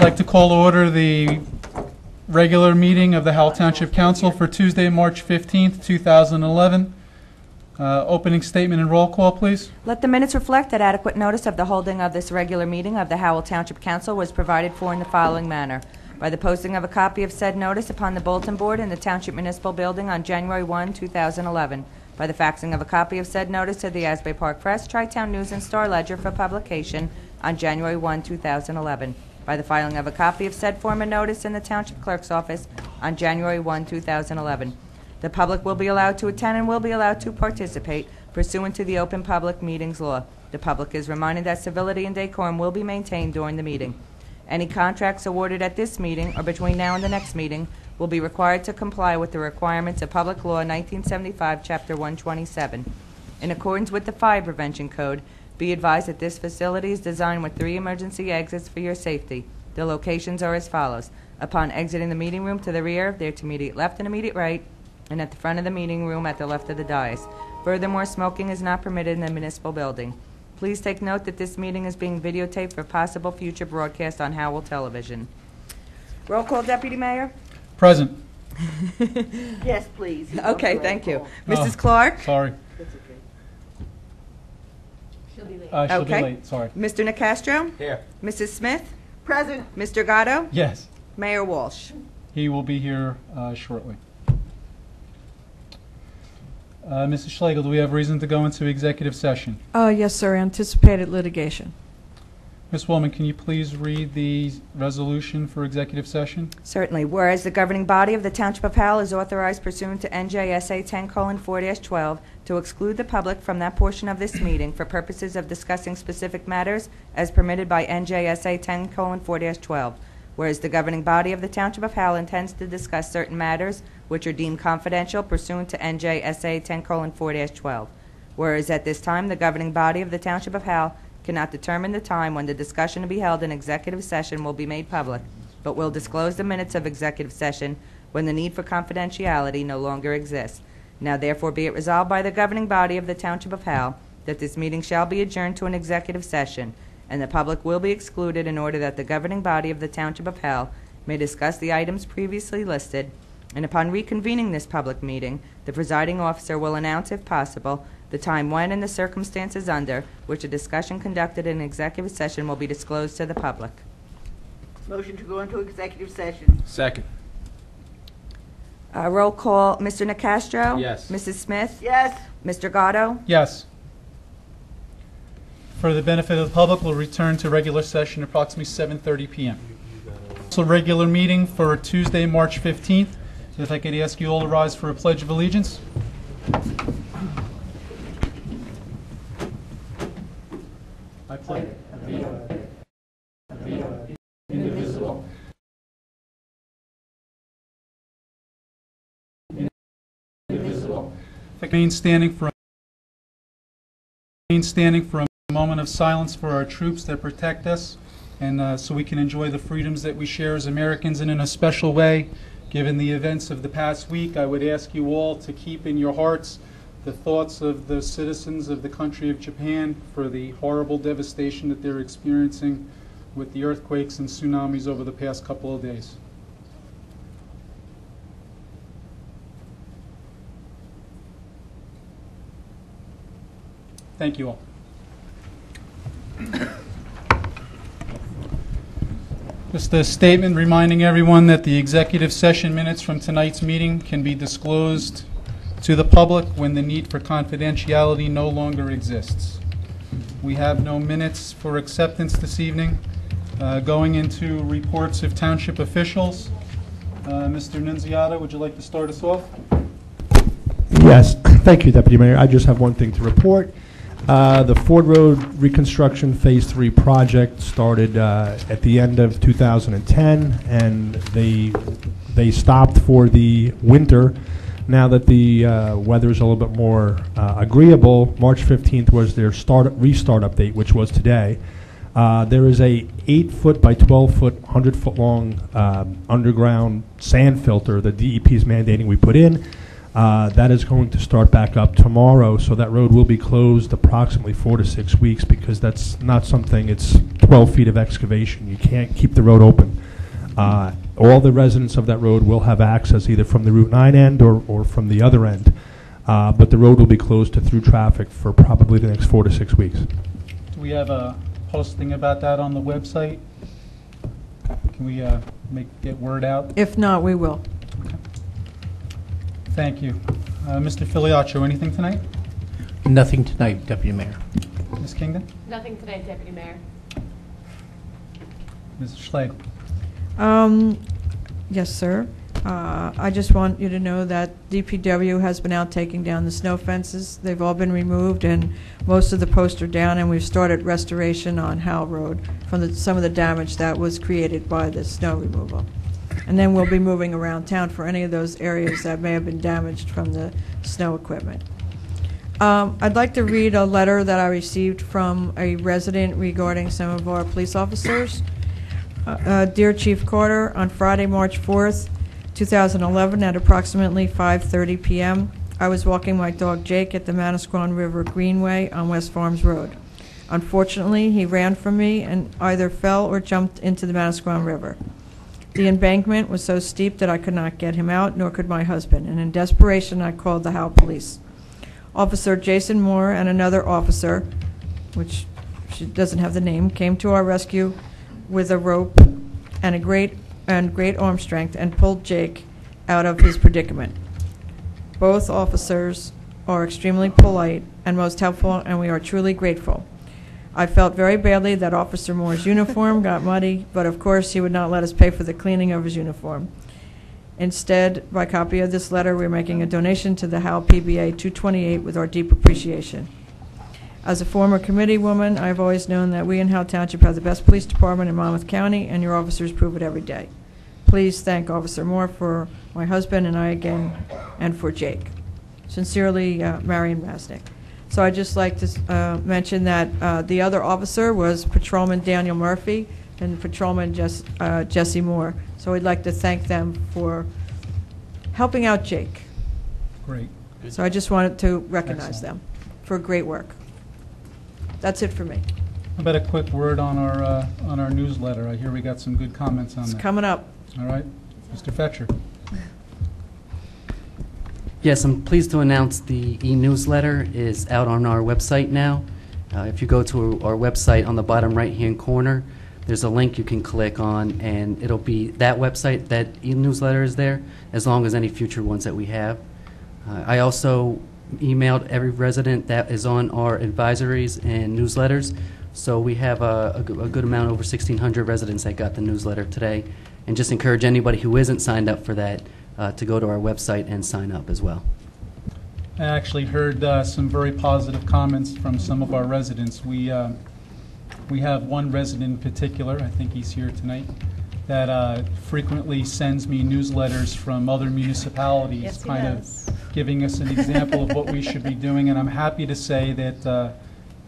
I'd like to call to order the regular meeting of the Howell Township Council for Tuesday, March 15th, 2011. Opening statement and roll call, please. Let the minutes reflect that adequate notice of the holding of this regular meeting of the Howell Township Council was provided for in the following manner. By the posting of a copy of said notice upon the bulletin board in the Township Municipal Building on January 1, 2011. By the faxing of a copy of said notice to the Asbury Park Press, Tri-Town News, and Star Ledger for publication on January 1, 2011. By the filing of a copy of said form of notice in the Township Clerk's office on January 1, 2011. The public will be allowed to attend and will be allowed to participate pursuant to the Open Public Meetings Law. The public is reminded that civility and decorum will be maintained during the meeting. Any contracts awarded at this meeting or between now and the next meeting will be required to comply with the requirements of Public Law 1975, Chapter 127. In accordance with the Fire Prevention Code, be advised that this facility is designed with 3 emergency exits for your safety. The locations are as follows. Upon exiting the meeting room to the rear, there to immediate left and immediate right, and at the front of the meeting room at the left of the dais. Furthermore, smoking is not permitted in the municipal building. Please take note that this meeting is being videotaped for possible future broadcast on Howell Television. Roll call, Deputy Mayor. Present. Yes, please. Okay, thank you. Mrs. Clark? Sorry. That's okay. She'll be Okay. late, sorry. Mr. Nicastro? Here. Mrs. Smith? Present. Mr. Gatto? Yes, Mayor Walsh? he will be here shortly. Mrs. Schlegel, do we have reason to go into executive session? Yes, sir. Anticipated litigation. Ms. Woolman, can you please read the resolution for executive session? Certainly. Whereas the governing body of the Township of Howell is authorized pursuant to NJSA 10:4-12 to exclude the public from that portion of this meeting for purposes of discussing specific matters as permitted by NJSA 10:4-12. Whereas the governing body of the Township of Howell intends to discuss certain matters which are deemed confidential pursuant to NJSA 10:4-12. Whereas at this time the governing body of the Township of Howell cannot determine the time when the discussion to be held in executive session will be made public, but will disclose the minutes of executive session when the need for confidentiality no longer exists. Now therefore be it resolved by the governing body of the Township of Howell that this meeting shall be adjourned to an executive session, and the public will be excluded in order that the governing body of the Township of Howell may discuss the items previously listed, and upon reconvening this public meeting, the presiding officer will announce, if possible, the time when and the circumstances under which a discussion conducted in executive session will be disclosed to the public. Motion to go into executive session. Second. Roll call, Mr. Nicastro? Yes. Mrs. Smith? Yes. Mr. Gatto? Yes. For the benefit of the public, we'll return to regular session approximately 7:30 p.m. So regular meeting for Tuesday, March 15th. If I could ask you all to rise for a Pledge of Allegiance. I pledge to be indivisible, Remain standing for a moment of silence for our troops that protect us, and so we can enjoy the freedoms that we share as Americans. And in a special way, given the events of the past week, I would ask you all to keep in your hearts the thoughts of the citizens of the country of Japan for the horrible devastation that they're experiencing with the earthquakes and tsunamis over the past couple of days. Thank you all. Just a statement reminding everyone that the executive session minutes from tonight's meeting can be disclosed to the public when the need for confidentiality no longer exists. We have no minutes for acceptance this evening. Going into reports of township officials, Mr. Nunziata, would you like to start us off? Yes, thank you, Deputy Mayor. I just have one thing to report. The Ford Road Reconstruction Phase 3 project started at the end of 2010, and they stopped for the winter. Now that the weather is a little bit more agreeable, March 15th was their restart update, which was today. There is a 8-foot by 12-foot, 100-foot long underground sand filter the DEP is mandating we put in. That is going to start back up tomorrow, so that road will be closed approximately 4 to 6 weeks because that's not something, it's 12 feet of excavation. You can't keep the road open. All the residents of that road will have access either from the Route 9 end or from the other end, but the road will be closed to through traffic for probably the next 4 to 6 weeks. Do we have a posting about that on the website? Can we get word out? If not, we will. Thank you. Mr. Filiaccio, anything tonight? Nothing tonight, Deputy Mayor. Ms. Kingdon? Nothing today, Deputy Mayor. Mrs. Schlegel? Yes, sir. I just want you to know that DPW has been out taking down the snow fences. They've all been removed, and most of the posts are down, and we've started restoration on Howell Road from some of the damage that was created by the snow removal. And then we'll be moving around town for any of those areas that may have been damaged from the snow equipment. I'd like to read a letter that I received from a resident regarding some of our police officers. Dear Chief Carter, on Friday, March 4th, 2011, at approximately 5:30 p.m., I was walking my dog Jake at the Manasquan River Greenway on West Farms Road. Unfortunately, he ran from me and either fell or jumped into the Manasquan River. The embankment was so steep that I could not get him out, nor could my husband, and in desperation I called the Howell Police. Officer Jason Moore and another officer, which she doesn't have the name, came to our rescue with a rope and great arm strength and pulled Jake out of his predicament. Both officers are extremely polite and most helpful, and we are truly grateful. I felt very badly that Officer Moore's uniform got muddy, but of course he would not let us pay for the cleaning of his uniform. Instead, by copy of this letter, we're making a donation to the Howell PBA 228 with our deep appreciation. As a former committee woman, I've always known that we in Howell Township have the best police department in Monmouth County, and your officers prove it every day. Please thank Officer Moore for my husband and I again, and for Jake. Sincerely, Marion Masnick. So I'd just like to mention that the other officer was Patrolman Daniel Murphy and Patrolman Jesse Moore. So we'd like to thank them for helping out Jake. Great. So I just wanted to recognize them for great work. That's it for me. How about a quick word on our newsletter? I hear we got some good comments on It's that. coming up. All right. Mr. Fetcher? Yes, I'm pleased to announce the e-newsletter is out on our website now. If you go to our website, on the bottom right-hand corner, there's a link you can click on, and it'll be that website, that e-newsletter is there, as long as any future ones that we have. I also emailed every resident that is on our advisories and newsletters, so we have a good amount, over 1,600 residents that got the newsletter today, and just encourage anybody who isn't signed up for that to go to our website and sign up as well. I actually heard some very positive comments from some of our residents. We have one resident in particular, I think he's here tonight, that frequently sends me newsletters from other municipalities, Yes, he kind does. of giving us an example of what we should be doing. And I'm happy to say that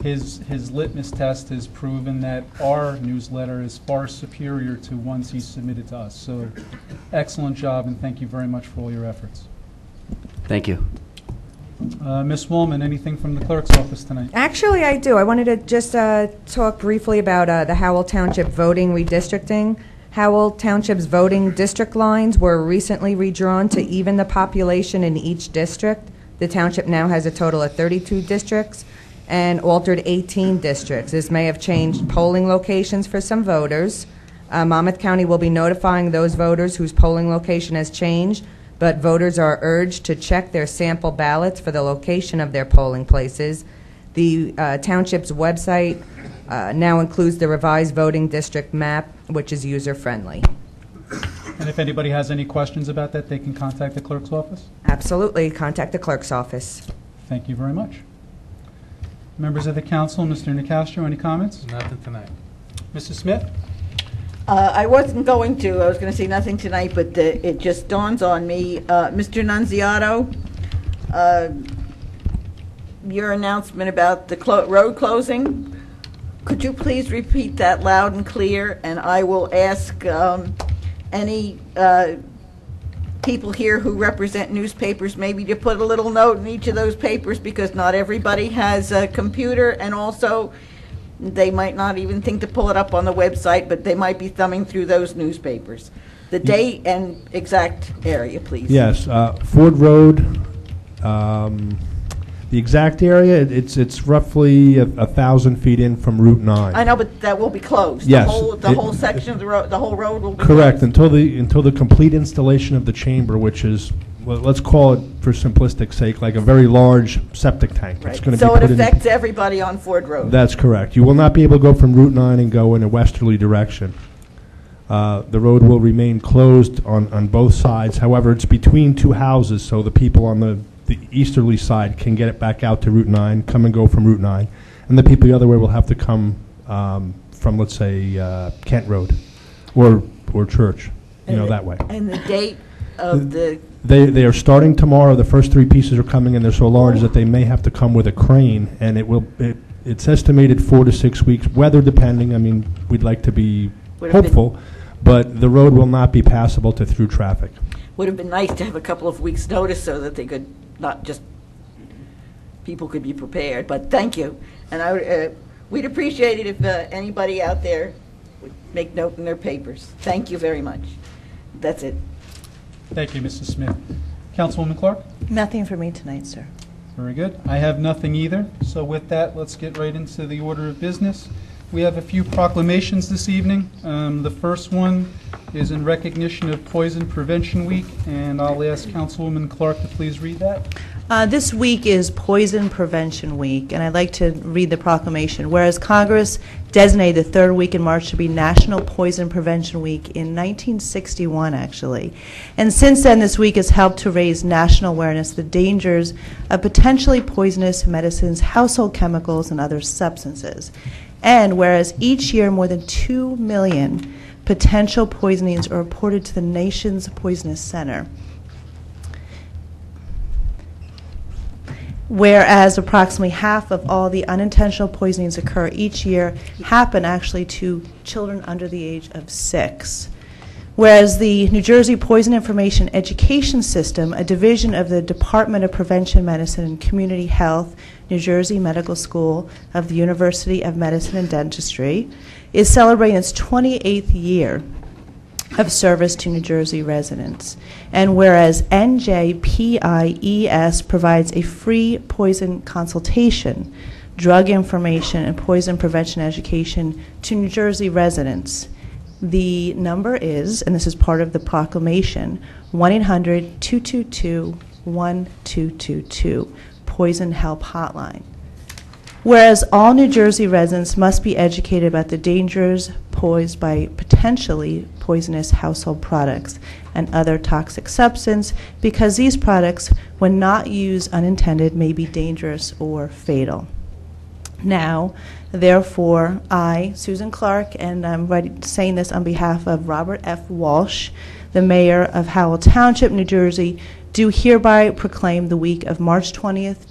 his litmus test has proven that our newsletter is far superior to ones he submitted to us. So excellent job, and thank you very much for all your efforts. Thank you. Ms. Woolman, anything from the clerk's office tonight? Actually, I do. I wanted to just talk briefly about the Howell Township voting redistricting. Howell Township's voting district lines were recently redrawn to even the population in each district. The township now has a total of 32 districts and altered 18 districts. This may have changed polling locations for some voters. Monmouth County will be notifying those voters whose polling location has changed, but voters are urged to check their sample ballots for the location of their polling places. The township's website now includes the revised voting district map, which is user-friendly. And if anybody has any questions about that, they can contact the clerk's office? Absolutely. Contact the clerk's office. Thank you very much. Members of the council, Mr. Nicastro, any comments? Nothing tonight. Mrs. Smith? I wasn't going to. I was going to say nothing tonight, but it just dawns on me. Mr. Nunziato, your announcement about the road closing, could you please repeat that loud and clear? And I will ask any people here who represent newspapers, maybe to put a little note in each of those papers, because not everybody has a computer, and also they might not even think to pull it up on the website, but they might be thumbing through those newspapers. The date and exact area, please. Yes, Ford Road, the exact area, it's roughly 1,000 feet in from Route 9. I know, but that will be closed. Yes. The whole section of the road, the whole road will be Correct, closed. until the complete installation of the chamber, which is, well, let's call it, for simplistic sake, like a very large septic tank. Right. It's going to So be it put in. affects everybody on Ford Road. That's correct. You will not be able to go from Route 9 and go in a westerly direction. The road will remain closed on both sides. However, it's between two houses, so the people on the easterly side can get it back out to Route 9, come and go from Route 9. And the people the other way will have to come from, let's say, Kent Road or Church, that way. And the date of the, They are starting tomorrow. The first 3 pieces are coming, and they're so large that they may have to come with a crane, and it's estimated 4 to 6 weeks, weather depending. I mean, we'd like to be hopeful, but the road will not be passable to through traffic. would have been nice to have a couple of weeks' notice so that they could not just, people could be prepared, but thank you. And I would, we'd appreciate it if anybody out there would make note in their papers. Thank you very much. That's it. Thank you, Mrs. Smith. Councilwoman Clark? Nothing for me tonight, sir. Very good. I have nothing either. So with that, let's get right into the order of business. We have a few proclamations this evening. The first one is in recognition of Poison Prevention Week, and I'll ask Councilwoman Clark to please read that. This week is Poison Prevention Week, and I'd like to read the proclamation. Whereas Congress designated the third week in March to be National Poison Prevention Week in 1961, actually. And since then, this week has helped to raise national awareness of the dangers of potentially poisonous medicines, household chemicals, and other substances. And whereas each year more than 2 million potential poisonings are reported to the nation's poisonous center. Whereas approximately half of all the unintentional poisonings occur each year happen actually to children under the age of 6. Whereas the New Jersey Poison Information Education System, a division of the Department of Prevention Medicine and Community Health, New Jersey Medical School of the University of Medicine and Dentistry, is celebrating its 28th year of service to New Jersey residents. And whereas NJPIES provides a free poison consultation, drug information, and poison prevention education to New Jersey residents, the number is, and this is part of the proclamation, 1-800-222-1222, Poison Help Hotline. Whereas all New Jersey residents must be educated about the dangers posed by potentially poisonous household products and other toxic substances, because these products, when not used unintended, may be dangerous or fatal. Now, therefore, I, Susan Clark, and I'm saying this on behalf of Robert F. Walsh, the mayor of Howell Township, New Jersey, do hereby proclaim the week of March 20th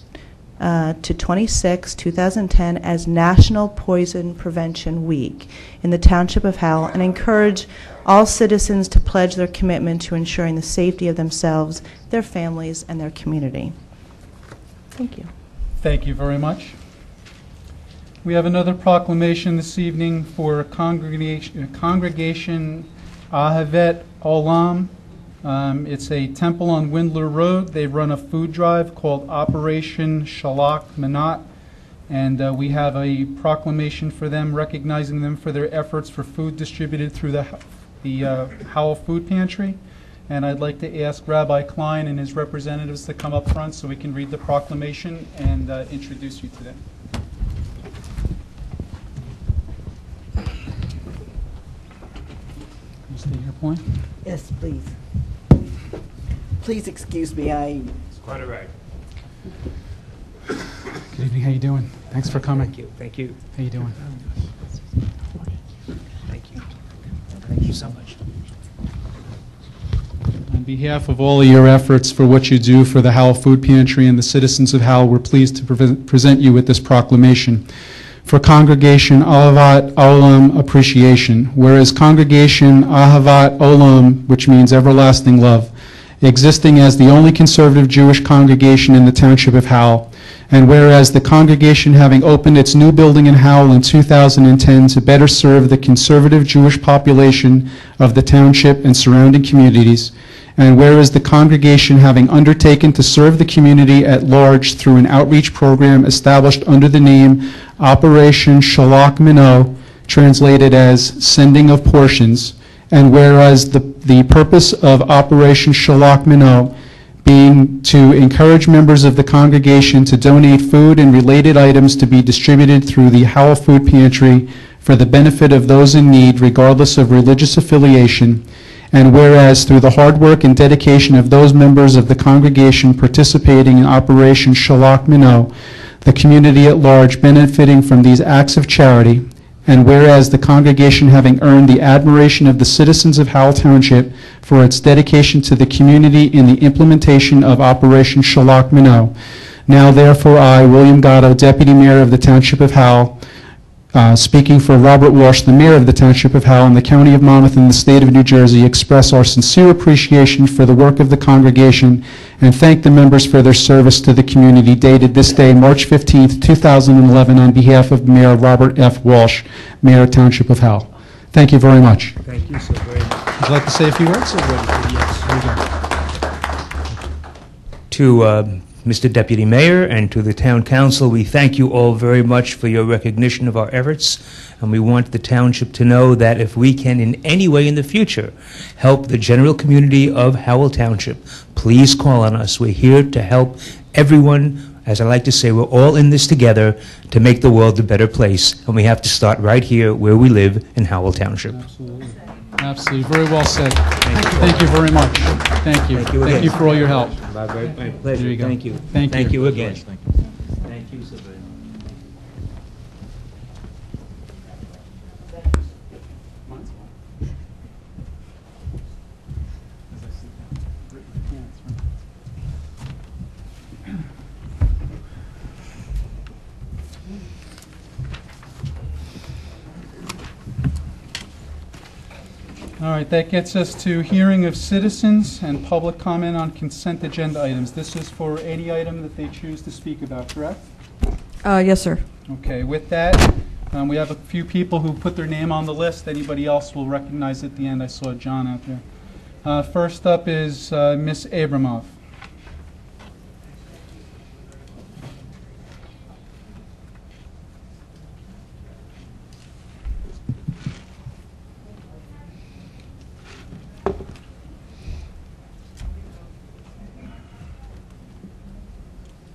to 26, 2010 as National Poison Prevention Week in the Township of Howell, and encourage all citizens to pledge their commitment to ensuring the safety of themselves, their families, and their community. Thank you. Thank you very much. We have another proclamation this evening for Congregation Ahavet Olam. It's a temple on Windler Road. They run a food drive called Operation Shalach Manat, and we have a proclamation for them recognizing them for their efforts for food distributed through the Howell Food Pantry. And I'd like to ask Rabbi Klein and his representatives to come up front so we can read the proclamation and introduce you to them. You stay here, point? Yes, please. Please excuse me, It's quite all right. Good evening. How you doing? Thanks for coming. Thank you. Thank you. How you doing? Thank you. Thank you so much. On behalf of all of your efforts for what you do for the Howell Food Pantry and the citizens of Howell, we're pleased to present you with this proclamation. For Congregation Ahavat Olam Appreciation, whereas Congregation Ahavat Olam, which means everlasting love, existing as the only conservative Jewish congregation in the Township of Howell. And whereas the congregation having opened its new building in Howell in 2010 to better serve the conservative Jewish population of the township and surrounding communities, and whereas the congregation having undertaken to serve the community at large through an outreach program established under the name Operation Shalach Mino, translated as Sending of Portions, and whereas the purpose of Operation Shalach Mino being to encourage members of the congregation to donate food and related items to be distributed through the Howell Food Pantry for the benefit of those in need, regardless of religious affiliation, and whereas through the hard work and dedication of those members of the congregation participating in Operation Shalach Mino, the community at large benefiting from these acts of charity, and whereas the congregation having earned the admiration of the citizens of Howell Township for its dedication to the community in the implementation of Operation Shalach Mino, now therefore I, William Gatto, Deputy Mayor of the Township of Howell, speaking for Robert Walsh, the Mayor of the Township of Howell in the County of Monmouth and the State of New Jersey, express our sincere appreciation for the work of the congregation and thank the members for their service to the community, dated this day, March 15th, 2011, on behalf of Mayor Robert F. Walsh, Mayor Township of Howell. Thank you very much. Thank you so very much. Would you like to say a few words? Yes. Here you go. To Mr. Deputy Mayor and to the Town Council, we thank you all very much for your recognition of our efforts, and we want the Township to know that if we can in any way in the future help the general community of Howell Township, please call on us. We're here to help everyone. As I like to say, we're all in this together to make the world a better place, and we have to start right here where we live in Howell Township. Absolutely. Absolutely. Very well said. Thank you very much. Thank you. Thank you Thank again. you for all your help. My pleasure. There you go. Thank you. Thank you. Thank you again. Thank you so very much. All right, that gets us to hearing of citizens and public comment on consent agenda items. This is for any item that they choose to speak about, correct? Yes, sir. Okay, with that, we have a few people who put their name on the list. Anybody else will recognize at the end. I saw John out there. First up is Ms. Abramov.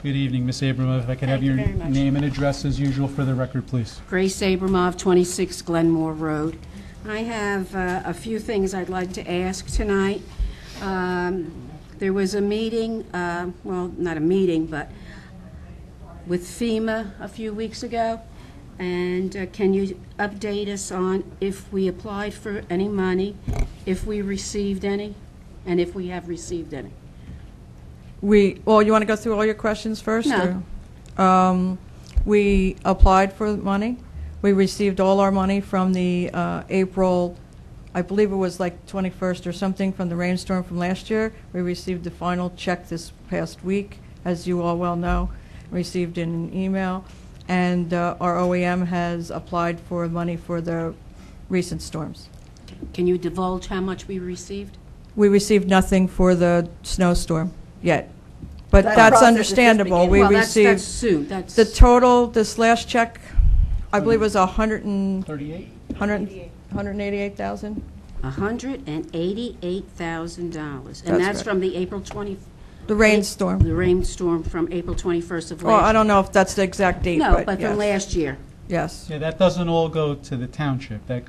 Good evening, Ms. Abramov. If I could have your Thank you very much. name and address as usual for the record, please. Grace Abramov, 26 Glenmore Road. I have a few things I'd like to ask tonight. There was a meeting, well, not a meeting, but with FEMA a few weeks ago, and can you update us on if we applied for any money, if we received any, and if we have received any? Well, you want to go through all your questions first? No. Or? We applied for money. We received all our money from the April, I believe it was like 21st or something, from the rainstorm from last year. We received the final check this past week, as you all well know, received in an email. And our OEM has applied for money for the recent storms. Can you divulge how much we received? We received nothing for the snowstorm yet, but That that's process is just understandable. beginning. We Well, that's received soon. That's the total, this last check, I believe was 38? 188,000. $188,000, and That's that's right. from the April 20. The rainstorm. The rainstorm from April 21st of last. Well, I don't know if that's the exact date, No, but yes. from last year. Yes. Yeah, that doesn't all go to the township. That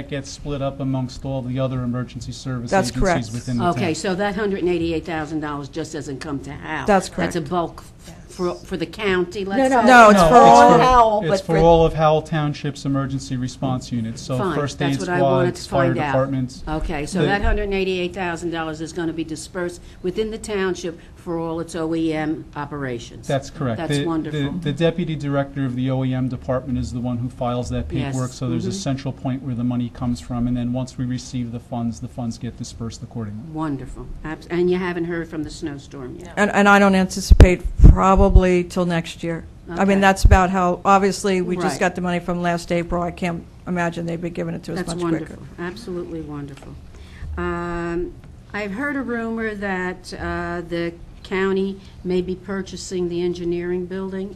gets split up amongst all the other emergency service That's agencies correct. within the Okay, town. so that $188,000 just doesn't come to Howell. That's correct. That's a bulk for the county, let's No, say? No, it's for all of Howell, It's but for all of Howell Township's emergency response units, so Fine, first aid that's what I wanted to squads, fire find out. departments. Okay, so The- that $188,000 is going to be dispersed within the township for all its OEM operations. That's correct. That's wonderful. The deputy director of the OEM department is the one who files that paperwork, Yes, so there's a mhm. central point where the money comes from, and then once we receive the funds get dispersed accordingly. Wonderful. And you haven't heard from the snowstorm yet? And I don't anticipate probably till next year. I mean, Okay. that's about how, obviously, we just Right. got the money from last April. I can't imagine they'd be giving it to us That's much wonderful. quicker. Absolutely wonderful. I've heard a rumor that the county may be purchasing the engineering building.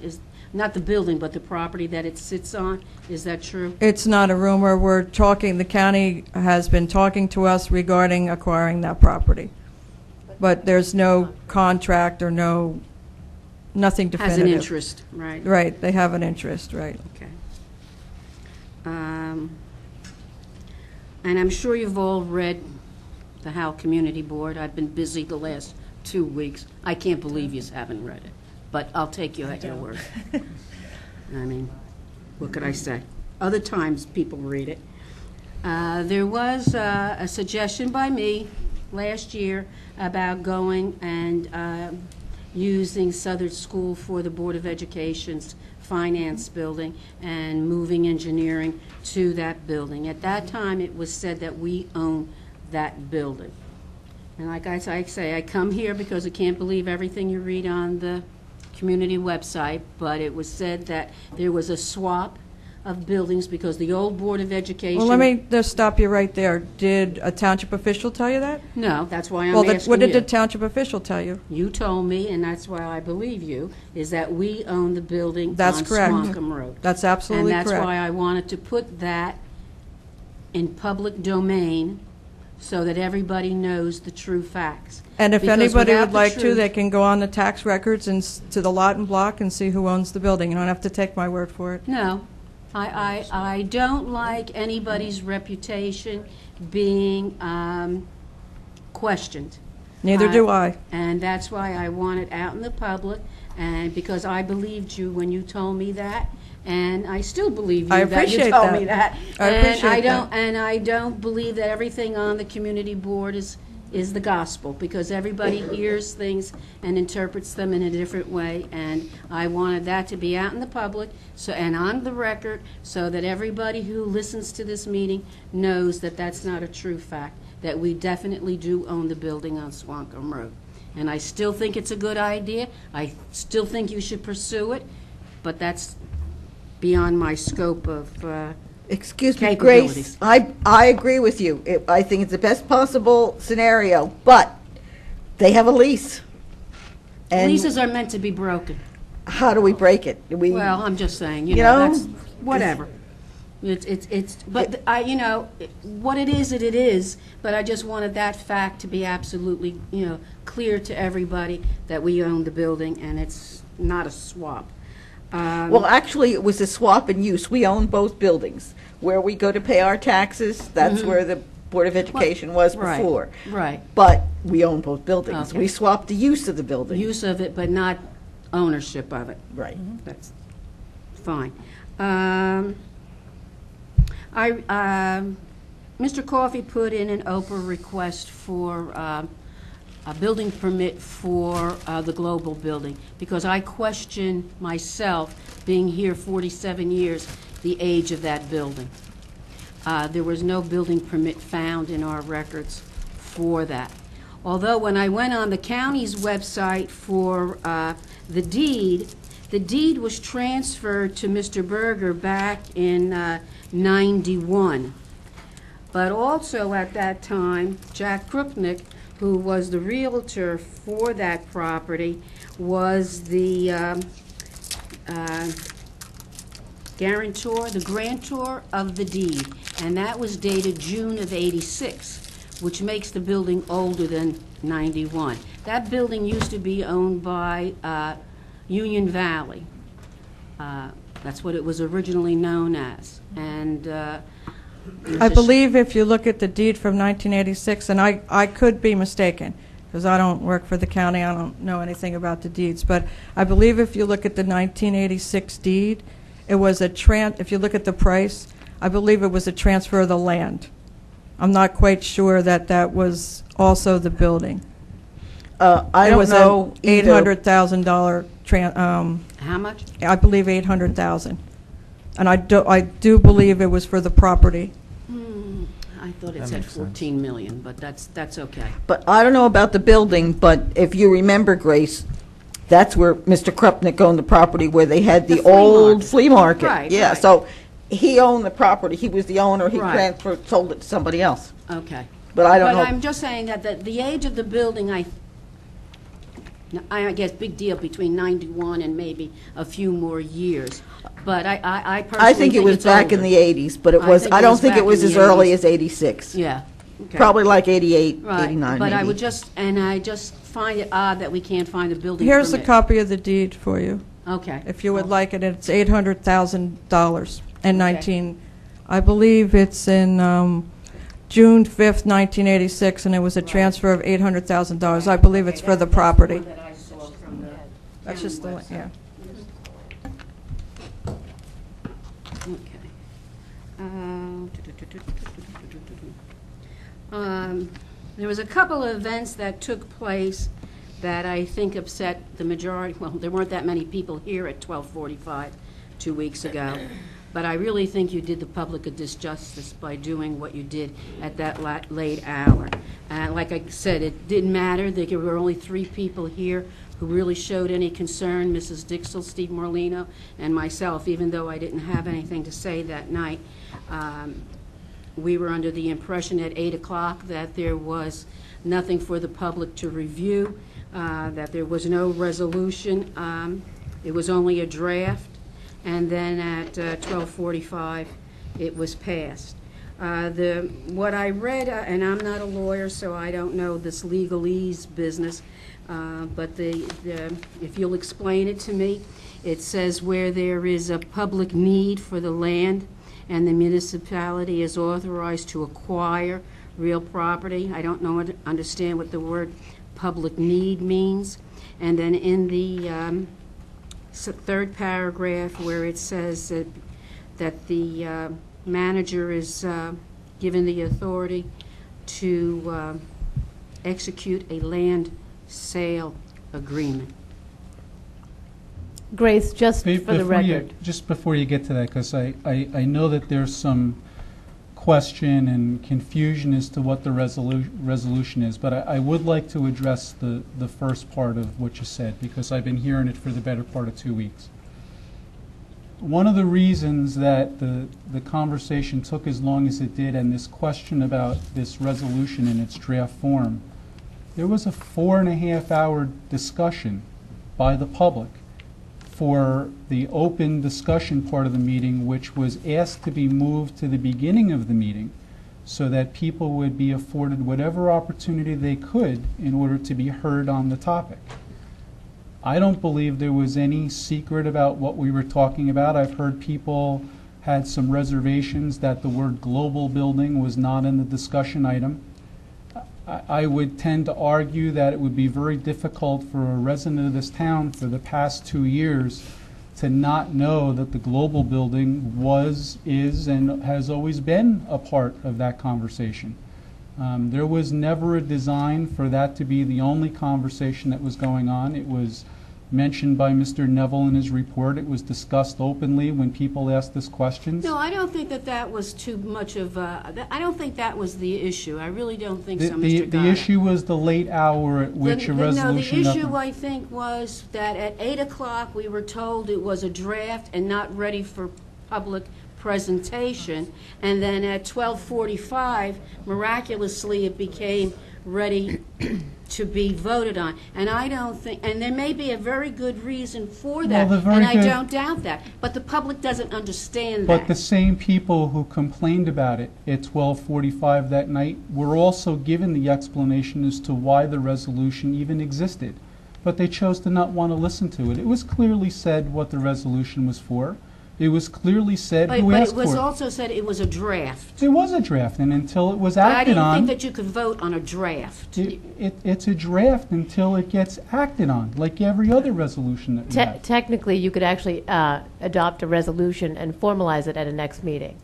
Not the building, but the property that it sits on. Is that true? It's not a rumor. We're talking, the county has been talking to us regarding acquiring that property. But there's no contract or nothing definitive. Has an interest, right? Right, they have an interest, right. Okay. And I'm sure you've all read the Howell Community Board. I've been busy the last 2 weeks. I can't believe you haven't read it, but I'll take you at your word. I mean, what could I say? Other times, people read it. There was a suggestion by me last year about going and using Southern School for the Board of Education's finance building and moving engineering to that building. At that time, it was said that we own that building. And like I say, I come here because I can't believe everything you read on the community website, but it was said that there was a swap of buildings because the old Board of Education... Well, let me just stop you right there. Did a township official tell you that? No, that's why I'm Well, asking what did you. the township official tell you? You told me, and that's why I believe you, is that we own the building That's on correct. Swancombe Road. That's absolutely And correct. that's why I wanted to put that in public domain so that everybody knows the true facts. And if Because anybody without would the like to, truth- they can go on the tax records and to the lot and block and see who owns the building. You don't have to take my word for it. No, I don't like anybody's reputation being questioned. Neither do I. And that's why I want it out in the public, and because I believed you when you told me that, and I still believe you I that you appreciate told that. me that. I appreciate that. And I don't believe that everything on the community board is the gospel, because everybody hears things and interprets them in a different way, and I wanted that to be out in the public, so, and on the record, so that everybody who listens to this meeting knows that that's not a true fact, that we definitely do own the building on Swancombe Road. And I still think it's a good idea. I still think you should pursue it, but that's beyond my scope of Excuse me, capabilities. Grace, I agree with you. I think it's the best possible scenario, but they have a lease. And Leases are meant to be broken. how do we break it? Do we, Well, I'm just saying, you You know, know, that's, whatever. But I, you know, what it is, but I just wanted that fact to be absolutely, you know, clear to everybody that we own the building and it's not a swap. well, actually, it was a swap in use. We own both buildings. Where we go to pay our taxes, that's where the Board of Education was Right, before. right. But we own both buildings. Okay. We swapped the use of the building. Use of it, but not ownership of it. Right. That's fine. Mr. Coffey put in an Oprah request for a building permit for the Global Building, because I question myself, being here 47 years, the age of that building. There was no building permit found in our records for that. Although when I went on the county's website for the deed was transferred to Mr. Berger back in 91. But also at that time, Jack Krupnick, who was the realtor for that property, was the guarantor, the grantor of the deed, and that was dated June of '86, which makes the building older than 91. That building used to be owned by Union Valley. That's what it was originally known as. And I believe if you look at the deed from 1986, and I could be mistaken, because I don't work for the county, I don't know anything about the deeds, but I believe if you look at the 1986 deed, it was if you look at the price, I believe it was a transfer of the land. I'm not quite sure that that was also the building. I don't know It either. was $800,000 How much? I believe 800,000. And I do believe it was for the property. I thought it said 14 million, but that's okay. But I don't know about the building, but if you remember, Grace, that's where Mr. Krupnick owned the property where they had the The flea old market. flea market. Right, Yeah, right. so he owned the property. He was the owner. He Right. sold it to somebody else. Okay. But I don't But know. I'm just saying that the age of the building, I guess, big deal between 91 and maybe a few more years. But I personally I think it was it's back in older. the 80s, but I don't think it was as early as 86. Yeah. Okay. Probably like 88, Right. 89 But I maybe. would I just find it odd that we can't find a building Here's a permit. copy of the deed for you, Okay. if you would like it. It's $800,000 and 19. I believe it's in June 5th, 1986, and it was a transfer of $800,000. I believe it's for the property. That I saw from the That's just the, county yeah. Okay. There was a couple of events that took place that I think upset the majority. Well, there weren't that many people here at 12:45 2 weeks ago, but I really think you did the public a disjustice by doing what you did at that late hour. And like I said, it didn't matter. There were only 3 people here who really showed any concern, Mrs. Dixell, Steve Morlino, and myself, even though I didn't have anything to say that night. We were under the impression at 8 o'clock that there was nothing for the public to review, that there was no resolution. It was only a draft, and then at 12:45, it was passed. What I read, and I'm not a lawyer, so I don't know this legalese business, but if you'll explain it to me, it says where there is a public need for the land and the municipality is authorized to acquire real property. I don't understand what the word public need means. And then in the third paragraph where it says that the manager is given the authority to execute a land sale agreement. Grace, just for the record. Just before you get to that, because I know that there's some question and confusion as to what the resolution is, but I would like to address the first part of what you said, because I've been hearing it for the better part of 2 weeks. One of the reasons that the conversation took as long as it did, and this question about this resolution in its draft form, there was a 4.5-hour discussion by the public for the open discussion part of the meeting, which was asked to be moved to the beginning of the meeting so that people would be afforded whatever opportunity they could in order to be heard on the topic. I don't believe there was any secret about what we were talking about. I've heard people had some reservations that the word global building was not in the discussion item. I would tend to argue that it would be very difficult for a resident of this town for the past 2 years to not know that the global building was, is, and has always been a part of that conversation. There was never a design for that to be the only conversation that was going on. It was mentioned by Mr. Neville in his report. It was discussed openly when people asked us questions. No, I don't think that was too much of I don't think that was the issue. I really don't think so, Mr. The issue was the late hour at which a resolution... No, the issue, I think, was that at 8 o'clock we were told it was a draft and not ready for public presentation, and then at 12:45, miraculously, it became ready to be voted on. And I don't think, and there may be a very good reason for that, and I don't doubt that, but the public doesn't understand that. But the same people who complained about it at 12:45 that night were also given the explanation as to why the resolution even existed. But they chose to not want to listen to it. It was clearly said what the resolution was for. It was clearly said But who but asked it was for it. also said it was a draft. It was a draft, and until it was But I acted didn't on, think that you could vote on a draft. it's a draft until it gets acted on, like every other resolution that we have. Technically, you could actually adopt a resolution and formalize it at a next meeting.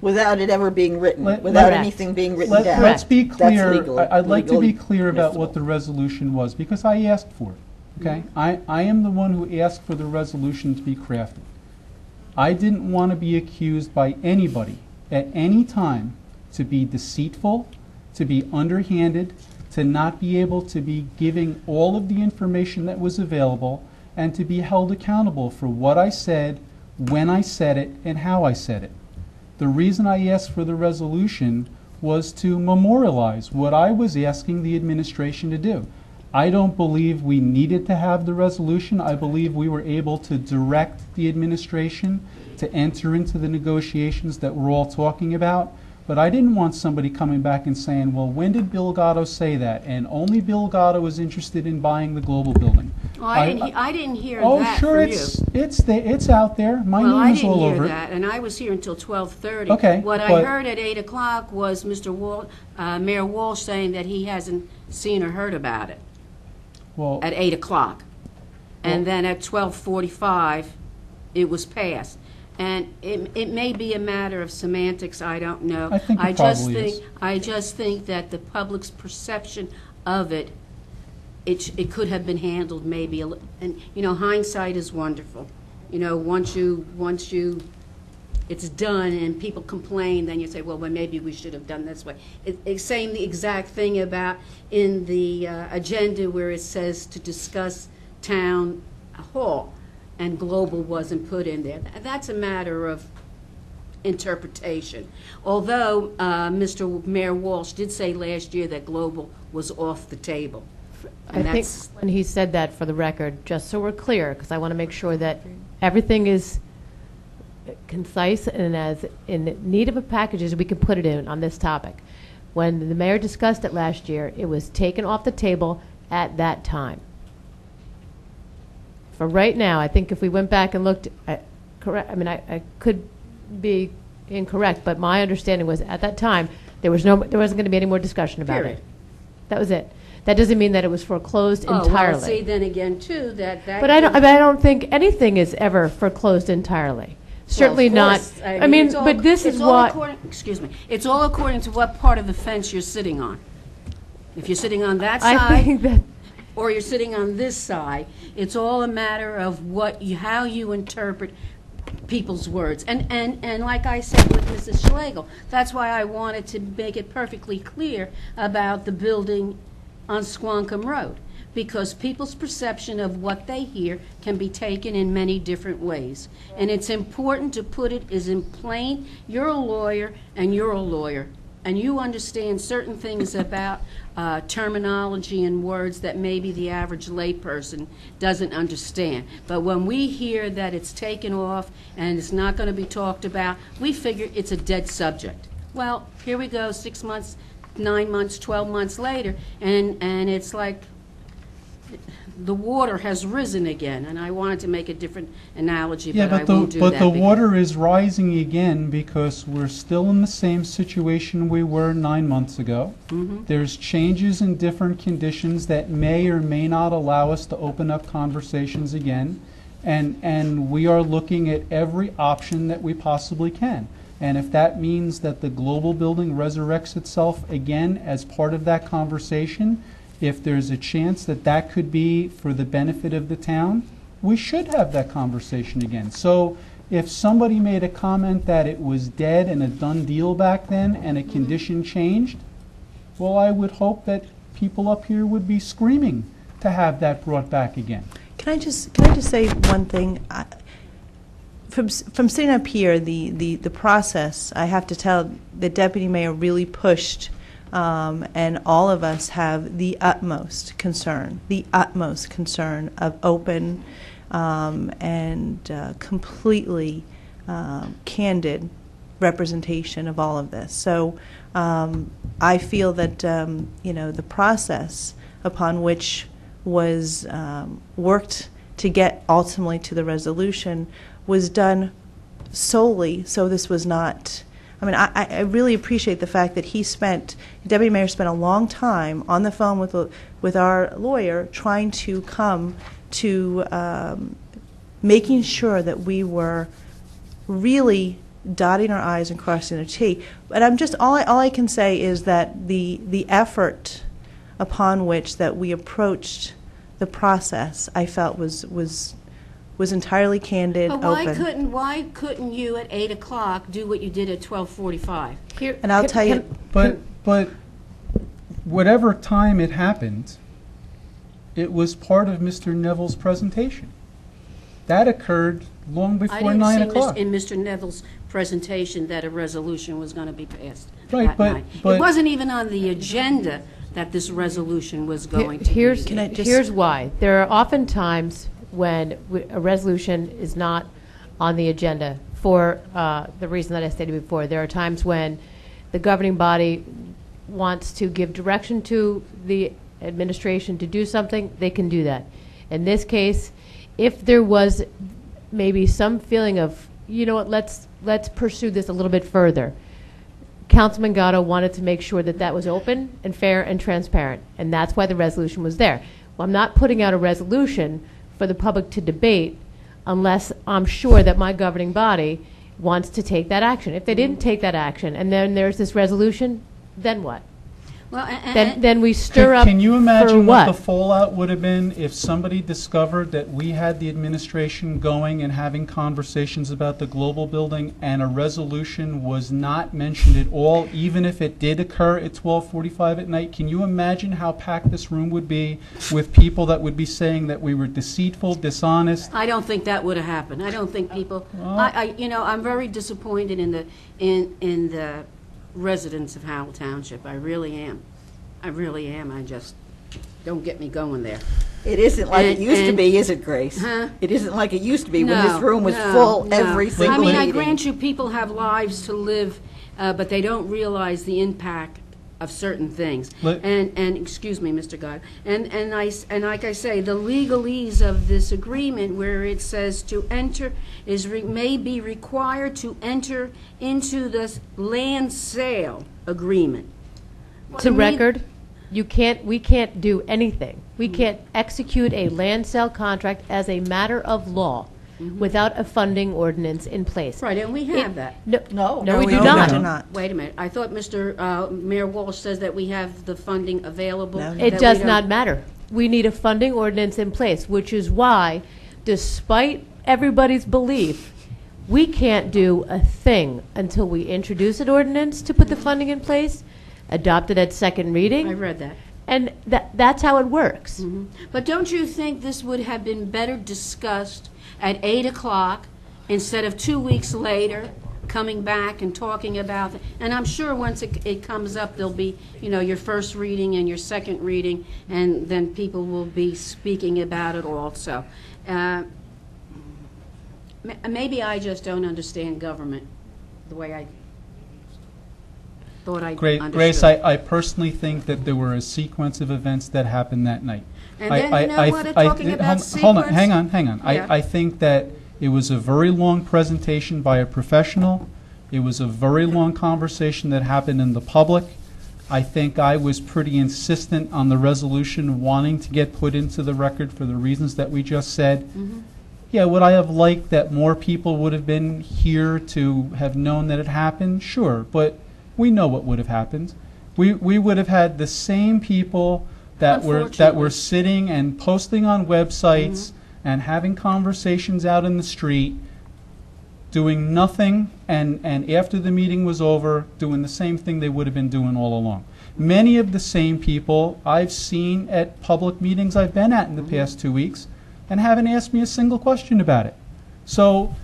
Without it ever being written, Let- without Correct. anything being written down. Let's be That's clear. legal- I'd like to be legally clear about what permissible. the resolution was, because I asked for it, okay? I am the one who asked for the resolution to be crafted. I didn't want to be accused by anybody at any time to be deceitful, to be underhanded, to not be able to be giving all of the information that was available, and to be held accountable for what I said, when I said it, and how I said it. The reason I asked for the resolution was to memorialize what I was asking the administration to do. I don't believe we needed to have the resolution. I believe we were able to direct the administration to enter into the negotiations that we're all talking about. But I didn't want somebody coming back and saying, well, when did Bill Gatto say that? And only Bill Gatto was interested in buying the global building. Oh, I didn't hear Oh, that sure, from you. it's out there. My Well, I name is didn't all hear over it. that, and I was here until 12:30. Okay, What I but- heard at 8 o'clock was Mayor Walsh saying that he hasn't seen or heard about it Well, at 8 o'clock. And then at 12:45, it was passed. And it may be a matter of semantics, I don't know. I think it probably is. I just think that the public's perception of it, it could have been handled maybe, and, hindsight is wonderful. Once you, it's done and people complain, then you say, well, maybe we should have done this way. It's saying the exact thing about in the agenda where it says to discuss town hall, and global wasn't put in there. That's a matter of interpretation. Although Mr. Mayor Walsh did say last year that global was off the table. I think when he said that, for the record, just so we're clear, because I want to make sure that everything is concise and as in need of a package as we can put it in on this topic. When the mayor discussed it last year, it was taken off the table at that time. For right now, I think if we went back and looked at, I could be incorrect, but my understanding was at that time there wasn't going to be any more discussion about Period. it. That was it. That doesn't mean that it was foreclosed entirely. Oh, well, see, then again, too, that... But I don't think anything is ever foreclosed entirely. Certainly Well, of course. not. it's all- But this it's is all what. according- Excuse me. It's all according to what part of the fence you're sitting on. If you're sitting on that I side, think that. or you're sitting on this side, it's all a matter of how you interpret people's words. And like I said with Mrs. Schlegel, that's why I wanted to make it perfectly clear about the building on Squonkam Road, because people's perception of what they hear can be taken in many different ways. And it's important to put it as in plain, you're a lawyer and you're a lawyer, and you understand certain things about terminology and words that maybe the average layperson doesn't understand. But when we hear that it's taken off and it's not going to be talked about, we figure it's a dead subject. Well, here we go, 6 months, 9 months, 12 months later, and it's like the water has risen again. And I wanted to make a different analogy, but I won't do that. But the water is rising again because we're still in the same situation we were 9 months ago. Mhm. There's changes in different conditions that may or may not allow us to open up conversations again. And we are looking at every option that we possibly can. And if that means that the global building resurrects itself again as part of that conversation, if there's a chance that that could be for the benefit of the town, we should have that conversation again. So if somebody made a comment that it was dead and a done deal back then and a condition changed, well, I would hope that people up here would be screaming to have that brought back again. Can I just say one thing? From sitting up here, the process, I have to tell, the deputy mayor really pushed, and all of us have the utmost concern of open and completely candid representation of all of this. So I feel that the process upon which was worked to get ultimately to the resolution was done solely, so this was not, I mean, I really appreciate the fact that Deputy Mayor spent a long time on the phone with our lawyer trying to come to making sure that we were really dotting our I's and crossing our T. But I'm just, all I can say is that the effort upon which that we approached the process, I felt was entirely candid, But open. why couldn't you at 8 o'clock do what you did at 12:45? And I'll tell you, But whatever time it happened, it was part of Mr. Neville's presentation. That occurred long before 9 I o'clock. didn't see in Mr. Neville's presentation that a resolution was going to be passed Right, that but- night. but- It wasn't even on the agenda that this resolution was going to be. Here's why. There are often times when a resolution is not on the agenda for the reason that I stated before. There are times when the governing body wants to give direction to the administration to do something, they can do that. In this case, if there was maybe some feeling of, you know what, let's pursue this a little bit further, Councilman Gatto wanted to make sure that that was open and fair and transparent, and that's why the resolution was there. Well, I'm not putting out a resolution for the public to debate unless I'm sure that my governing body wants to take that action. If they didn't take that action, and then there's this resolution, then what? Well, Then we stir up Can you imagine for what the what? fallout would have been if somebody discovered that we had the administration going and having conversations about the global building and a resolution was not mentioned at all, even if it did occur at 12:45 at night? Can you imagine how packed this room would be with people that would be saying that we were deceitful, dishonest? I don't think that would have happened. I don't think people, Well- I'm very disappointed in the residents of Howell Township. I really am. I really am. I just, don't get me going there. It isn't like it And- used to and- be, is it, Grace? Huh? It isn't like it used to be when No, this room was no, full no. every single I mean, I meeting. grant you, people have lives to live, but they don't realize the impact of certain things. Let- And excuse me, Mr. God. And like I say, the legalese of this agreement, where it says to enter may be required to enter into this land sale agreement. To me- record, we can't do anything. We can't execute a land sale contract as a matter of law without a funding ordinance in place. Right, and we have that. No, we do no, not. we do not. Wait a minute. I thought Mr. Mayor Walsh says that we have the funding available. No, no. that It we does don't- not matter. We need a funding ordinance in place, which is why, despite everybody's belief, we can't do a thing until we introduce an ordinance to put the funding in place, adopt it at second reading. I read that. And that's how it works. But don't you think this would have been better discussed at 8 o'clock instead of 2 weeks later, coming back and talking about it? And I'm sure once it comes up, there'll be, your first reading and your second reading, and then people will be speaking about it also. Maybe I just don't understand government the way I thought I understood. Grace, I personally think that there were a sequence of events that happened that night. And then, you know what, talking about Hold on, sequence- hang on. Yeah. I think that it was a very long presentation by a professional. It was a very long conversation that happened in the public. I think I was pretty insistent on the resolution wanting to get put into the record for the reasons that we just said. Yeah, would I have liked that more people would have been here to have known that it happened? Sure, but we know what would have happened. We would have had the same people that were Unfortunately. sitting and posting on websites and having conversations out in the street, doing nothing, and after the meeting was over, doing the same thing they would have been doing all along. Many of the same people I've seen at public meetings I've been at in the past 2 weeks and haven't asked me a single question about it. So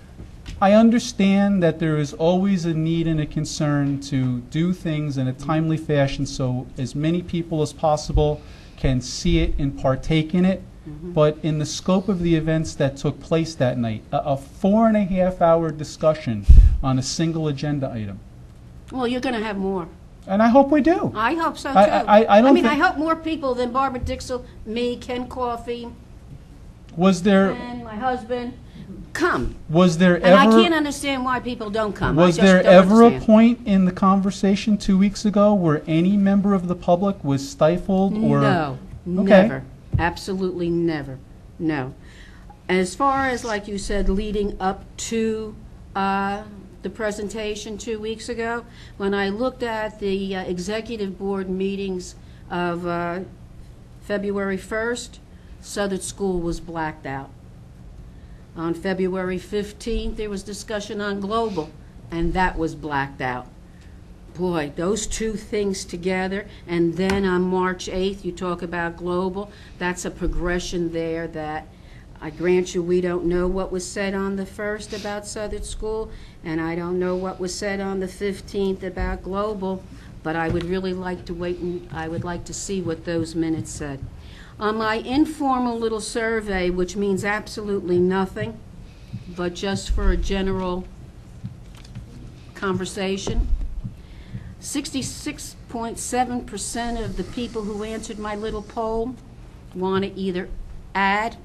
I understand that there is always a need and a concern to do things in a timely fashion so as many people as possible can see it and partake in it. But in the scope of the events that took place that night, a 4.5-hour discussion on a single agenda item. Well, you're going to have more. And I hope we do. I hope so, too. I don't I think- hope more people than Barbara Dixell, me, Ken Coffey, Was there, and my husband, come. Was there And I ever can't understand why people don't come. was I just there don't ever understand. a point in the conversation 2 weeks ago where any member of the public was stifled or No, Okay. never. Absolutely never. No. As far as, like you said, leading up to the presentation 2 weeks ago, when I looked at the executive board meetings of February 1st, Southern School was blacked out. On February 15th, there was discussion on global, and that was blacked out. Boy, those two things together, and then on March 8th, you talk about global. That's a progression there that, I grant you, we don't know what was said on the 1st about Southern School, and I don't know what was said on the 15th about global, but I would really like to wait, and I would like to see what those minutes said. On my informal little survey, which means absolutely nothing, but just for a general conversation, 66.7% of the people who answered my little poll want to either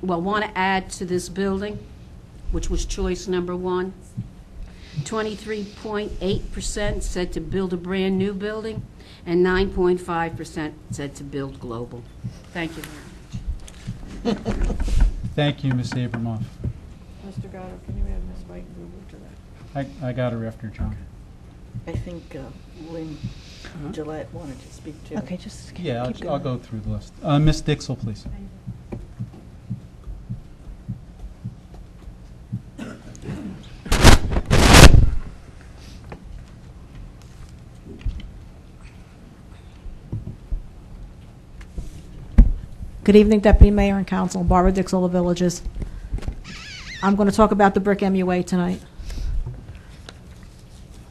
want to add to this building, which was choice number 1. 23.8% said to build a brand new building, and 9.5% said to build global. Thank you very much. Thank you, Ms. Abramoff. Mr. Goddard, can you add Ms. White to that? I got her after John. I think Lynn Gillette wanted to speak too. Okay, just Yeah, keep I'll going. go through the list. Ms. Dixell, please. Good evening, Deputy Mayor and Council. Barbara Dixell of Villages. I'm going to talk about the brick MUA tonight.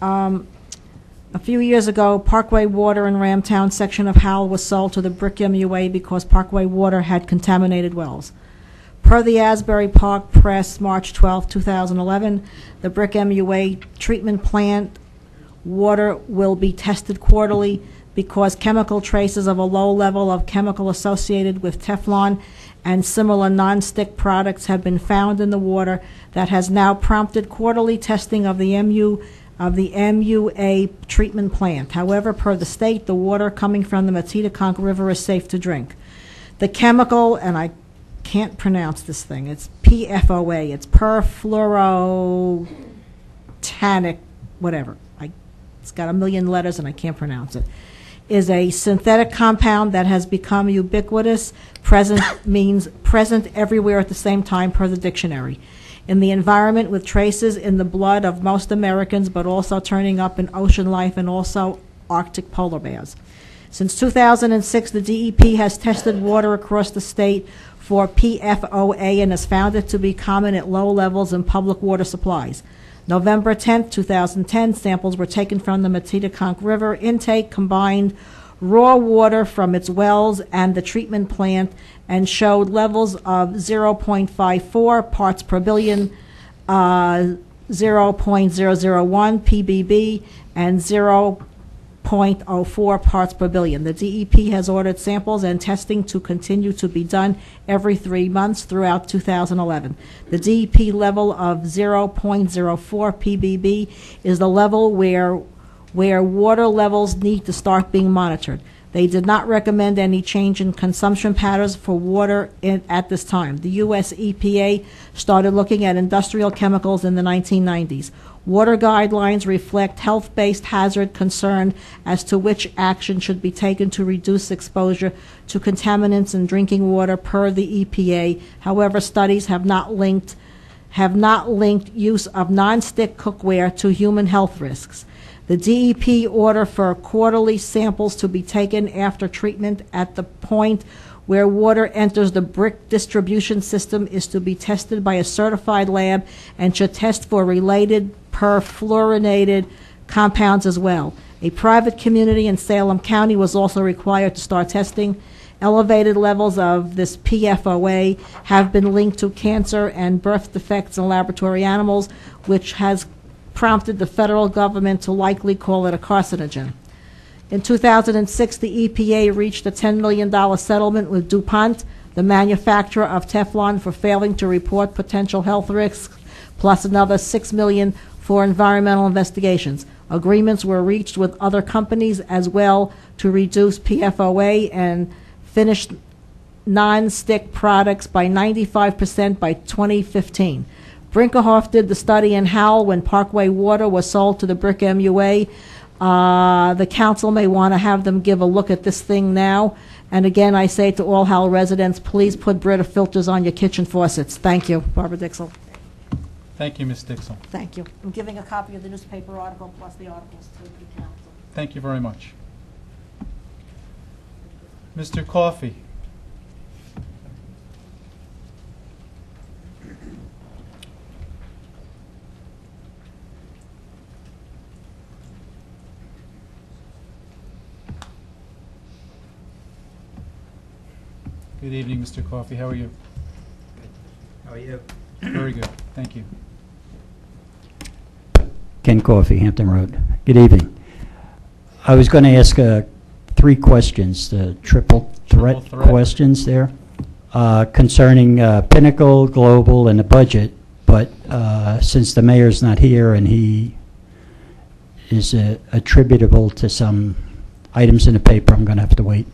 A few years ago, Parkway Water in Ramtown section of Howell was sold to the brick MUA because Parkway Water had contaminated wells. Per the Asbury Park Press, March 12, 2011, the brick MUA treatment plant water will be tested quarterly because chemical traces of a low level of chemical associated with Teflon and similar non-stick products have been found in the water. That has now prompted quarterly testing of the MUA treatment plant. However, per the state, the water coming from the Matitaconk River is safe to drink. The chemical, and I can't pronounce this thing, it's PFOA, it's perfluorotanic, whatever. It's got a million letters and I can't pronounce it. Is a synthetic compound that has become ubiquitous. Present means present everywhere at the same time per the dictionary. In the environment with traces in the blood of most Americans, but also turning up in ocean life and also Arctic polar bears. Since 2006, the DEP has tested water across the state for PFOA and has found it to be common at low levels in public water supplies. November 10, 2010, samples were taken from the Matitaconk River intake, combined raw water from its wells and the treatment plant, and showed levels of 0.54 parts per billion, 0.001 ppb, and 0.04 parts per billion. The DEP has ordered samples and testing to continue to be done every 3 months throughout 2011. The DEP level of 0.04 ppb is the level where water levels need to start being monitored. They did not recommend any change in consumption patterns for water at this time. The U.S. EPA started looking at industrial chemicals in the 1990s. Water guidelines reflect health-based hazard concern as to which action should be taken to reduce exposure to contaminants in drinking water per the EPA. However, studies have not linked use of non-stick cookware to human health risks. The DEP order for quarterly samples to be taken after treatment at the point where water enters the brick distribution system is to be tested by a certified lab and should test for related perfluorinated compounds as well. A private community in Salem County was also required to start testing. Elevated levels of this PFOA have been linked to cancer and birth defects in laboratory animals, which has prompted the federal government to likely call it a carcinogen. In 2006, the EPA reached a $10 million settlement with DuPont, the manufacturer of Teflon, for failing to report potential health risks plus another $6 million for environmental investigations. Agreements were reached with other companies as well to reduce PFOA and finished non-stick products by 95% by 2015. Brinkerhoff did the study in Howell when Parkway Water was sold to the Brick MUA. The council may want to have them give a look at this thing now. And again, I say to all Howell residents, please put Brita filters on your kitchen faucets. Thank you. Barbara Dixell. Thank you, Ms. Dixell. Thank you. I'm giving a copy of the newspaper article plus the articles to the council. Thank you very much. Mr. Coffey. Good evening, Mr. Coffey. How are you? How are you? Very good. Thank you. Ken Coffey, Hampton Road. Good evening. I was going to ask 3 questions, the triple threat questions there, concerning Pinnacle, Global, and the budget. But since the mayor's not here and he is attributable to some items in the paper, I'm going to have to wait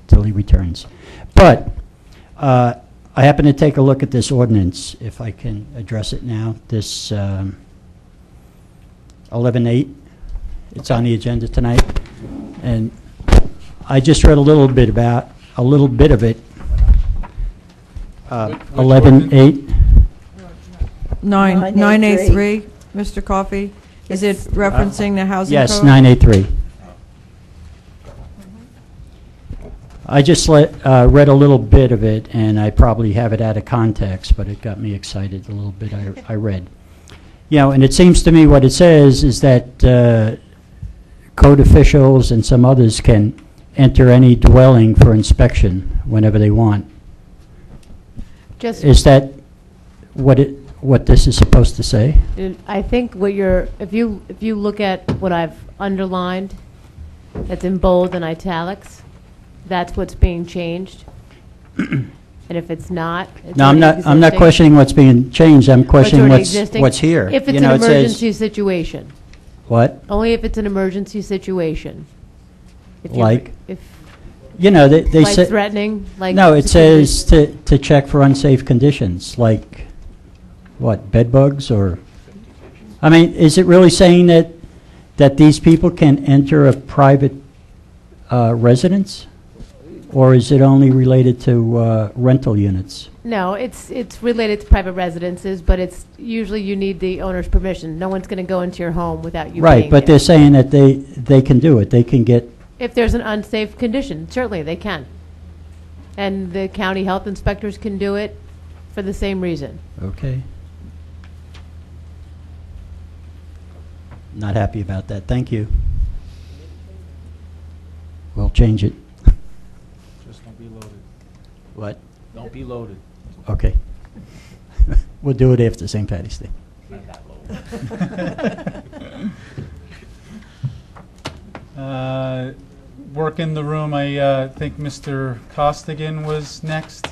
till he returns. But I happen to take a look at this ordinance, if I can address it now, this 11-8. It's on the agenda tonight. And I just read a little bit of it. 11-8. 983, Mr. Coffey. Is it referencing the housing code? Yes, 983. I just read a little bit of it, and I probably have it out of context, but it got me excited a little bit. I read. You know, and it seems to me what it says is that code officials and some others can enter any dwelling for inspection whenever they want. Is that what this is supposed to say? I think what if you look at what I've underlined, that's in bold and italics, that's what's being changed. And if it's not, it's No, I'm not questioning what's being changed. I'm questioning what's here. If it's an emergency situation. What? Only if it's an emergency situation. Like? If they say threatening, like no, it says to check for unsafe conditions, like what, bed bugs or? I mean, is it really saying that these people can enter a private residence? Or is it only related to rental units? No, it's related to private residences, but it's usually you need the owner's permission. No one's going to go into your home without you Right, being but there. they're saying that they can do it. They can get... If there's an unsafe condition, certainly they can. And the county health inspectors can do it for the same reason. Okay. Not happy about that. Thank you. We'll change it. Just don't be loaded. What? Don't be loaded. Okay. We'll do it after St. Patty's Day. Work in the room, I think Mr. Costigan was next.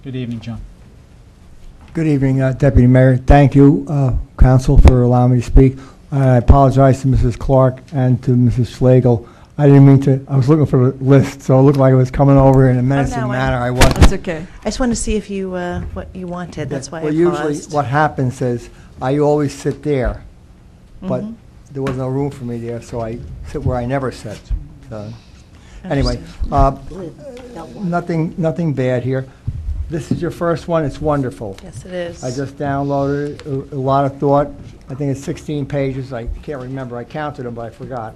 Good evening, John. Good evening, Deputy Mayor. Thank you, Council, for allowing me to speak. I apologize to Mrs. Clark and to Mrs. Schlegel. I didn't mean to. I was looking for the list, so it looked like it was coming over in a menacing manner. I wasn't. That's okay. I just wanted to see if you, what you wanted. That's why I Well, paused. usually what happens is I always sit there, but there was no room for me there, so I sit where I never sit. So, anyway, nothing bad here. This is your first one. It's wonderful. Yes, it is. I just downloaded it, a lot of thought. I think it's 16 pages. I can't remember. I counted them, but I forgot.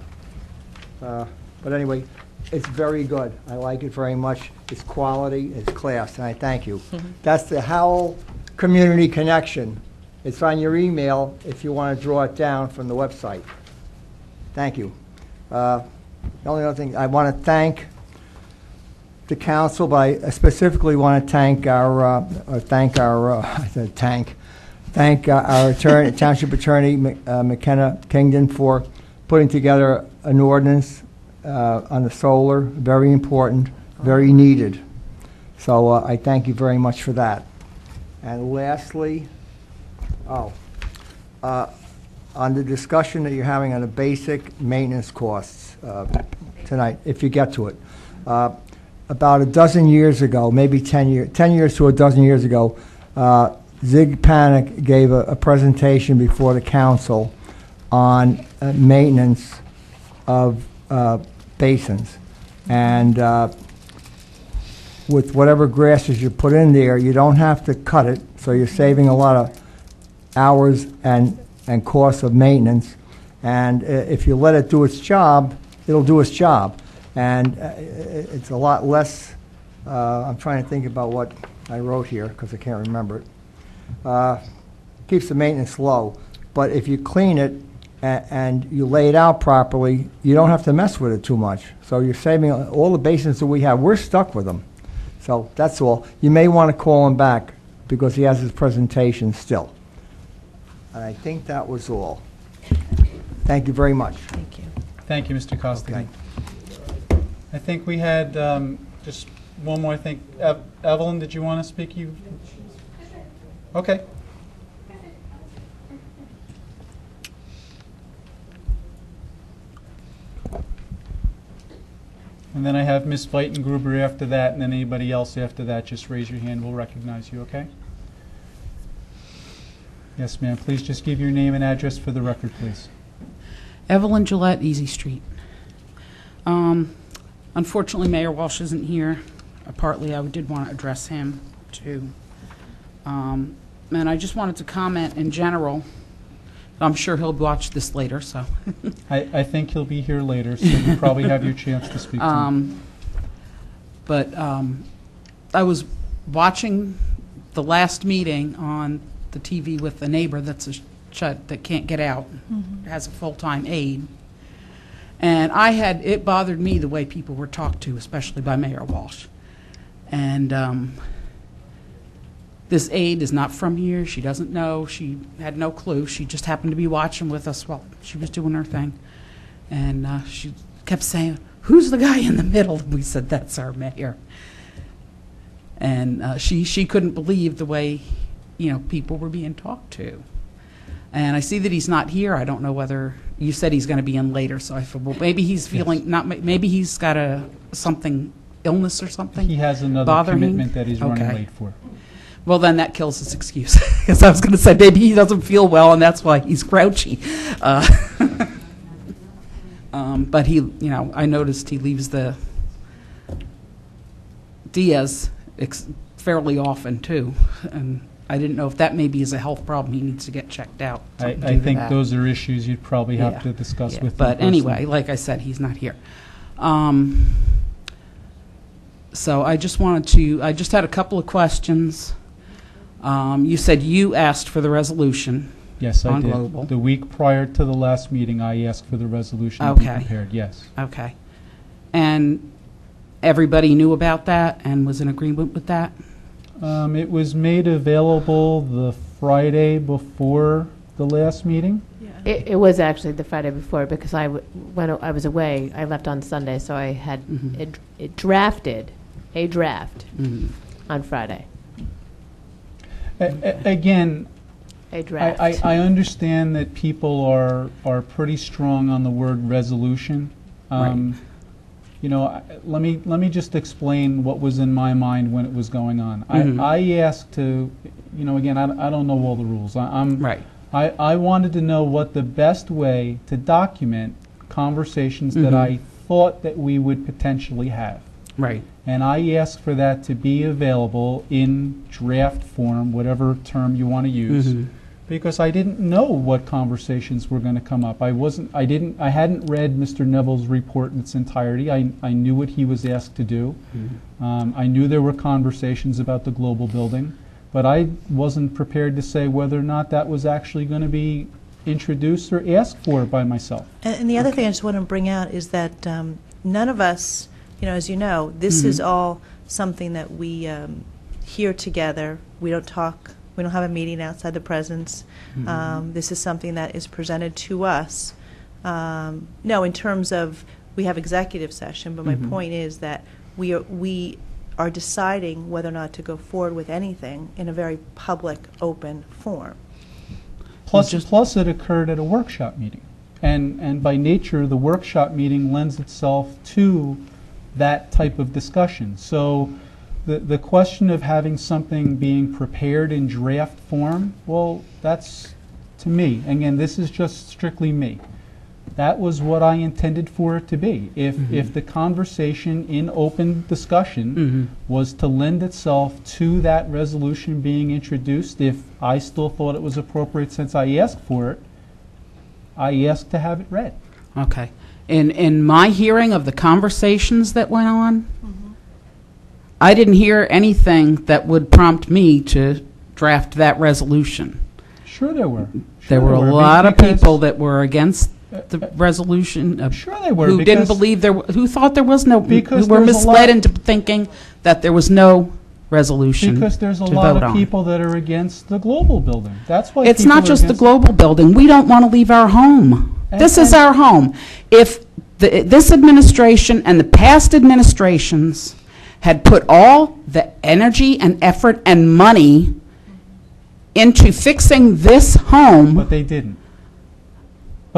But anyway, it's very good. I like it very much. It's quality, it's class, and I thank you. That's the Howell Community Connection. It's on your email if you want to draw it down from the website. Thank you. The only other thing, I want to thank the council, but I specifically want to thank our attorney, Township Attorney McKenna Kingdon, for putting together an ordinance on the solar, very important, very needed. So I thank you very much for that. And lastly, on the discussion that you're having on the basic maintenance costs tonight, if you get to it. About a dozen years ago, maybe 10 years to a dozen years ago, Zig Panic gave a presentation before the council on maintenance of basins. And with whatever grasses you put in there, you don't have to cut it, so you're saving a lot of hours and costs of maintenance. And if you let it do its job, it'll do its job. And it's a lot less, I'm trying to think about what I wrote here because I can't remember it. Keeps the maintenance low. But if you clean it and you lay it out properly, you don't have to mess with it too much. So you're saving all the basins that we have. We're stuck with them. So that's all. You may want to call him back because he has his presentation still. And I think that was all. Thank you very much. Thank you. Thank you, Mr. Costigan. Okay. I think we had just one more thing. Evelyn, did you want to speak? Okay. And then I have Ms. Weitengruber after that, and then anybody else after that, just raise your hand. We'll recognize you, okay? Yes, ma'am. Please just give your name and address for the record, please. Evelyn Gillette, Easy Street. Unfortunately, Mayor Walsh isn't here. Partly, I did want to address him, too. And I just wanted to comment in general. I'm sure he'll watch this later, so. I think he'll be here later, so you probably have your chance to speak to him. But I was watching the last meeting on the TV with a neighbor that's that can't get out, has a full-time aide. And it bothered me the way people were talked to, especially by Mayor Walsh. And this aide is not from here. She doesn't know. She had no clue. She just happened to be watching with us while she was doing her thing. And she kept saying, "Who's the guy in the middle?" And we said, "That's our mayor." And she couldn't believe the way, people were being talked to. And I see that he's not here. I don't know whether you said he's going to be in later. So I thought, well, maybe he's feeling maybe he's got illness or something. He has another commitment that he's running late for. Well, then that kills his excuse. Because I was going to say maybe he doesn't feel well, and that's why he's grouchy. But I noticed he leaves the Diaz fairly often too, and I didn't know if that maybe is a health problem he needs to get checked out. I think those are issues you'd probably have to discuss with him. But anyway, like I said, he's not here. So I just had a couple of questions. You said you asked for the resolution. Yes, I did. Global. The week prior to the last meeting, I asked for the resolution to be prepared. Yes. Okay. And everybody knew about that and was in agreement with that? It was made available the Friday before the last meeting. It was actually the Friday before because when I was away, I left on Sunday, so I had it drafted, a draft on Friday. Again, a draft. I understand that people are pretty strong on the word resolution. Right. Let me just explain what was in my mind when it was going on. I asked to, again, I don't know all the rules. Right. I wanted to know what the best way to document conversations that I thought that we would potentially have. Right. And I asked for that to be available in draft form, whatever term you want to use, because I didn't know what conversations were going to come up. I hadn't read Mr. Neville's report in its entirety. I knew what he was asked to do. I knew there were conversations about the global building, but I wasn't prepared to say whether or not that was actually going to be introduced or asked for by myself. And the other thing I just want to bring out is that none of us, as you know, this is all something that we hear together. We don't talk. We don't have a meeting outside the presence. This is something that is presented to us. No, in terms of we have executive session, but my point is that we are deciding whether or not to go forward with anything in a very public, open form. Plus it occurred at a workshop meeting. And by nature, the workshop meeting lends itself to that type of discussion. So the question of having something being prepared in draft form, well, that's, to me, again, this is just strictly me. That was what I intended for it to be. If the conversation in open discussion was to lend itself to that resolution being introduced, if I still thought it was appropriate since I asked for it, I asked to have it read. Okay. In my hearing of the conversations that went on, I didn't hear anything that would prompt me to draft that resolution. Sure there were. There were a lot of people that were against the resolution. Sure they were. Who didn't believe who thought there was no, because who were misled into thinking that there was no resolution. Because there's a lot of people that are against the global building. That's why it's not just the global building. We don't want to leave our home. This is our home. If this administration and the past administrations had put all the energy and effort and money into fixing this home, but they didn't.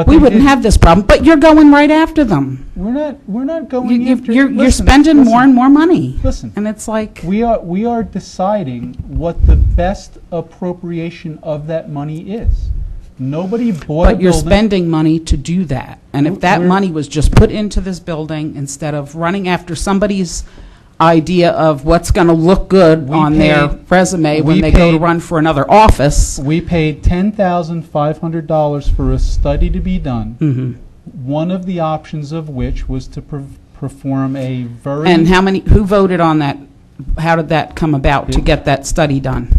We wouldn't have this problem. But you're going right after them. We're not going after. You're spending more and more money. Listen, and it's like we are deciding what the best appropriation of that money is. Nobody bought. But you're spending money to do that, and if that money was just put into this building instead of running after somebody's idea of what's going to look good on their resume when they go to run for another office. We paid $10,500 for a study to be done. One of the options of which was to perform a very... And who voted on that? How did that come about to get that study done?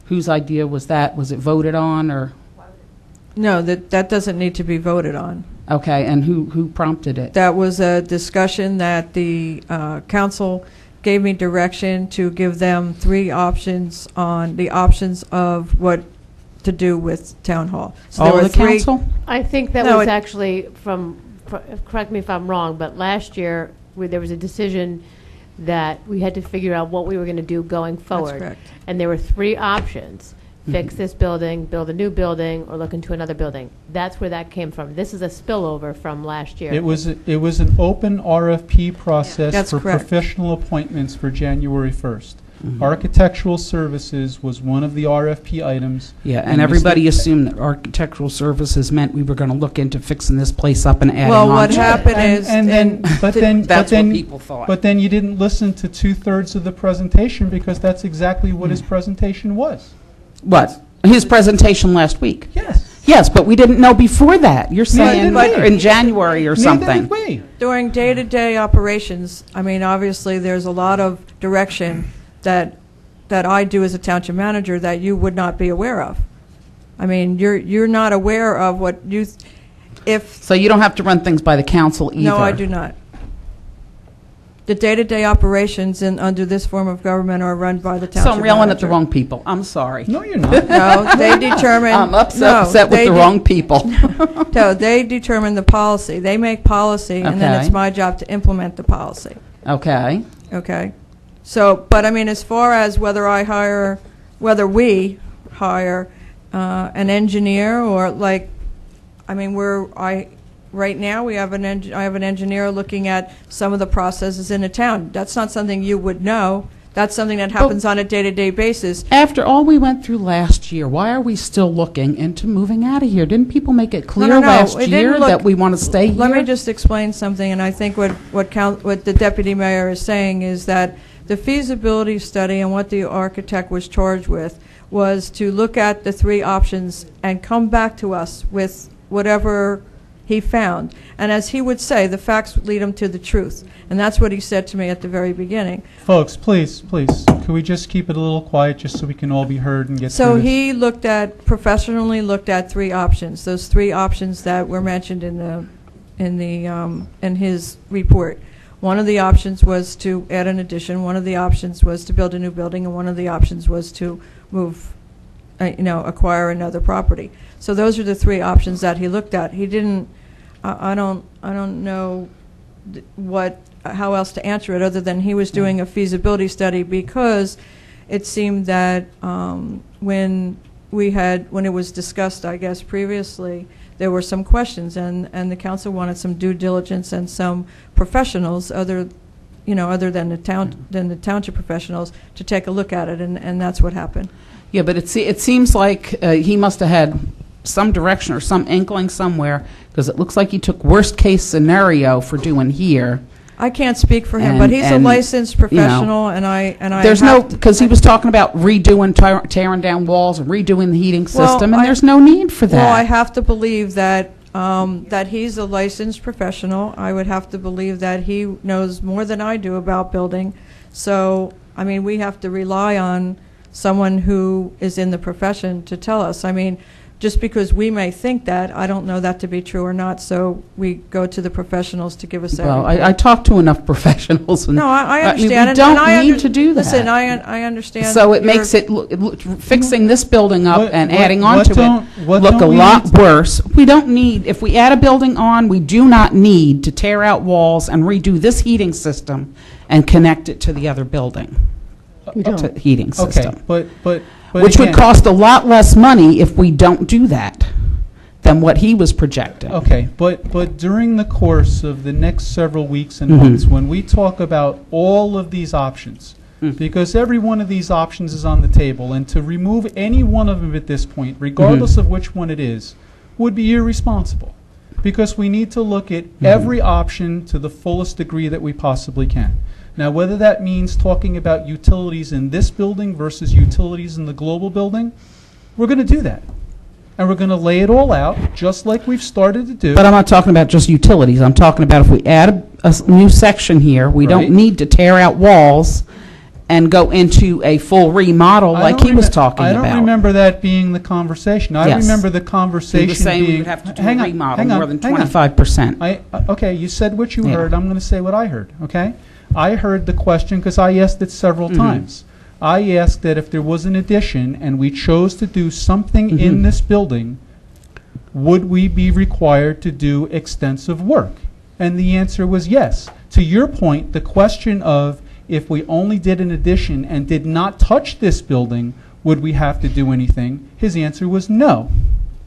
Whose idea was that? Was it voted on or? No, that doesn't need to be voted on. Okay, and who prompted it? That was a discussion that the council gave me direction to give them 3 options on the options of what to do with town hall. So there were 3. Council? I think that was actually correct me if I'm wrong, but last year there was a decision that we had to figure out what we were going to do going forward. That's correct. And there were 3 options. Fix this building, build a new building, or look into another building. That's where that came from. This is a spillover from last year. It was an open RFP process for correct. professional appointments for January 1st. Architectural services was one of the RFP items. Yeah, and everybody assumed that architectural services meant we were going to look into fixing this place up and adding on. Well, what happened is, that's what people thought. But then you didn't listen to 2/3 of the presentation because that's exactly what his presentation was. What? His presentation last week? Yes. Yes, but we didn't know before that. You're saying in January or something. Neither did we. during day-to-day operations, I mean, obviously, there's a lot of direction that I do as a township manager that you would not be aware of. I mean, you're not aware of what you, if... So you don't have to run things by the council either? No, I do not. The day-to-day operations under this form of government are run by the township manager. So I'm yelling at the wrong people. I'm sorry. No, you're not. No, they determine... I'm upset with the wrong people. No, they determine the policy. They make policy, and then it's my job to implement the policy. Okay. Okay. So, but I mean, as far as whether we hire an engineer or like, I mean, right now we have I have an engineer looking at some of the processes in a town. That's not something you would know. That's something that happens on a day-to-day basis. After all we went through last year, why are we still looking into moving out of here? Didn't people make it clear last year that we want to stay here? Let me just explain something, and I think what the deputy mayor is saying is that the feasibility study and what the architect was charged with was to look at the three options and come back to us with whatever he found. And as he would say, the facts lead him to the truth. And that's what he said to me at the very beginning. Folks, please, could we just keep it a little quiet just so we can all be heard and get through So this? he professionally looked at three options, those three options that were mentioned in his report. One of the options was to add an addition, one of the options was to build a new building, and one of the options was to acquire another property. So those are the three options that he looked at. He didn't I don't know how else to answer it other than he was doing a feasibility study, because it seemed that when it was discussed, I guess, previously, there were some questions, and the council wanted some due diligence and some professionals other than the township professionals to take a look at it, and that's what happened. Yeah, but it seems like he must have had some direction or some inkling somewhere, because it looks like he took worst case scenario for doing here. I can't speak for him, but he's a licensed professional, and I. There's because he was talking about redoing, tearing down walls and redoing the heating system, and there's no need for that. Well, I have to believe that that he's a licensed professional. I would have to believe that he knows more than I do about building. So, I mean, we have to rely on someone who is in the profession to tell us. I mean, just because we may think that, I don't know that to be true or not, so we go to the professionals to give us that. Well, I talked to enough professionals. And no, I understand. We don't need to do that. Listen, I understand. So it makes it, fixing this building up and adding on to it look a lot worse. We don't need, if we add a building on, we do not need to tear out walls and redo this heating system and connect it to the other building. To heating system. Okay, but which would cost a lot less money if we don't do that than what he was projecting. Okay, but during the course of the next several weeks and months, when we talk about all of these options, because every one of these options is on the table, and to remove any one of them at this point, regardless of which one it is, would be irresponsible. Because we need to look at every option to the fullest degree that we possibly can. Now, whether that means talking about utilities in this building versus utilities in the global building, we're going to do that. And we're going to lay it all out, just like we've started to do. But I'm not talking about just utilities. I'm talking about if we add a new section here, we don't need to tear out walls and go into a full remodel like he was talking about. I don't remember that being the conversation. I remember the conversation being... He was saying we would have to do a remodel more than 25%. Okay, you said what you heard. I'm going to say what I heard, okay? I heard the question because I asked it several times. I asked that if there was an addition and we chose to do something in this building, would we be required to do extensive work? And the answer was yes. To your point, the question of if we only did an addition and did not touch this building, would we have to do anything? His answer was no.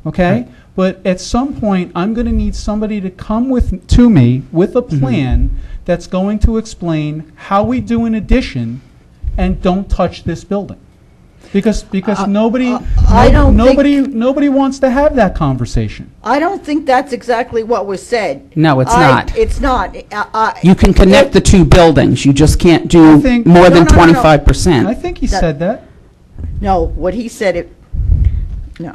Okay? Right. But at some point, I'm going to need somebody to come to me with a plan that's going to explain how we do an addition and don't touch this building. Because nobody wants to have that conversation. I don't think that's exactly what was said. No, it's not. It's not. You can connect the two buildings. You just can't do more than 25%. I think he said that. No, what he said,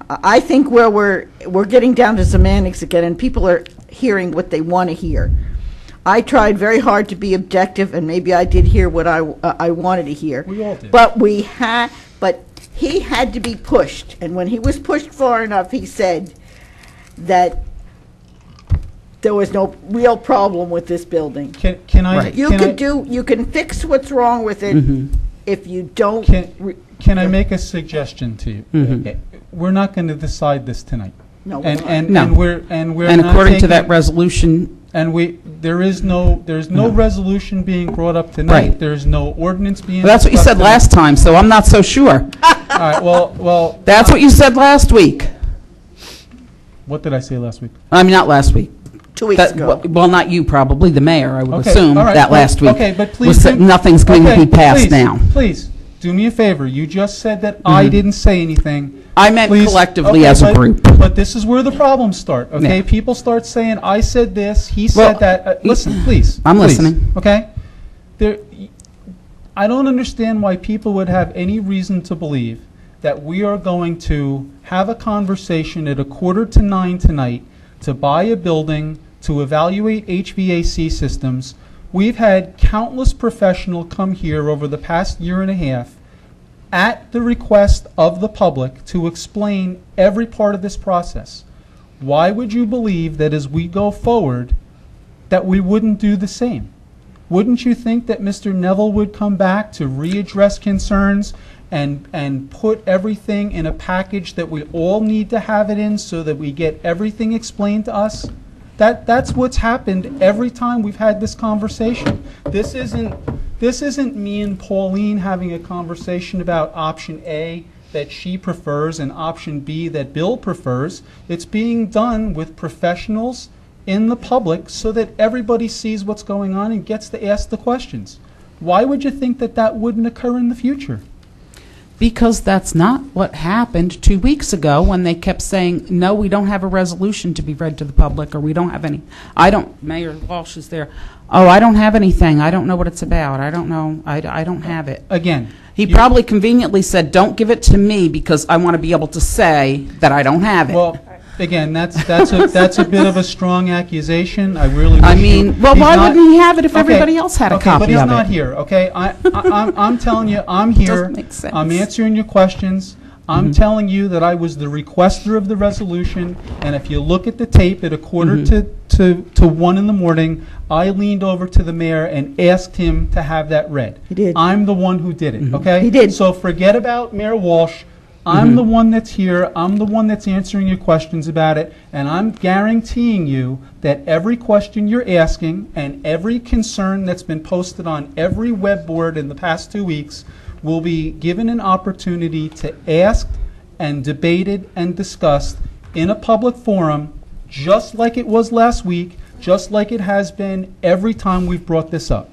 I think where we're getting down to semantics again, and people are hearing what they want to hear. I tried very hard to be objective, and maybe I did hear what I wanted to hear. We all did. But he had to be pushed, and when he was pushed far enough, he said that there was no real problem with this building. Can I? You can fix what's wrong with it if you don't. Can I make a suggestion to you? We're not going to decide this tonight. No, and we're not according to that resolution. And there's no resolution being brought up tonight. Right. There's no ordinance being. Well, that's what you said last time, so I'm not so sure. All right. Well. That's what you said last week. What did I say last week? I mean, not last week. 2 weeks ago. Well, not you, probably the mayor. I would Okay, assume all right, that last week. Okay, but please. Nothing's going to be passed now. Please do me a favor. You just said that I didn't say anything. I meant collectively as a group. But this is where the problems start, okay? Yeah. People start saying, I said this, he said that. Listen, please. I'm listening. Okay? I don't understand why people would have any reason to believe that we are going to have a conversation at 8:45 tonight to buy a building, to evaluate HVAC systems. We've had countless professionals come here over the past year and a half at the request of the public to explain every part of this process. Why would you believe that as we go forward that we wouldn't do the same? Wouldn't you think that Mr. Neville would come back to readdress concerns and put everything in a package that we all need to have it in so that we get everything explained to us? That's what's happened every time we've had this conversation. This isn't me and Pauline having a conversation about option A that she prefers and option B that Bill prefers. It's being done with professionals in the public so that everybody sees what's going on and gets to ask the questions. Why would you think that that wouldn't occur in the future? Because that's not what happened 2 weeks ago when they kept saying, no, we don't have a resolution to be read to the public, or we don't have any. Mayor Walsh is there. Oh, I don't have anything. I don't know what it's about. I don't know. I don't have it. Again. He probably conveniently said, don't give it to me because I want to be able to say that I don't have it. Well, again, that's a bit of a strong accusation. I really. I wish mean, you- well, he's why not- wouldn't he have it if Okay, everybody else had a okay, copy but he's of not it? here. Okay, I'm telling you, I'm here. Doesn't make sense. I'm answering your questions. I'm telling you that I was the requester of the resolution, and if you look at the tape at a quarter to 1 in the morning, I leaned over to the mayor and asked him to have that read. He did. I'm the one who did it, okay? He did. So forget about Mayor Walsh. I'm the one that's here. I'm the one that's answering your questions about it, and I'm guaranteeing you that every question you're asking and every concern that's been posted on every web board in the past 2 weeks will be given an opportunity to ask and debated and discussed in a public forum, just like it was last week, just like it has been every time we've brought this up.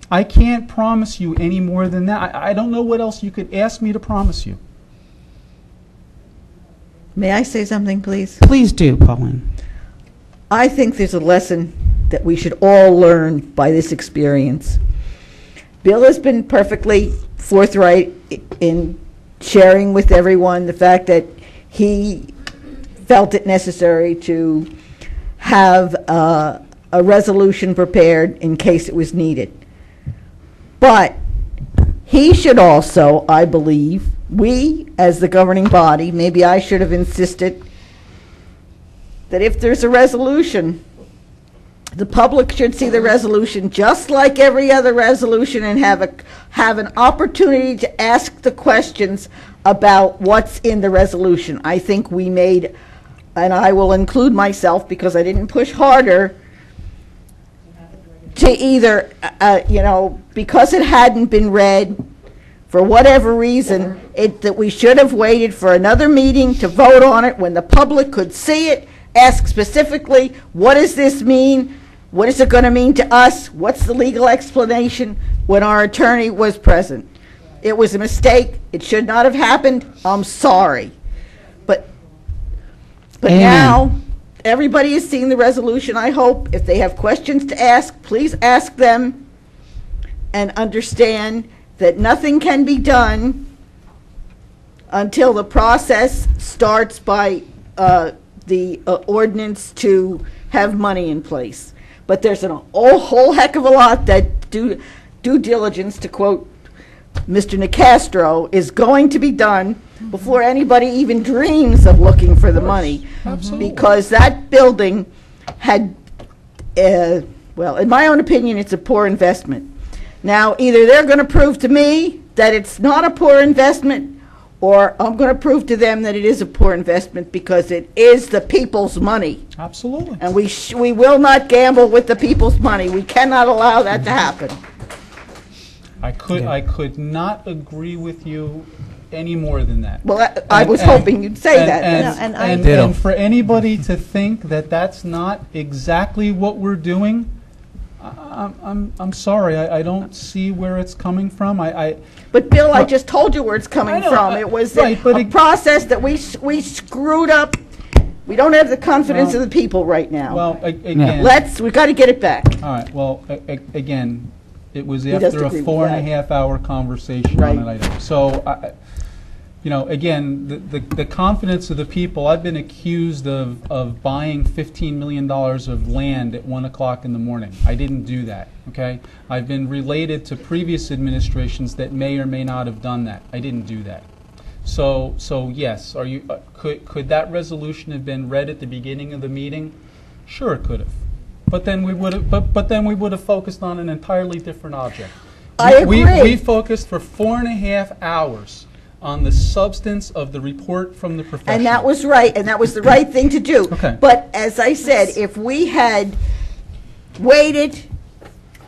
I can't promise you any more than that. I don't know what else you could ask me to promise you. May I say something, please? Please do, Pauline. I think there's a lesson that we should all learn by this experience. Bill has been perfectly forthright in sharing with everyone the fact that he felt it necessary to have a resolution prepared in case it was needed. But he should also, I believe, we as the governing body, maybe I should have insisted that if there's a resolution, the public should see the resolution just like every other resolution and have an opportunity to ask the questions about what's in the resolution. I think we made, and I will include myself because I didn't push harder, to either, because it hadn't been read, for whatever reason, that we should have waited for another meeting to vote on it when the public could see it, ask specifically, what does this mean? What is it going to mean to us? What's the legal explanation? When our attorney was present. It was a mistake. It should not have happened. I'm sorry. But now, everybody has seen the resolution, I hope. If they have questions to ask, please ask them and understand that nothing can be done until the process starts by the ordinance to have money in place. But there's a whole heck of a lot that due diligence, to quote Mr. Nicastro, is going to be done before anybody even dreams of looking for the money. Absolutely. Because that building had, well, in my own opinion, it's a poor investment. Now, either they're going to prove to me that it's not a poor investment, or I'm going to prove to them that it is a poor investment because it is the people's money. Absolutely. And we will not gamble with the people's money. We cannot allow that to happen. I could not agree with you any more than that. Well, I was hoping you'd say that. And for anybody to think that that's not exactly what we're doing, I'm sorry. I don't see where it's coming from. But Bill, I just told you where it's coming from. It was a process that we screwed up. We don't have the confidence of the people right now. Well, again, we've got to get it back. All right. Well, again, it was He doesn't after a agree with 4.5-hour conversation on an item. So, again, the confidence of the people. I've been accused of buying $15 million of land at 1 o'clock in the morning. I didn't do that. Okay. I've been related to previous administrations that may or may not have done that. I didn't do that. So yes. Are you? Could that resolution have been read at the beginning of the meeting? Sure, it could have. But then we would have. But then we would have focused on an entirely different object. I agree. We focused for 4.5 hours on the substance of the report from the professional. And that was right, and that was the right thing to do. Okay. But as I said, if we had waited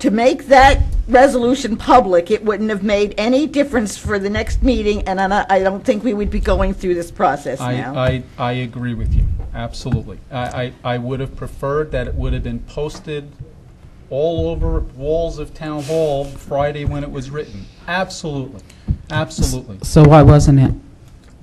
to make that resolution public, it wouldn't have made any difference for the next meeting, and I don't think we would be going through this process now. I agree with you, absolutely. I would have preferred that it would have been posted all over walls of Town Hall Friday when it was written. Absolutely, absolutely. So why wasn't it?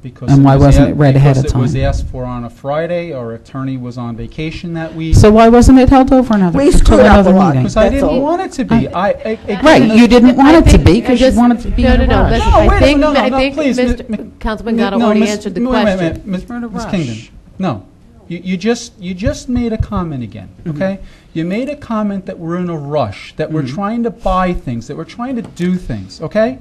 Because And why wasn't it read ahead of Because it was time? asked for on a Friday, our attorney was on vacation that week. So why wasn't it held over We until screwed up another a lot. meeting? Because I That's didn't all. want it to be. Right, you didn't want it to be because you just- wanted to be no, in a no, rush. listen, No, I wait a think, minute, no, I no, think please, Mr. Councilman Gatto No, already Miss- answered the wait a question. minute, Miss We're in a Miss rush. Kingdon, no. You just made a comment again, okay? You made a comment that we're in a rush, that we're trying to buy things, that we're trying to do things, okay?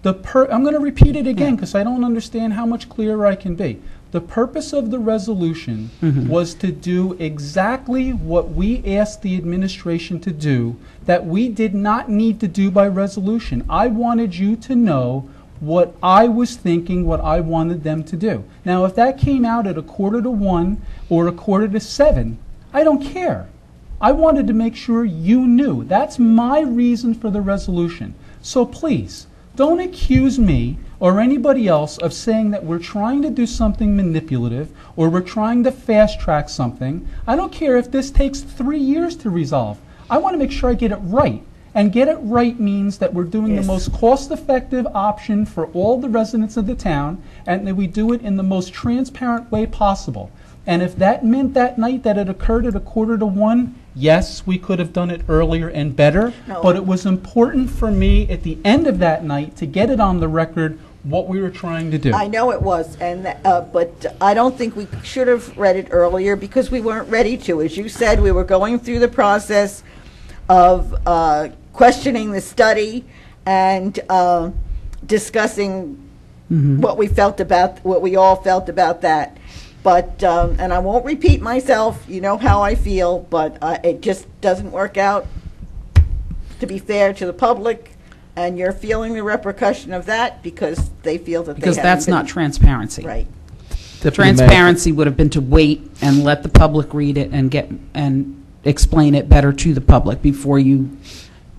I'm going to repeat it again because I don't understand how much clearer I can be. The purpose of the resolution was to do exactly what we asked the administration to do that we did not need to do by resolution. I wanted you to know what I was thinking, what I wanted them to do. Now, if that came out at 1:45 or 1:45, I don't care. I wanted to make sure you knew. That's my reason for the resolution. So please, don't accuse me or anybody else of saying that we're trying to do something manipulative or we're trying to fast track something. I don't care if this takes 3 years to resolve. I want to make sure I get it right. And get it right means that we're doing the most cost-effective option for all the residents of the town, and that we do it in the most transparent way possible. And if that meant that night that it occurred at 1:45, yes, we could have done it earlier and better, but it was important for me at the end of that night to get it on the record what we were trying to do. I know it was, but I don't think we should have read it earlier because we weren't ready to. As you said, we were going through the process of questioning the study and discussing what we all felt about that. But and I won't repeat myself. You know how I feel, but it just doesn't work out. To be fair to the public, and you're feeling the repercussion of that because they feel that Because they that's haven't not transparency. right. Transparency would have been to wait and let the public read it and explain it better to the public before you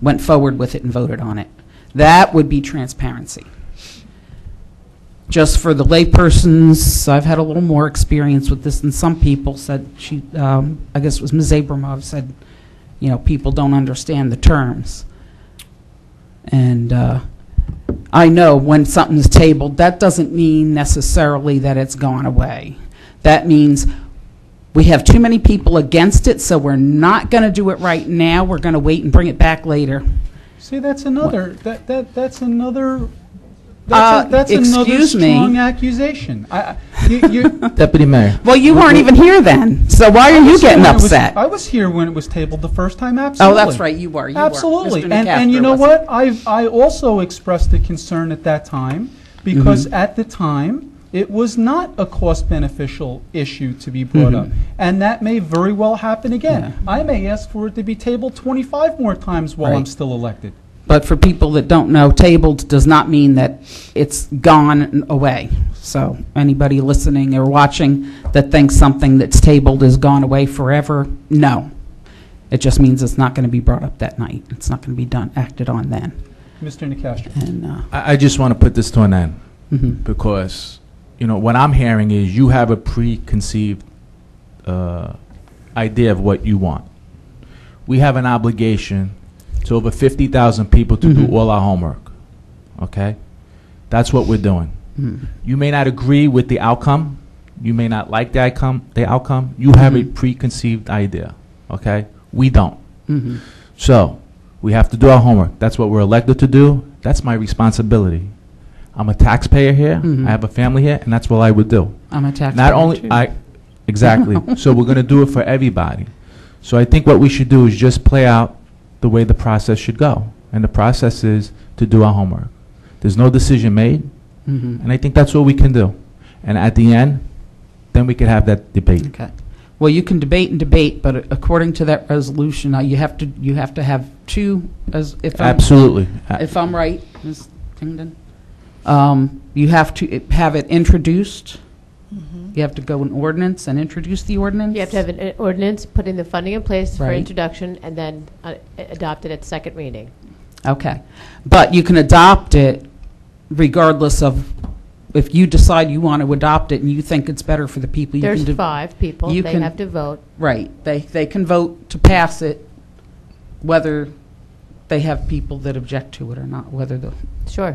went forward with it and voted on it. That would be transparency. Just for the laypersons, I've had a little more experience with this than some people. Said I guess it was Ms. Abramov said, you know, people don't understand the terms. And I know when something's tabled, that doesn't mean necessarily that it's gone away. That means we have too many people against it, so we're not going to do it right now. We're going to wait and bring it back later. See, that's another, that's another Excuse me. strong accusation. Deputy Mayor. Well, you weren't even here then, so why are you getting upset? I was here when it was tabled the first time, absolutely. Oh, that's right, you were. Absolutely. Mr. And you Nicastro know wasn't. what? I also expressed a concern at that time because at the time, it was not a cost-beneficial issue to be brought up. And that may very well happen again. I may ask for it to be tabled 25 more times while I'm still elected. But for people that don't know, tabled does not mean that it's gone away. So anybody listening or watching that thinks something that's tabled is gone away forever, no. It just means it's not going to be brought up that night. It's not going to be acted on then. Mr. Nicastro. And I just want to put this to an end because, you know, what I'm hearing is you have a preconceived idea of what you want. We have an obligation to over 50,000 people to do all our homework, okay? That's what we're doing. You may not agree with the outcome. You may not like the outcome. You have a preconceived idea, okay? We don't. So we have to do our homework. That's what we're elected to do. That's my responsibility. I'm a taxpayer here. I have a family here, and that's what I would do. I'm a taxpayer Not only too. Exactly. So we're going to do it for everybody. So I think what we should do is just play out the way the process should go. And the process is to do our homework. There's no decision made, and I think that's what we can do. And at the end, then we could have that debate. Okay. Well, you can debate and debate, but according to that resolution, you have to have two. If Absolutely. if I'm right, Ms. Kingdon, You have to have it introduced. You have to go an ordinance and introduce the ordinance. You have to have an ordinance, putting the funding in place for Right. introduction, and then adopt it at second reading. Okay. But you can adopt it regardless of, if you decide you want to adopt it and you think it's better for the people. There's 5 people. you They can- have to vote. Right. They can vote to pass it, whether they have people that object to it or not, whether the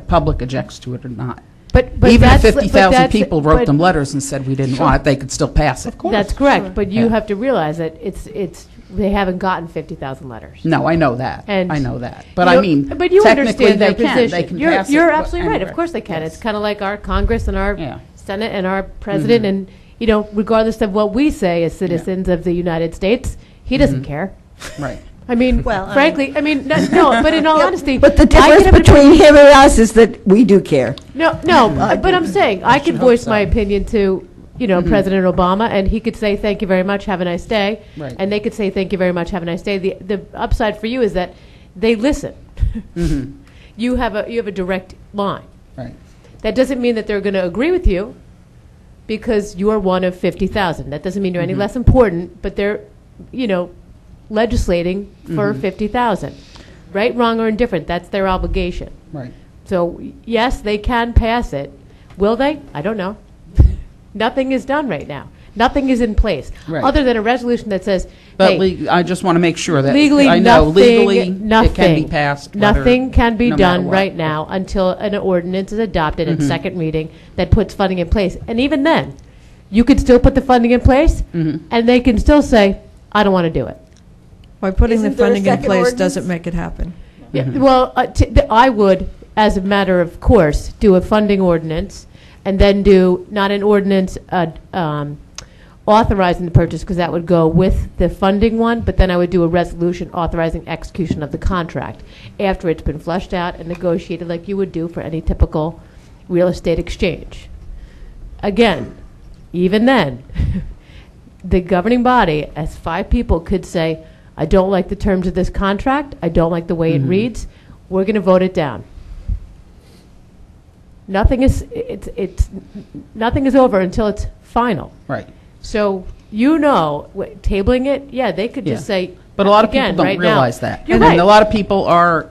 public objects to it or not. But even if that's- but 50,000 that's- people wrote but- them letters and said we didn't Sure. want it, they could still pass it. That's correct, but you Yeah. have to realize that they haven't gotten 50,000 letters. No, I know that. And I know that. But you I know, mean, but you technically understand their they can. position. They can you're pass it, you're but absolutely right. Of anyway. course they can. Yes. It's kind of like our Congress and our Yeah. Senate and our president, and regardless of what we say as citizens of the United States, he doesn't care. Right. I mean, frankly, no, but in all honesty, But the I difference get up between him and us is that we do care. No, but I'm saying I could voice my opinion to, President Obama, and he could say, "Thank you very much, have a nice day," Right. and they could say, "Thank you very much, have a nice day." The upside for you is that they listen. You have a direct line. Right. That doesn't mean that they're going to agree with you, because you are one of 50,000. That doesn't mean you're any less important, but they're, legislating for 50,000. Right, wrong, or indifferent, that's their obligation. Right. So, yes, they can pass it. Will they? I don't know. Nothing is done right now. Nothing is in place, Right. other than a resolution that says, But hey, I just want to make sure that legally, I know nothing, legally nothing, it can be passed. whether- Nothing can be no matter done what. right now until an ordinance is adopted at Mhm. second reading that puts funding in place. And even then, you could still put the funding in place, and they can still say, I don't want to do it. By putting Isn't the there a funding in second place ordinance? doesn't make it happen. Yeah, well, I would, as a matter of course, do a funding ordinance, and then do not an ordinance authorizing the purchase, because that would go with the funding one, but then I would do a resolution authorizing execution of the contract after it's been fleshed out and negotiated like you would do for any typical real estate exchange. Again, even then, the governing body, as 5 people, could say, I don't like the terms of this contract, I don't like the way it reads, we're going to vote it down. Nothing is nothing is over until it's final. Right. So tabling it, yeah, they could just say. But a lot of again, people don't right now- realize that. You're And right. a lot of people are,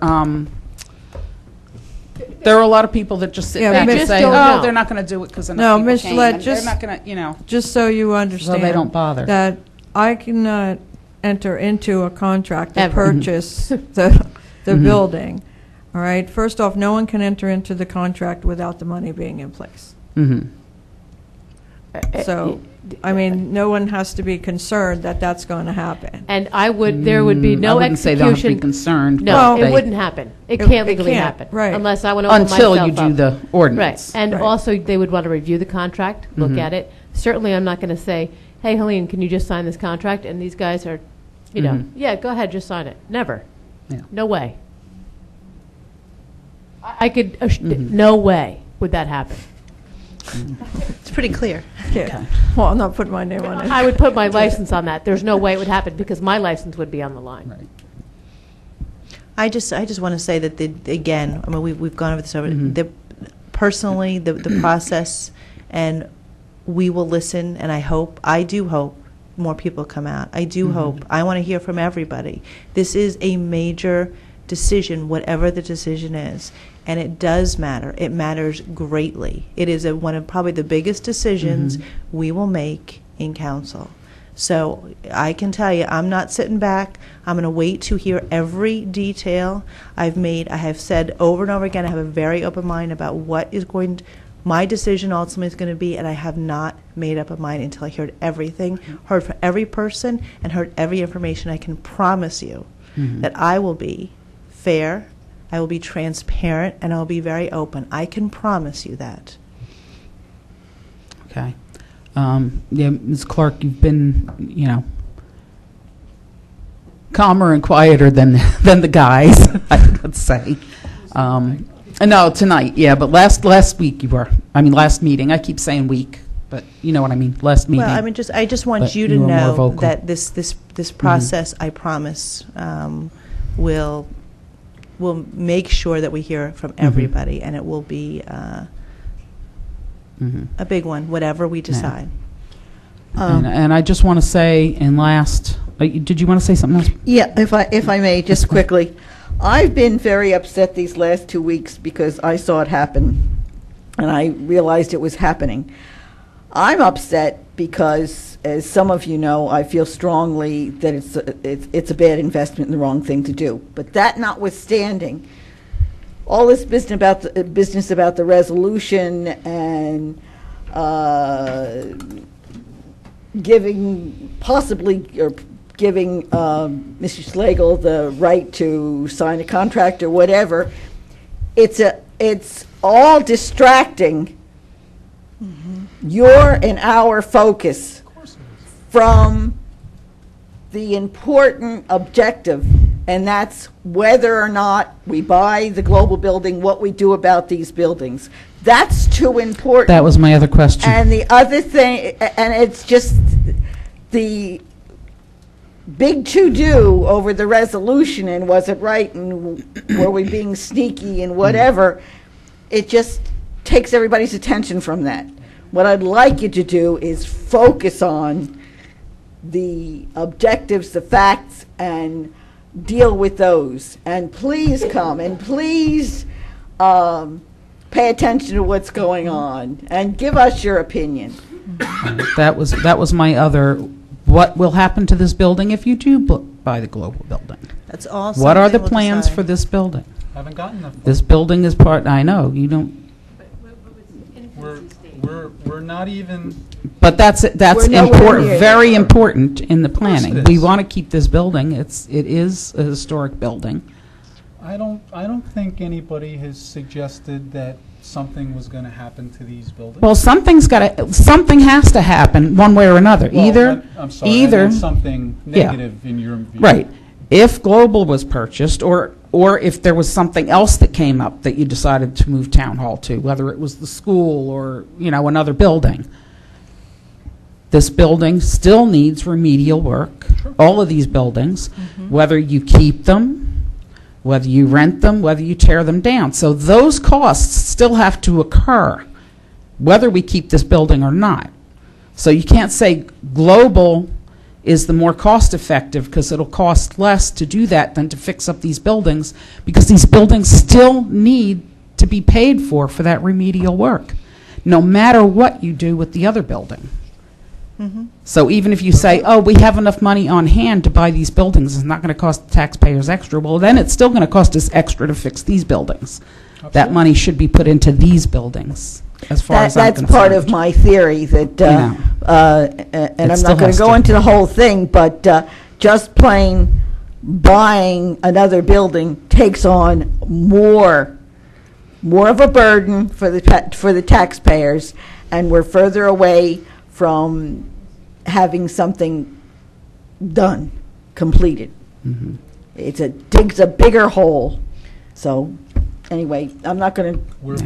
there are a lot of people that just sit Yeah, back they and just say, don't oh, know. they're not going to do it because No, enough Ms. people Gillette, came. just- They're not going to, Just so you understand. don't bother. That I cannot enter into a contract to Ever. purchase the building. All right? First off, no one can enter into the contract without the money being in place. So, I mean, no one has to be concerned that that's going to happen. And there would be no I wouldn't say they don't have to be execution. concerned. No, but it they- wouldn't happen. It It- can't it legally can't, happen. right. Unless I want to open Until you myself do up. the ordinance. Right. And Right. also, they would want to review the contract, look Mhm. at it. Certainly, I'm not going to say, hey, Helene, can you just sign this contract? And these guys are, Mhm. yeah, go ahead, just sign it. Never. Yeah. No way. I could, no way would that happen. It's pretty clear. Yeah. Well, I'm not putting my name on it. I would put my license on that. There's no way it would happen because my license would be on the line. Right. I just want to say that again, I mean, we've gone over this over. Personally, the process, and we will listen. And I do hope more people come out. I do hope. I want to hear from everybody. This is a major decision, whatever the decision is, and it does matter. It matters greatly. It is one of probably the biggest decisions we will make in council. So I can tell you, I'm not sitting back. I'm going to wait to hear every detail. I have said over and over again, I have a very open mind about what is my decision ultimately is going to be, and I have not made up a mind until I heard everything, heard from every person, and heard every information. I can promise you that I will be fair, I will be transparent, and I will be very open. I can promise you that. Okay. Yeah, Ms. Clark, you've been, calmer and quieter than the guys, let's say. No, tonight, yeah, but last week you were. I mean, last meeting. I keep saying week, but you know what I mean. Last meeting. Well, I mean, I just want But you to you were more know vocal. that this process, I promise, will we'll make sure that we hear from everybody, and it will be a big one, whatever we decide. And I just want to say, in last, did you want to say something else? Yeah, if I may, just quickly. I've been very upset these last 2 weeks because I saw it happen, and I realized it was happening. I'm upset because, as some of you know, I feel strongly that it's a bad investment and the wrong thing to do. But that notwithstanding, all this business about the resolution and giving Mr. Slagle the right to sign a contract or whatever, it's all distracting your and our focus from the important objective, and that's whether or not we buy the global building, what we do about these buildings. That's too important. That was my other question. And the other thing, and it's just the big to-do over the resolution and was it right and were we being sneaky and whatever, it just takes everybody's attention from that. What I'd like you to do is focus on the objectives, the facts, and deal with those. And please come and please pay attention to what's going on and give us your opinion. That was my other. What will happen to this building if you do buy the global building? That's all. What are the we'll plans decide. for this building? Haven't gotten that far. This building is part. I know you don't. We're not even. But that's important, very there. important in the planning. it We is. want to keep this building. It is a historic building. I don't think anybody has suggested that something was going to happen to these buildings. Well, something has to happen one way or another. Well, I'm sorry, I meant something negative in your view. Right. If Global was purchased, or if there was something else that came up that you decided to move Town Hall to, whether it was the school or, another building, this building still needs remedial work. Sure. All of these buildings, whether you keep them, whether you rent them, whether you tear them down. So those costs still have to occur, whether we keep this building or not. So you can't say Global is the more cost-effective because it'll cost less to do that than to fix up these buildings, because these buildings still need to be paid for that remedial work, no matter what you do with the other building. So even if you say, oh, we have enough money on hand to buy these buildings, it's not going to cost the taxpayers extra, well, then it's still going to cost us extra to fix these buildings. Absolutely. That money should be put into these buildings, as far as I'm concerned. That's part of my theory, that, and I'm not going to go into the whole thing, but just plain buying another building takes on more of a burden for the taxpayers, and we're further away from having something done, completed. It digs a bigger hole. So anyway, I'm not going to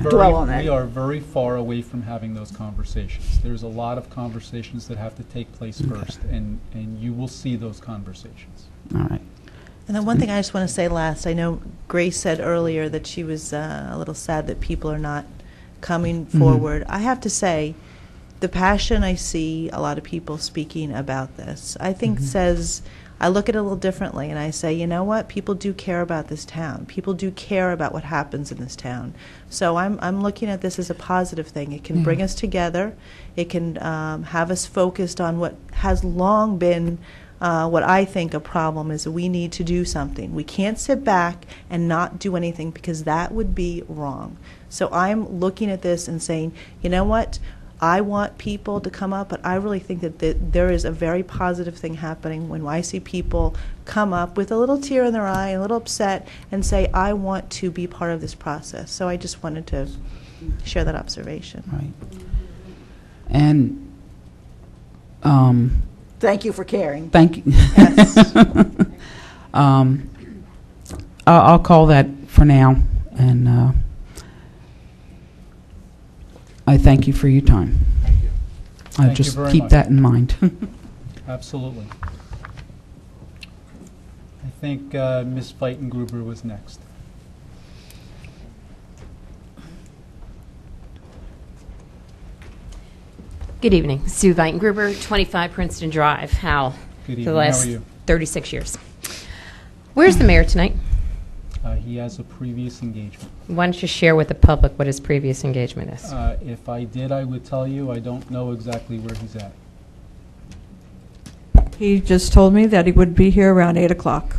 dwell on that. We are very far away from having those conversations. There's a lot of conversations that have to take place first, and you will see those conversations. All right. And then one thing I just want to say last, I know Grace said earlier that she was a little sad that people are not coming forward. I have to say, the passion I see a lot of people speaking about this, I think says, I look at it a little differently, and I say, you know what, people do care about this town. People do care about what happens in this town. So I'm looking at this as a positive thing. It can bring us together. It can have us focused on what has long been what I think a problem is. We need to do something. We can't sit back and not do anything, because that would be wrong. So I'm looking at this and saying, you know what, I want people to come up, but I really think that there is a very positive thing happening when I see people come up with a little tear in their eye, a little upset, and say, I want to be part of this process. So I just wanted to share that observation. Right. And thank you for caring. Thank you. Yes. I'll call that for now, and I thank you for your time. Thank you. I just keep that in mind. Absolutely. I think Ms. Feitengruber was next. Good evening. Sue Weitengruber, 25 Princeton Drive, Howell. Good For evening. the How last are you? 36 years. Where's the mayor tonight? He has a previous engagement. Why don't you share with the public what his previous engagement is? If I did, I would tell you. I don't know exactly where he's at. He just told me that he would be here around 8 o'clock.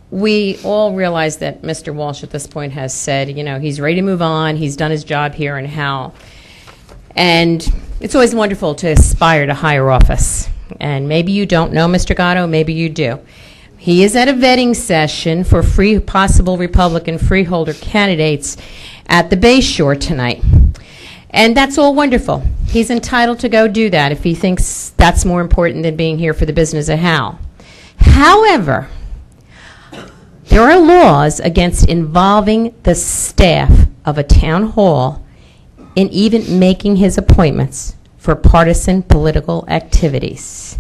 We all realize that Mr. Walsh at this point has said, you know, he's ready to move on. He's done his job here in Howell. And it's always wonderful to aspire to higher office. And maybe you don't know Mr. Gatto, maybe you do. He is at a vetting session for possible Republican freeholder candidates at the Bay Shore tonight. And that's all wonderful. He's entitled to go do that if he thinks that's more important than being here for the business of Howell. However, there are laws against involving the staff of a town hall in even making his appointments for partisan political activities.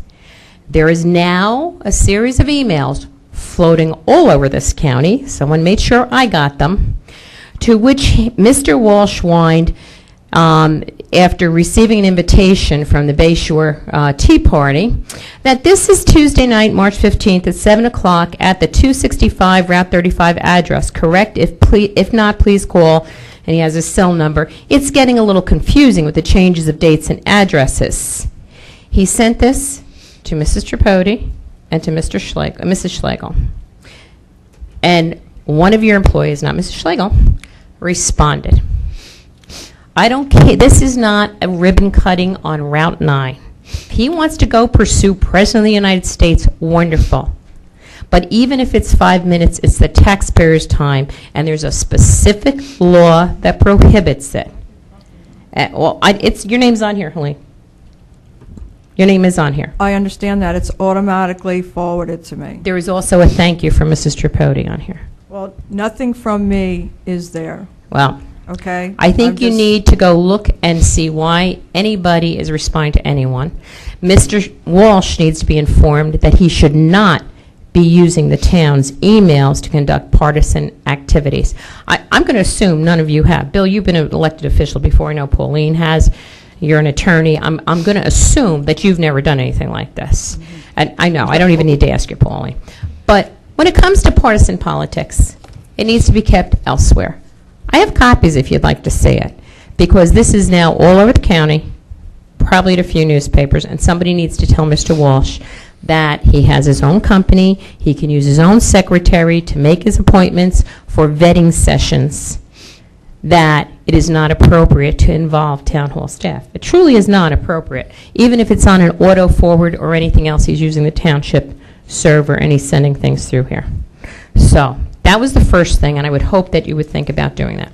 There is now a series of emails floating all over this county, someone made sure I got them, to which Mr. Walsh whined after receiving an invitation from the Bay Shore Tea Party, that this is Tuesday night, March 15th at 7 o'clock at the 265 Route 35 address. Correct? If not, please call. And he has a cell number. It's getting a little confusing with the changes of dates and addresses. He sent this to Mrs. Tripodi and to Mrs. Schlegel. And one of your employees, not Mrs. Schlegel, responded. I don't care. This is not a ribbon cutting on Route 9. If he wants to go pursue President of the United States, wonderful. But even if it's 5 minutes, it's the taxpayer's time, and there's a specific law that prohibits it. Your name's on here, Helene. Your name is on here. I understand that. It's automatically forwarded to me. There is also a thank you from Mrs. Tripodi on here. Well, nothing from me is there. Well, okay. I think you need to go look and see why anybody is responding to anyone. Mr. Walsh needs to be informed that he should not be using the town's emails to conduct partisan activities. I'm going to assume none of you have. Bill, you've been an elected official before. I know Pauline has. You're an attorney. I'm going to assume that you've never done anything like this. Mm-hmm. And I know. I don't even need to ask you, Pauline. But when it comes to partisan politics, it needs to be kept elsewhere. I have copies if you'd like to see it, because this is now all over the county, probably at a few newspapers, and somebody needs to tell Mr. Walsh that he has his own company, he can use his own secretary to make his appointments for vetting sessions, that it is not appropriate to involve town hall staff. It truly is not appropriate, even if it's on an auto forward or anything else he's using the township server and he's sending things through here. So that was the first thing, and I would hope that you would think about doing that.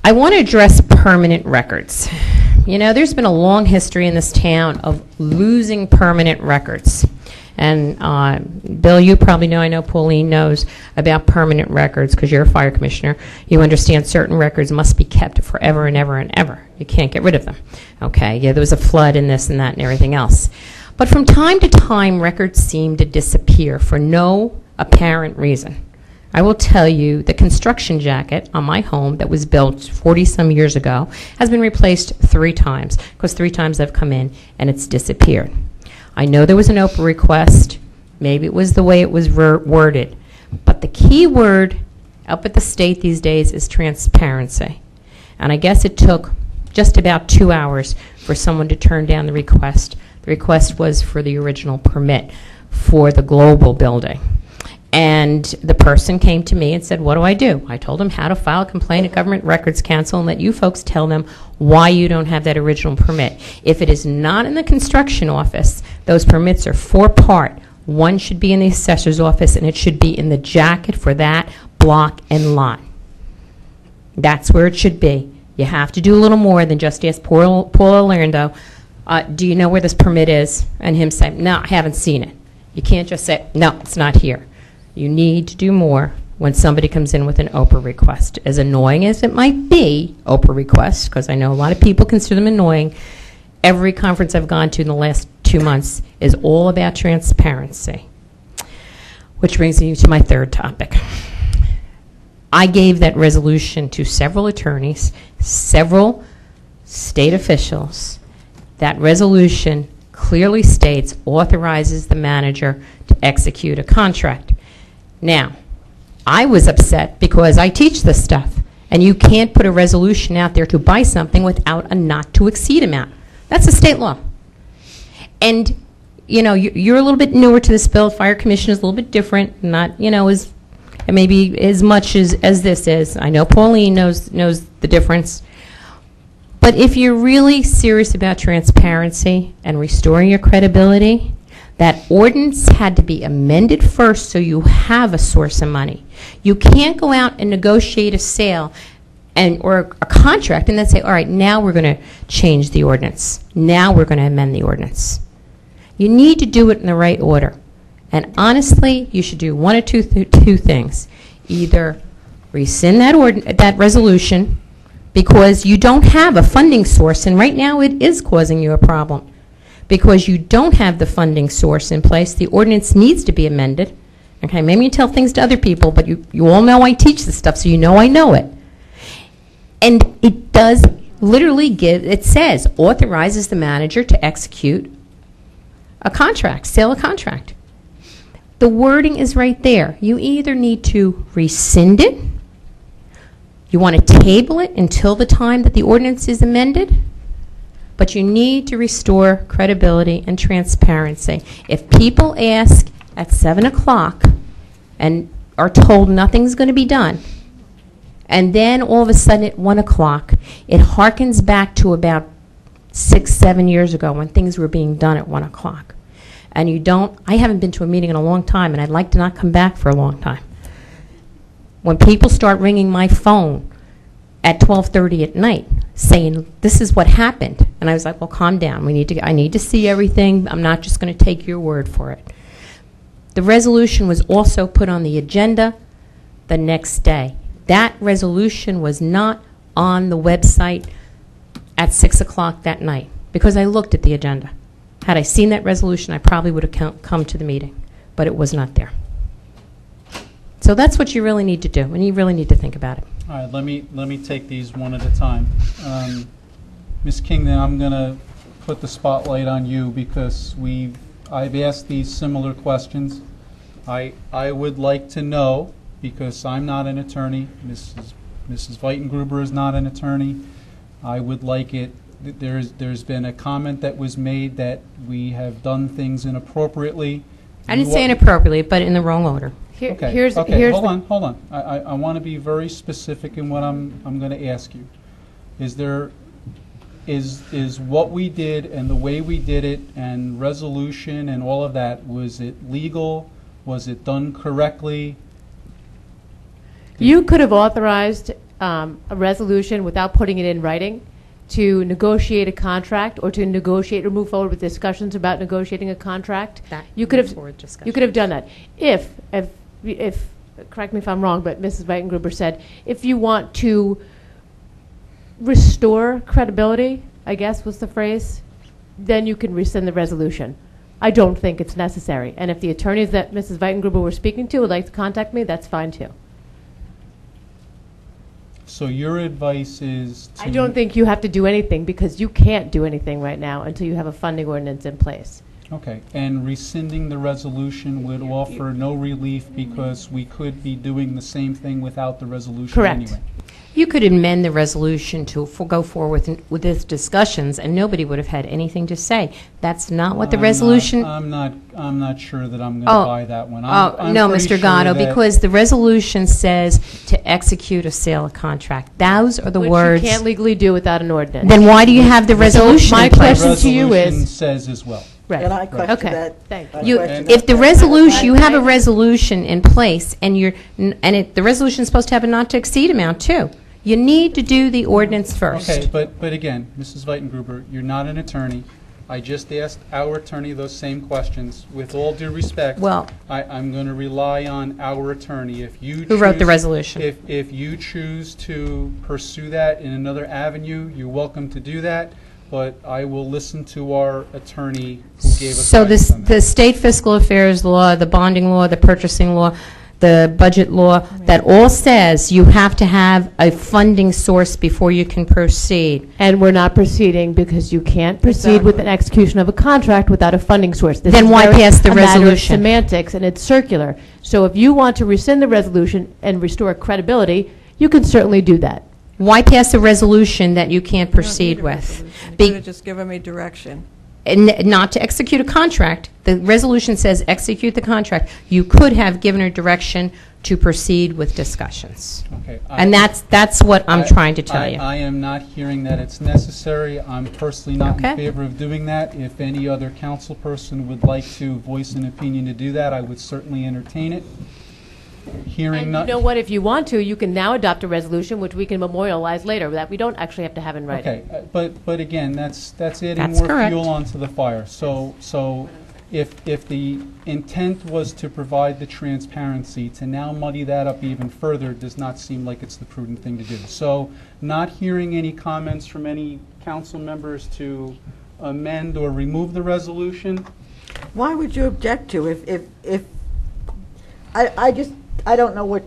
I want to address permanent records. You know, there's been a long history in this town of losing permanent records. And Bill, you probably know, I know Pauline knows about permanent records because you're a fire commissioner. You understand certain records must be kept forever and ever and ever. You can't get rid of them. Okay, yeah, there was a flood and this and that and everything else. But from time to time, records seem to disappear for no apparent reason. I will tell you the construction jacket on my home that was built 40-some years ago has been replaced 3 times, because 3 times I've come in and it's disappeared. I know there was an Oprah request. Maybe it was the way it was worded. But the key word up at the state these days is transparency. And I guess it took just about 2 hours for someone to turn down the request. The request was for the original permit for the global building. And the person came to me and said, what do? I told him how to file a complaint at Government Records Council and let you folks tell them why you don't have that original permit. If it is not in the construction office, those permits are 4-part. One should be in the assessor's office, and it should be in the jacket for that block and lot. That's where it should be. You have to do a little more than just ask Paul Orlando, do you know where this permit is? And him say, no, I haven't seen it. You can't just say, no, it's not here. You need to do more when somebody comes in with an Oprah request. As annoying as it might be, Oprah requests, because I know a lot of people consider them annoying, every conference I've gone to in the last 2 months is all about transparency. Which brings me to my third topic. I gave that resolution to several attorneys, several state officials, that resolution clearly states authorizes the manager to execute a contract. Now, I was upset because I teach this stuff, and you can't put a resolution out there to buy something without a not to exceed amount. That's a state law. And, you know, you're a little bit newer to this bill. Fire commission is a little bit different, not, you know, as maybe as much as this is. I know Pauline knows the difference. But if you're really serious about transparency and restoring your credibility, that ordinance had to be amended first so you have a source of money. You can't go out and negotiate a sale or a contract and then say, all right, now we're going to change the ordinance. Now we're going to amend the ordinance. You need to do it in the right order. And honestly, you should do one or two things. Either rescind that resolution because you don't have a funding source, and right now it is causing you a problem. Because you don't have the funding source in place, the ordinance needs to be amended. Okay, maybe you tell things to other people, but you all know I teach this stuff, so you know I know it. And it does literally it says, authorizes the manager to execute a contract, sell a contract. The wording is right there. You either need to rescind it, you want to table it until the time that the ordinance is amended, but you need to restore credibility and transparency. If people ask at 7 o'clock and are told nothing's going to be done, and then all of a sudden at 1 o'clock, it harkens back to about 6-7 years ago when things were being done at 1 o'clock. And I haven't been to a meeting in a long time, and I'd like to not come back for a long time. When people start ringing my phone at 12:30 at night saying, this is what happened, and I was like, well, calm down. I need to see everything. I'm not just going to take your word for it. The resolution was also put on the agenda the next day. That resolution was not on the website at 6 o'clock that night because I looked at the agenda. Had I seen that resolution, I probably would have come to the meeting, but it was not there. So that's what you really need to do, and you really need to think about it. All right, let me take these one at a time. Ms. Kingdon, I'm going to put the spotlight on you because I've asked these similar questions. I would like to know, because I'm not an attorney, Mrs. Weitengruber is not an attorney, I would like it. There's been a comment that was made that we have done things inappropriately. I didn't say inappropriately, but in the wrong order. Okay, hold on. I want to be very specific in what I'm going to ask you. Is what we did and the way we did it and resolution and all of that, was it legal? Was it done correctly? You could have authorized a resolution without putting it in writing to negotiate a contract or to negotiate or move forward with discussions about negotiating a contract. You could have done that. If correct me if I'm wrong, but Mrs. Weitengruber said, if you want to restore credibility, I guess was the phrase, then you can rescind the resolution. I don't think it's necessary. And if the attorneys that Mrs. Weitengruber were speaking to would like to contact me, that's fine too. So your advice is to... I don't think you have to do anything because you can't do anything right now until you have a funding ordinance in place. Okay, and rescinding the resolution would offer no relief because we could be doing the same thing without the resolution. Correct. Anyway. You could amend the resolution to go forward with its discussions, and nobody would have had anything to say. That's not what the resolution... I'm not sure that I'm going to buy that one. I'm no, pretty Mr. sure Gatto, that because the resolution says to execute a sale of contract. Those are the words... Which you can't legally do without an ordinance. Then why do you have the resolution My in place? question to you resolution is... says as well. Right. And I question Okay. that. Thank I you. question If the that. resolution, you have a resolution in place, and the resolution is supposed to have a not to exceed amount too. You need to do the ordinance first. Okay, but again, Mrs. Weitengruber, you're not an attorney. I just asked our attorney those same questions. With all due respect, I'm going to rely on our attorney. Who wrote the resolution? If you choose to pursue that in another avenue, you're welcome to do that. But I will listen to our attorney who gave us So guidance on that. the state fiscal affairs law, the bonding law, the purchasing law, the budget law that all says you have to have a funding source before you can proceed. And we're not proceeding because you can't proceed with an execution of a contract without a funding source. This Then is why very pass the a matter of resolution? semantics, and it's circular. So if you want to rescind the resolution and restore credibility, you can certainly do that. Why pass a resolution that you can't proceed with? You Be- could have just given me direction. and not to execute a contract. The resolution says execute the contract. You could have given her direction to proceed with discussions. Okay, And that's what I'm trying to tell you. I am not hearing that it's necessary. I'm personally not Okay. in favor of doing that. If any other council person would like to voice an opinion to do that, I would certainly entertain it. Hearing And you none. know what, if you want to, you can now adopt a resolution, which we can memorialize later, that we don't actually have to have in writing. Okay, but again, that's adding That's more correct. fuel onto the fire. So if the intent was to provide the transparency, to now muddy that up even further does not seem like it's the prudent thing to do. So not hearing any comments from any council members to amend or remove the resolution. Why would you object to if I don't know what,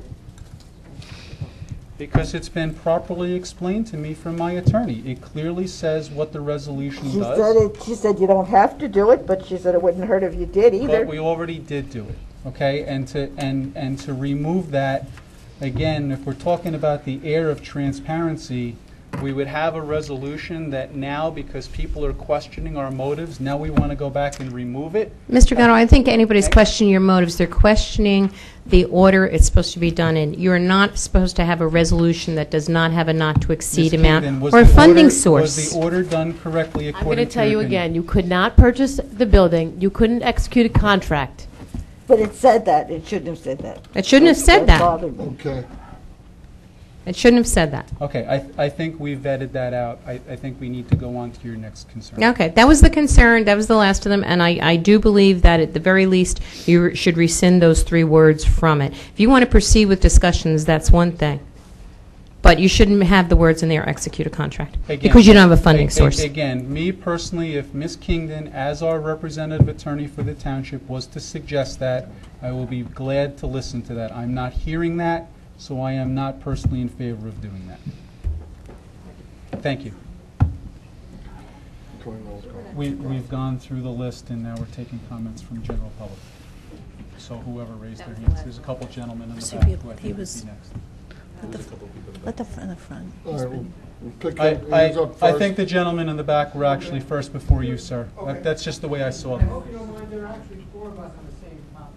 Because it's been properly explained to me from my attorney. It clearly says what the resolution does. she said you don't have to do it, but she said it wouldn't hurt if you did either. But we already did do it, okay? And to remove that, again, if we're talking about the air of transparency, we would have a resolution that now, because people are questioning our motives, now we want to go back and remove it. Mr. Gatto, I think anybody's questioning your motives. They're questioning the order it's supposed to be done in. You're not supposed to have a resolution that does not have a not-to-exceed Ms. amount Kingdon, was or a the funding order- source. Was the order done correctly I'm according to going to tell your you opinion? again, you could not purchase the building, you couldn't execute a contract. But it said that. It shouldn't have said that. It shouldn't have said that. bothered me. Okay. It shouldn't have said that. Okay, I think we vetted that out. I think we need to go on to your next concern. Okay, that was the concern, that was the last of them, and I do believe that at the very least, you should rescind those 3 words from it. If you want to proceed with discussions, that's one thing. But you shouldn't have the words in there, execute a contract, Again, because you don't have a funding source. Again, me personally, if Ms. Kingdon, as our representative attorney for the township, was to suggest that, I will be glad to listen to that. I'm not hearing that, so I am not personally in favor of doing that. Thank you. We've gone through the list, and now we're taking comments from the general public. So whoever raised their hands, there's a couple gentlemen in the So back he- who I he think would was- be next. Let the front. All right, we'll pick I, up, hands up I first. think the gentlemen in the back were actually first before you, sir. That's just the way I saw them. you don't mind, there are actually 4 of us on the same topic.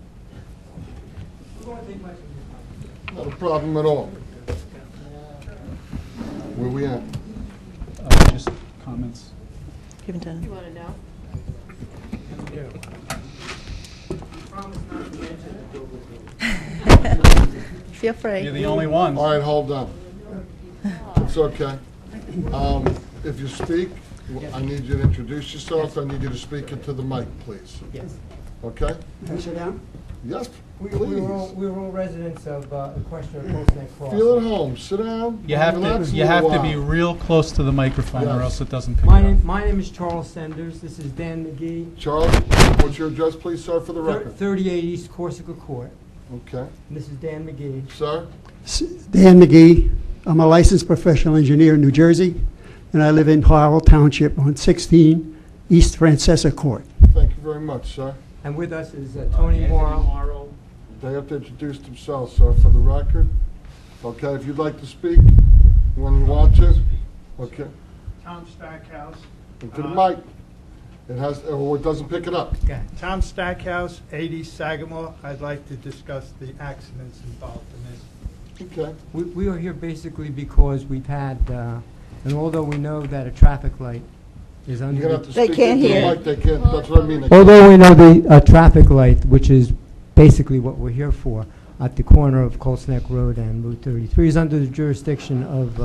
We won't take much of your time. Not a problem at all. Where we at? Just comments. Give it to him. want to know? Feel free. You're the only one. All right, hold on. It's okay. If you speak, I need you to introduce yourself. I need you to speak into the mic, please. Yes. Okay? Can I sit down? Yes, We please. were all residents of Equestrian Post Neck Crossing. Feel at home. Sit down. You have Relax to, a you have little to be while. real close to the microphone, or Yes. else it doesn't pick My it up. name is Charles Senders. This is Dan McGee. Charles, what's your address, please, sir, for the record? 38 East Corsica Court. Okay. And this is Dan McGee. Sir? Dan McGee. I'm a licensed professional engineer in New Jersey, and I live in Howell Township on 16 East Francesa Court. Thank you very much, sir. And with us is Tony Morrow. They have to introduce themselves, sir, for the record. Okay, if you'd like to speak when you want to. Okay. Tom Stackhouse. Into the mic. It has, or it doesn't pick it up. Okay. Tom Stackhouse, 80 Sagamore. I'd like to discuss the accidents involved in this. Okay. We are here basically because we've had, and although we know that a traffic light is under. You're gonna have to They speak can't into the hear. mic. They can't, that's what I mean. Although we know the traffic light, which is basically what we're here for, at the corner of Colts Neck Road and Route 33 is under the jurisdiction of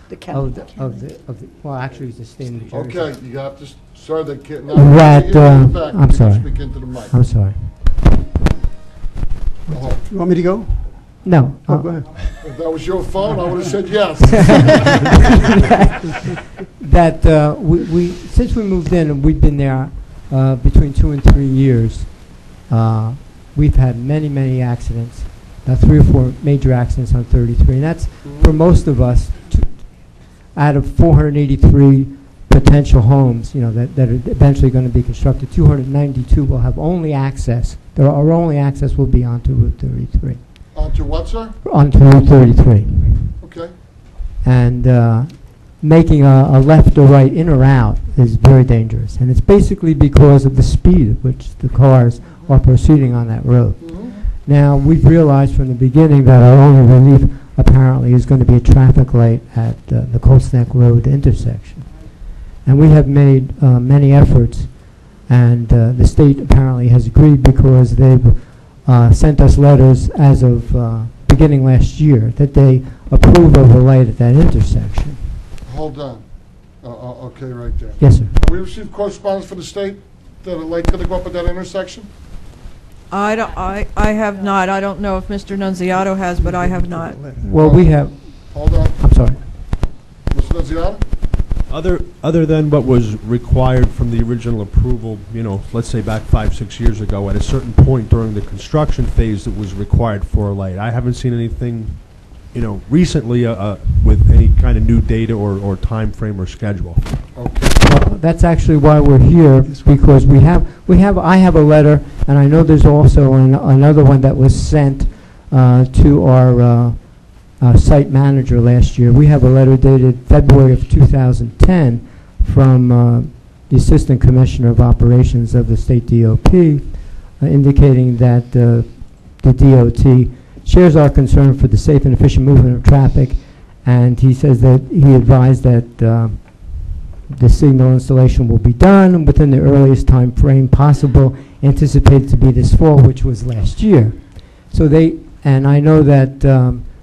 The county. of the well, actually, it's the state of New Jersey. Okay, you have to, sir, they can't. now That, you in the back, I'm you sorry. Speak into the mic. I'm sorry. You want me to go? No. Oh, go ahead. If that was your phone, I would have said yes. That we since we moved in and we've been there between 2 and 3 years, we've had many accidents, 3 or 4 major accidents on 33. And that's, for most of us, out of 483 potential homes, that are eventually going to be constructed, 292 will have only access. Our only access will be onto Route 33. Onto what, sir? Onto Route 33. Okay. And making a left or right in or out is very dangerous. And it's basically because of the speed at which the cars are proceeding on that road. Now, we've realized from the beginning that our only relief apparently is going to be a traffic light at the Colts Neck Road intersection. And we have made many efforts, and the state apparently has agreed because they've sent us letters as of beginning last year that they approve of a light at that intersection. Hold on. Okay, right there. Yes, sir. Have we received correspondence from the state that a light's going to go up at that intersection? I have not. I don't know if Mr. Nunziato has, but I have not. Well, we have. Hold on. I'm sorry. Mr. Nunziato? Other than what was required from the original approval, let's say back 5-6 years ago, at a certain point during the construction phase that was required for a light, I haven't seen anything, recently with any kind of new data or time frame or schedule. Okay. Well, that's actually why we're here, because I have a letter, and I know there's also another one that was sent to our site manager last year. We have a letter dated February of 2010 from the Assistant Commissioner of Operations of the State DOT, indicating that the DOT shares our concern for the safe and efficient movement of traffic, and he says that he advised that the signal installation will be done within the earliest time frame possible, anticipated to be this fall, which was last year. So and I know that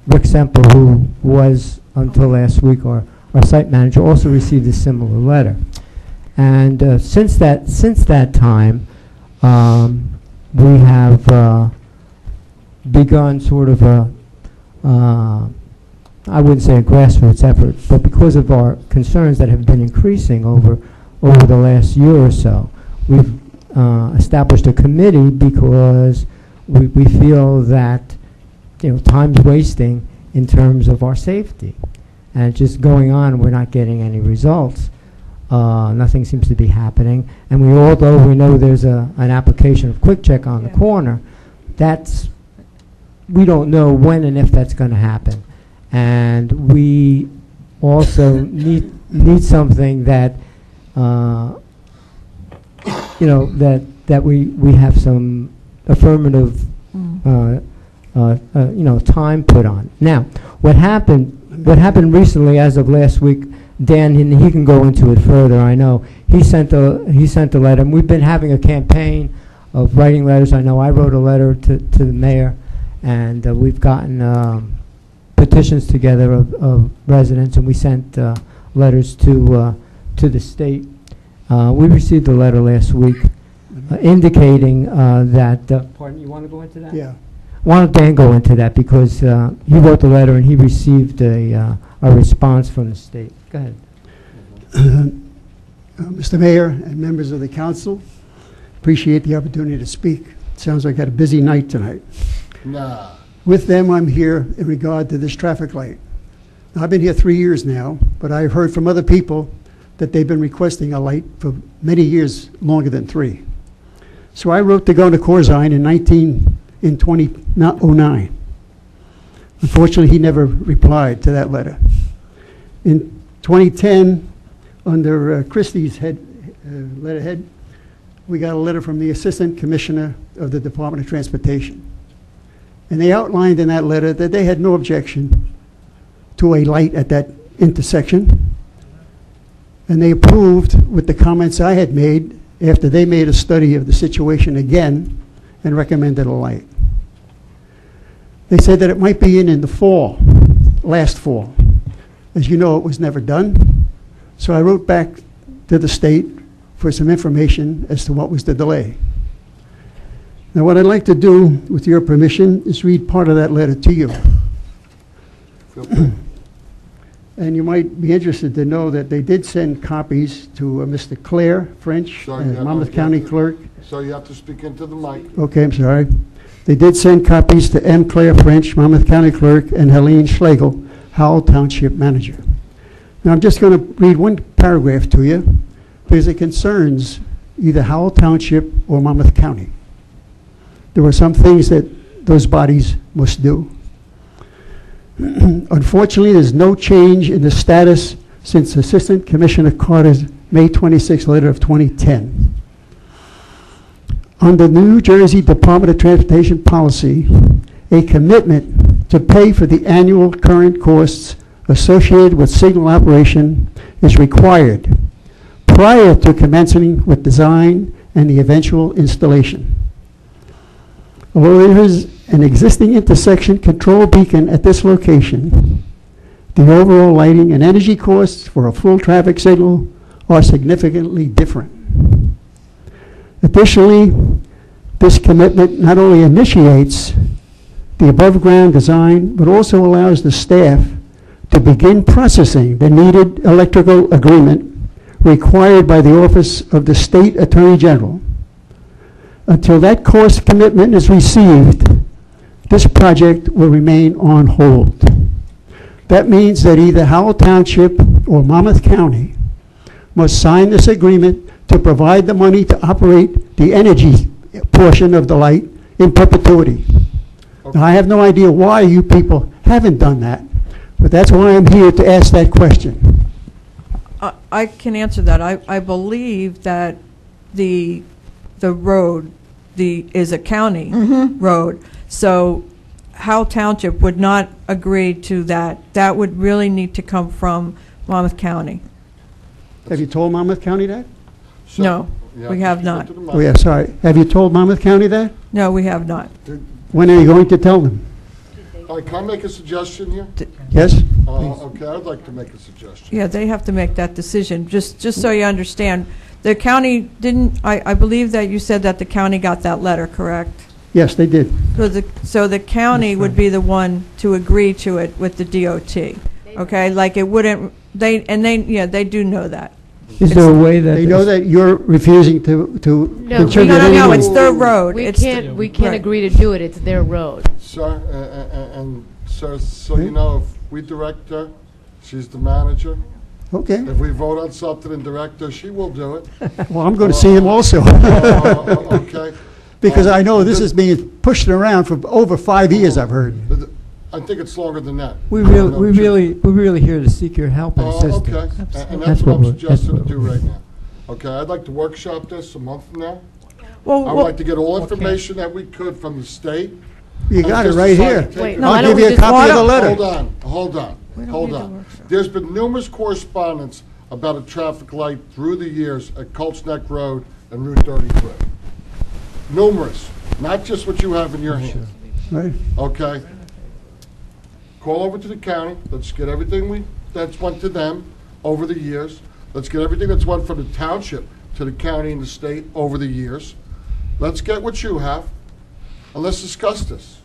Rick Semple, who was until last week our site manager, also received a similar letter. And since that time, we have begun sort of I wouldn't say a grassroots effort, but because of our concerns that have been increasing over the last year or so, we've established a committee because we feel that time's wasting in terms of our safety, and it's just going on. We're not getting any results. Nothing seems to be happening, and although we know there's an application of Quick Check on the corner, we don't know when and if that's going to happen. And we also need something that that we have some affirmative time put on. Now, what happened recently, as of last week, Dan, and he can go into it further. I know he sent a letter, and we've been having a campaign of writing letters. I know I wrote a letter to the mayor, and we've gotten petitions together of residents, and we sent letters to the state. We received a letter last week indicating that. Pardon, you want to go into that? Yeah. Why don't Dan go into that, because he wrote the letter and he received a response from the state. Go ahead. Mr. Mayor and members of the council, appreciate the opportunity to speak. Sounds like I had a busy night tonight. Nah. With them, I'm here in regard to this traffic light. Now, I've been here 3 years now, but I've heard from other people that they've been requesting a light for many years, longer than 3. So I wrote to Governor Corzine in 2009. Unfortunately, he never replied to that letter. In 2010, under Christie's letterhead, we got a letter from the Assistant Commissioner of the Department of Transportation. And they outlined in that letter that they had no objection to a light at that intersection. And they approved with the comments I had made after they made a study of the situation again and recommended a light. They said that it might be in the fall, last fall. As you know, it was never done. So I wrote back to the state for some information as to what was the delay. Now, what I'd like to do, with your permission, is read part of that letter to you. And you might be interested to know that they did send copies to Mr. Claire French, Monmouth County Clerk. So you have to speak into the mic. Okay, I'm sorry. They did send copies to M. Claire French, Monmouth County Clerk, and Helene Schlegel, Howell Township Manager. Now, I'm just going to read one paragraph to you because it concerns either Howell Township or Monmouth County. There are some things that those bodies must do. Unfortunately, there's no change in the status since Assistant Commissioner Carter's May 26 letter of 2010. Under New Jersey Department of Transportation policy, a commitment to pay for the annual current costs associated with signal operation is required prior to commencing with design and the eventual installation. Although there is an existing intersection control beacon at this location, the overall lighting and energy costs for a full traffic signal are significantly different. Additionally, this commitment not only initiates the above-ground design, but also allows the staff to begin processing the needed electrical agreement required by the Office of the State Attorney General. Until that cost commitment is received, this project will remain on hold. That means that either Howell Township or Monmouth County must sign this agreement to provide the money to operate the energy portion of the light in perpetuity. Now, I have no idea why you people haven't done that, but that's why I'm here to ask that question. I can answer that. I believe that the road is a county road, so Howell Township would not agree to that. That would really need to come from Monmouth County. Have you told Monmouth County that? No, we have not. Oh, yeah, sorry. Have you told Monmouth County that? No, we have not. When are you going to tell them? Can I make a suggestion here? Yes? Okay, I'd like to make a suggestion. Yeah, they have to make that decision. Just so you understand, the county didn't, I believe that you said that the county got that letter, correct? Yes, they did. So the county would be the one to agree to it with the DOT, okay? Like it wouldn't, they do know that. Is there a way that they know that you're refusing to contribute? No, it's their road. We can't agree to do it. It's their road. Sir, and sir, so you know, if we direct her, she's the manager. Okay. If we vote on something and direct her, she will do it. Well, I'm going to see him also. Okay. Because I know this is being pushed around for over 5 years, I've heard. I think it's longer than that. we're really here to seek your help and assistance. Okay, and that's what I'm suggesting to do right now. Okay, I'd like to workshop this a month from now. Well, I'd like to get all information that we could from the state. You got it right here. I'll give you a copy of the letter. Hold on. There's been numerous correspondence about a traffic light through the years at Colts Neck Road and Route 33. Numerous, not just what you have in your hand. Right. Okay? Call over to the county. Let's get everything that's went to them over the years. Let's get everything that's went from the township to the county and the state over the years. Let's get what you have, and let's discuss this.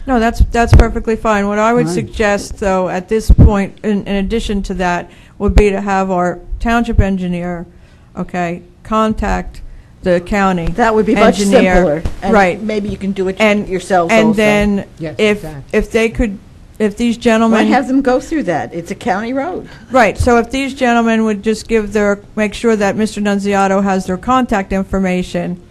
No, that's perfectly fine. What I would suggest, though, at this point, in addition to that, would be to have our township engineer, okay, contact the county. That would be much simpler. And right. Maybe you can do it yourselves and also. then if they could, if these gentlemen... Why have them go through that? It's a county road. Right, so if these gentlemen would just make sure that Mr. Nunziato has their contact information,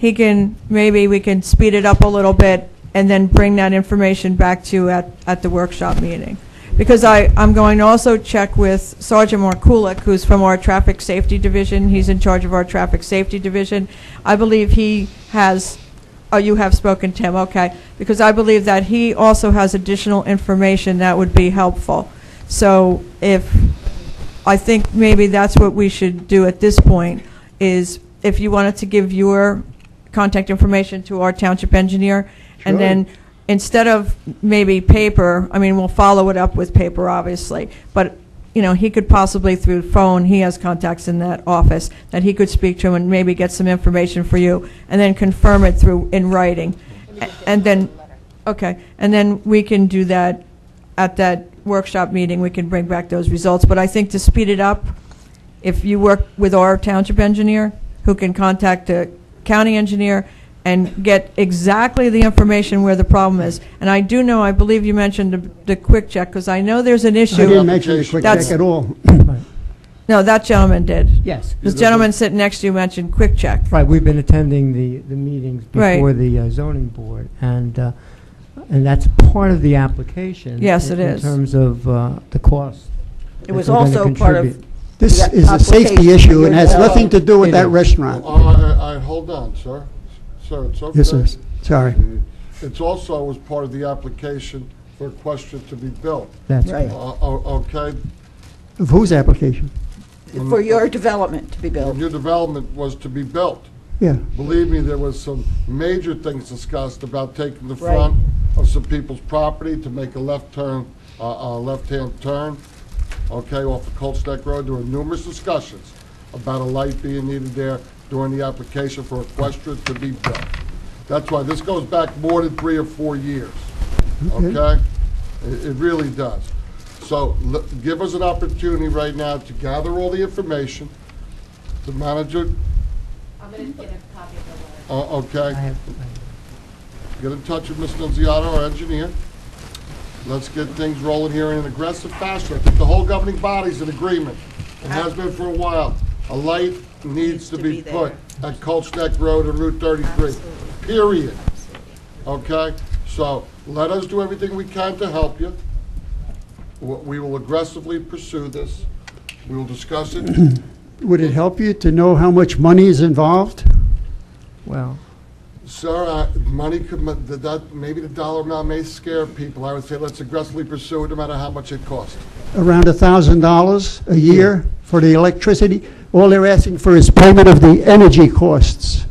maybe we can speed it up a little bit and then bring that information back to you at the workshop meeting. Because I'm going to also check with Sergeant Markulik, who's from our Traffic Safety Division. He's in charge of our Traffic Safety Division. I believe he has... Oh, you have spoken to him, okay. Because I believe that he also has additional information that would be helpful. So I think maybe that's what we should do at this point, is if you wanted to give your contact information to our township engineer, and then instead of maybe paper, I mean, we'll follow it up with paper, obviously, but he could possibly through phone, he has contacts in that office, that he could speak to him and maybe get some information for you, and then confirm it in writing. And then we can do that at that workshop meeting. We can bring back those results. But I think to speed it up, if you work with our township engineer, who can contact the county engineer, and get exactly the information where the problem is. And I do know, I believe you mentioned the quick check, because I know there's an issue. I didn't mention the quick That's- check at all. No, that gentleman did. Yes. This gentleman sitting next to you mentioned quick check. Right, we've been attending the meetings Right. before the zoning board, and that's part of the application. Yes, it in is. terms of the cost. It was also part of. This the is a safety application. issue and has nothing to do with that restaurant. Hold on, sir. Sir, it's okay. Yes, sir. Sorry. It's also was part of the application for a question to be built. That's Right. Okay? Of whose application? For your development to be built. Your development was to be built. Yeah. Believe me, there was some major things discussed about taking the Right. front of some people's property to make a left-hand turn, okay, off of Colts Neck Road. There were numerous discussions about a light being needed there during the application for Equestria to be built. That's why this goes back more than 3 or 4 years, okay? It really does. So give us an opportunity right now to gather all the information. The manager, I'm going to get a copy of the letter. okay? Get in touch with Mr. Nunziato, our engineer. Let's get things rolling here in an aggressive fashion. I think the whole governing body's in agreement, and has been for a while. A light needs to be put at Colts Neck Road and Route 33, period. Okay? So let us do everything we can to help you. We will aggressively pursue this. We will discuss it. Would it help you to know how much money is involved? Well, Sir, money could, maybe the dollar amount may scare people. I would say let's aggressively pursue it no matter how much it costs. Around $1,000 a year for the electricity? All they're asking for is payment of the energy costs.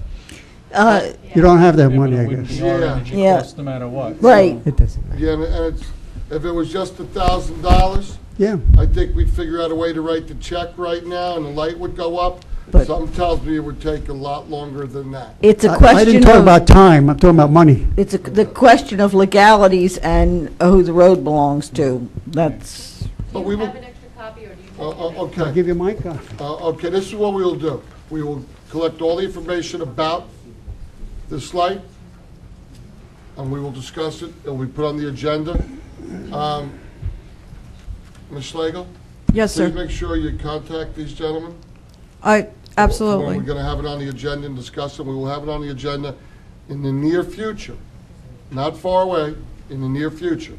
You don't have that money, I guess. Yeah. Cost no matter what. Right. it doesn't matter. Yeah, and it's, if it was just $1,000, Yeah. I think we'd figure out a way to write the check right now and the light would go up. But- Something tells me it would take a lot longer than that. It's a I question didn't talk of, about time, I'm talking about money. it's the question of legalities and who the road belongs to. That's, But we will, Have an extra copy, or do you? I'll okay. give you my copy. Okay, this is what we will do. We will collect all the information about this light, and we will discuss it. It will be put on the agenda. Ms. Schlegel? Yes, sir. Please make sure you contact these gentlemen. Absolutely. We're going to have it on the agenda and discuss it. We will have it on the agenda in the near future, not far away, in the near future.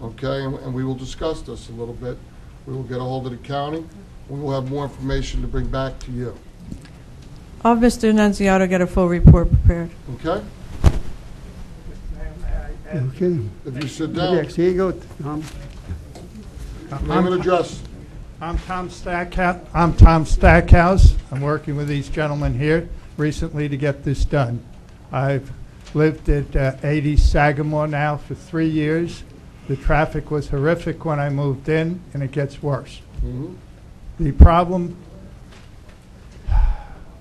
Okay, and we will discuss this a little bit. We will get a hold of the county. We will have more information to bring back to you. I'll have Mr. Nunziato get a full report prepared. Okay? Okay. If you sit down, Next, here you go, Tom. name and address. I'm Tom Stackhouse. I'm working with these gentlemen here recently to get this done. I've lived at 80 Sagamore now for 3 years. The traffic was horrific when I moved in, and it gets worse.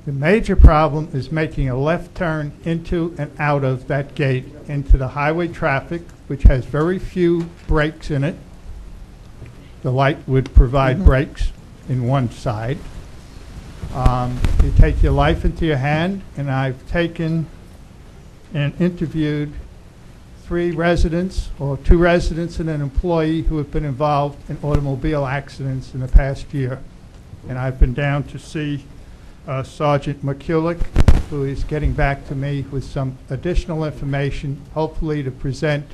The major problem is making a left turn into and out of that gate into the highway traffic, which has very few brakes in it. The light would provide brakes in one side. You take your life into your hand, and I've taken and interviewed 3 residents, or 2 residents and an employee who have been involved in automobile accidents in the past year. And I've been down to see Sergeant McCulloch, who is getting back to me with some additional information, hopefully to present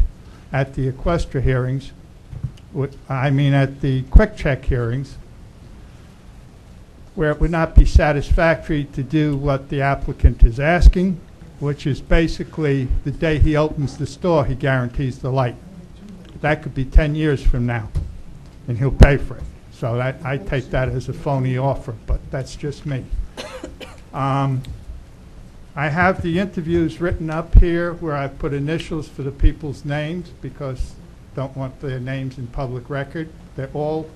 at the Equestria hearings, at the quick check hearings, where it would not be satisfactory to do what the applicant is asking, which is basically the day he opens the store, he guarantees the light. That could be 10 years from now, and he'll pay for it. So that, I take that as a phony offer, but that's just me. I have the interviews written up here where I put initials for the people's names because don't want their names in public record. They're all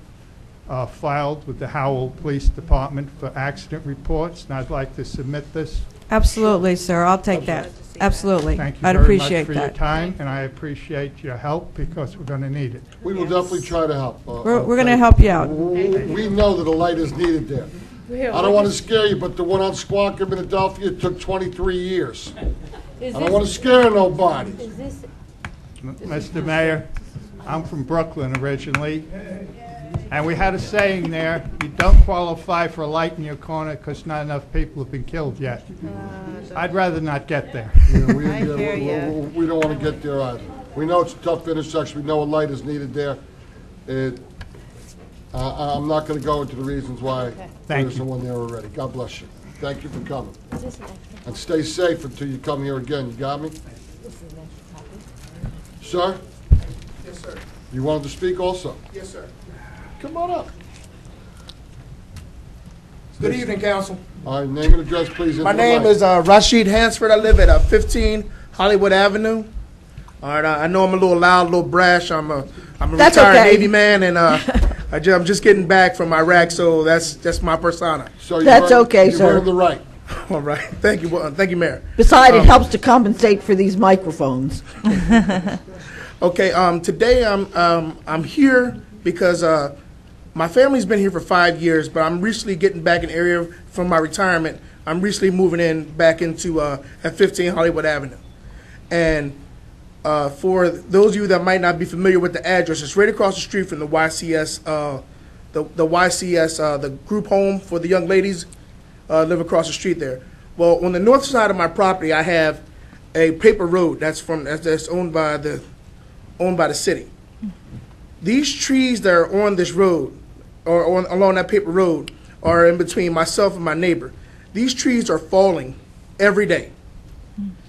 filed with the Howell Police Department for accident reports, and I'd like to submit this. Absolutely, sir. I'll take that. Absolutely. Thank you I'd very appreciate much for your that. time, and I appreciate your help because we're going to need it. We will definitely try to help. We're going to help you out. We know that a light is needed there. I don't want to scare you, but the one on Squawk in Philadelphia took 23 years. I don't want to scare nobody. Mr. Mayor, I'm from Brooklyn originally, and we had a saying there, you don't qualify for a light in your corner because not enough people have been killed yet. I'd rather not get there. Yeah, we don't want to get there either. We know it's a tough intersection. We know a light is needed there. I'm not going to go into the reasons why there's someone there already. God bless you. Thank you for coming. And stay safe until you come here again. You got me? Sir? Yes, sir. You wanted to speak also? Yes, sir. Come on up. Good evening, council. All right, name and address, please. My name is Rashid Hansford. I live at 15 Hollywood Avenue. All right, I know I'm a little loud, a little brash. I'm a retired Navy man, and I'm just getting back from Iraq, so that's my persona. So that's okay, sir. You earned the right. All right, thank you, Mayor. Besides, it helps to compensate for these microphones. Okay, today I'm here because my family's been here for 5 years, but I'm recently getting back an area from my retirement. I'm recently moving in back into at 15 Hollywood Avenue, and for those of you that might not be familiar with the address, it's right across the street from the YCS, the group home for the young ladies live across the street there. Well, on the north side of my property, I have a paper road that's owned by the city. These trees that are on this road, or along that paper road, are in between myself and my neighbor. These trees are falling every day.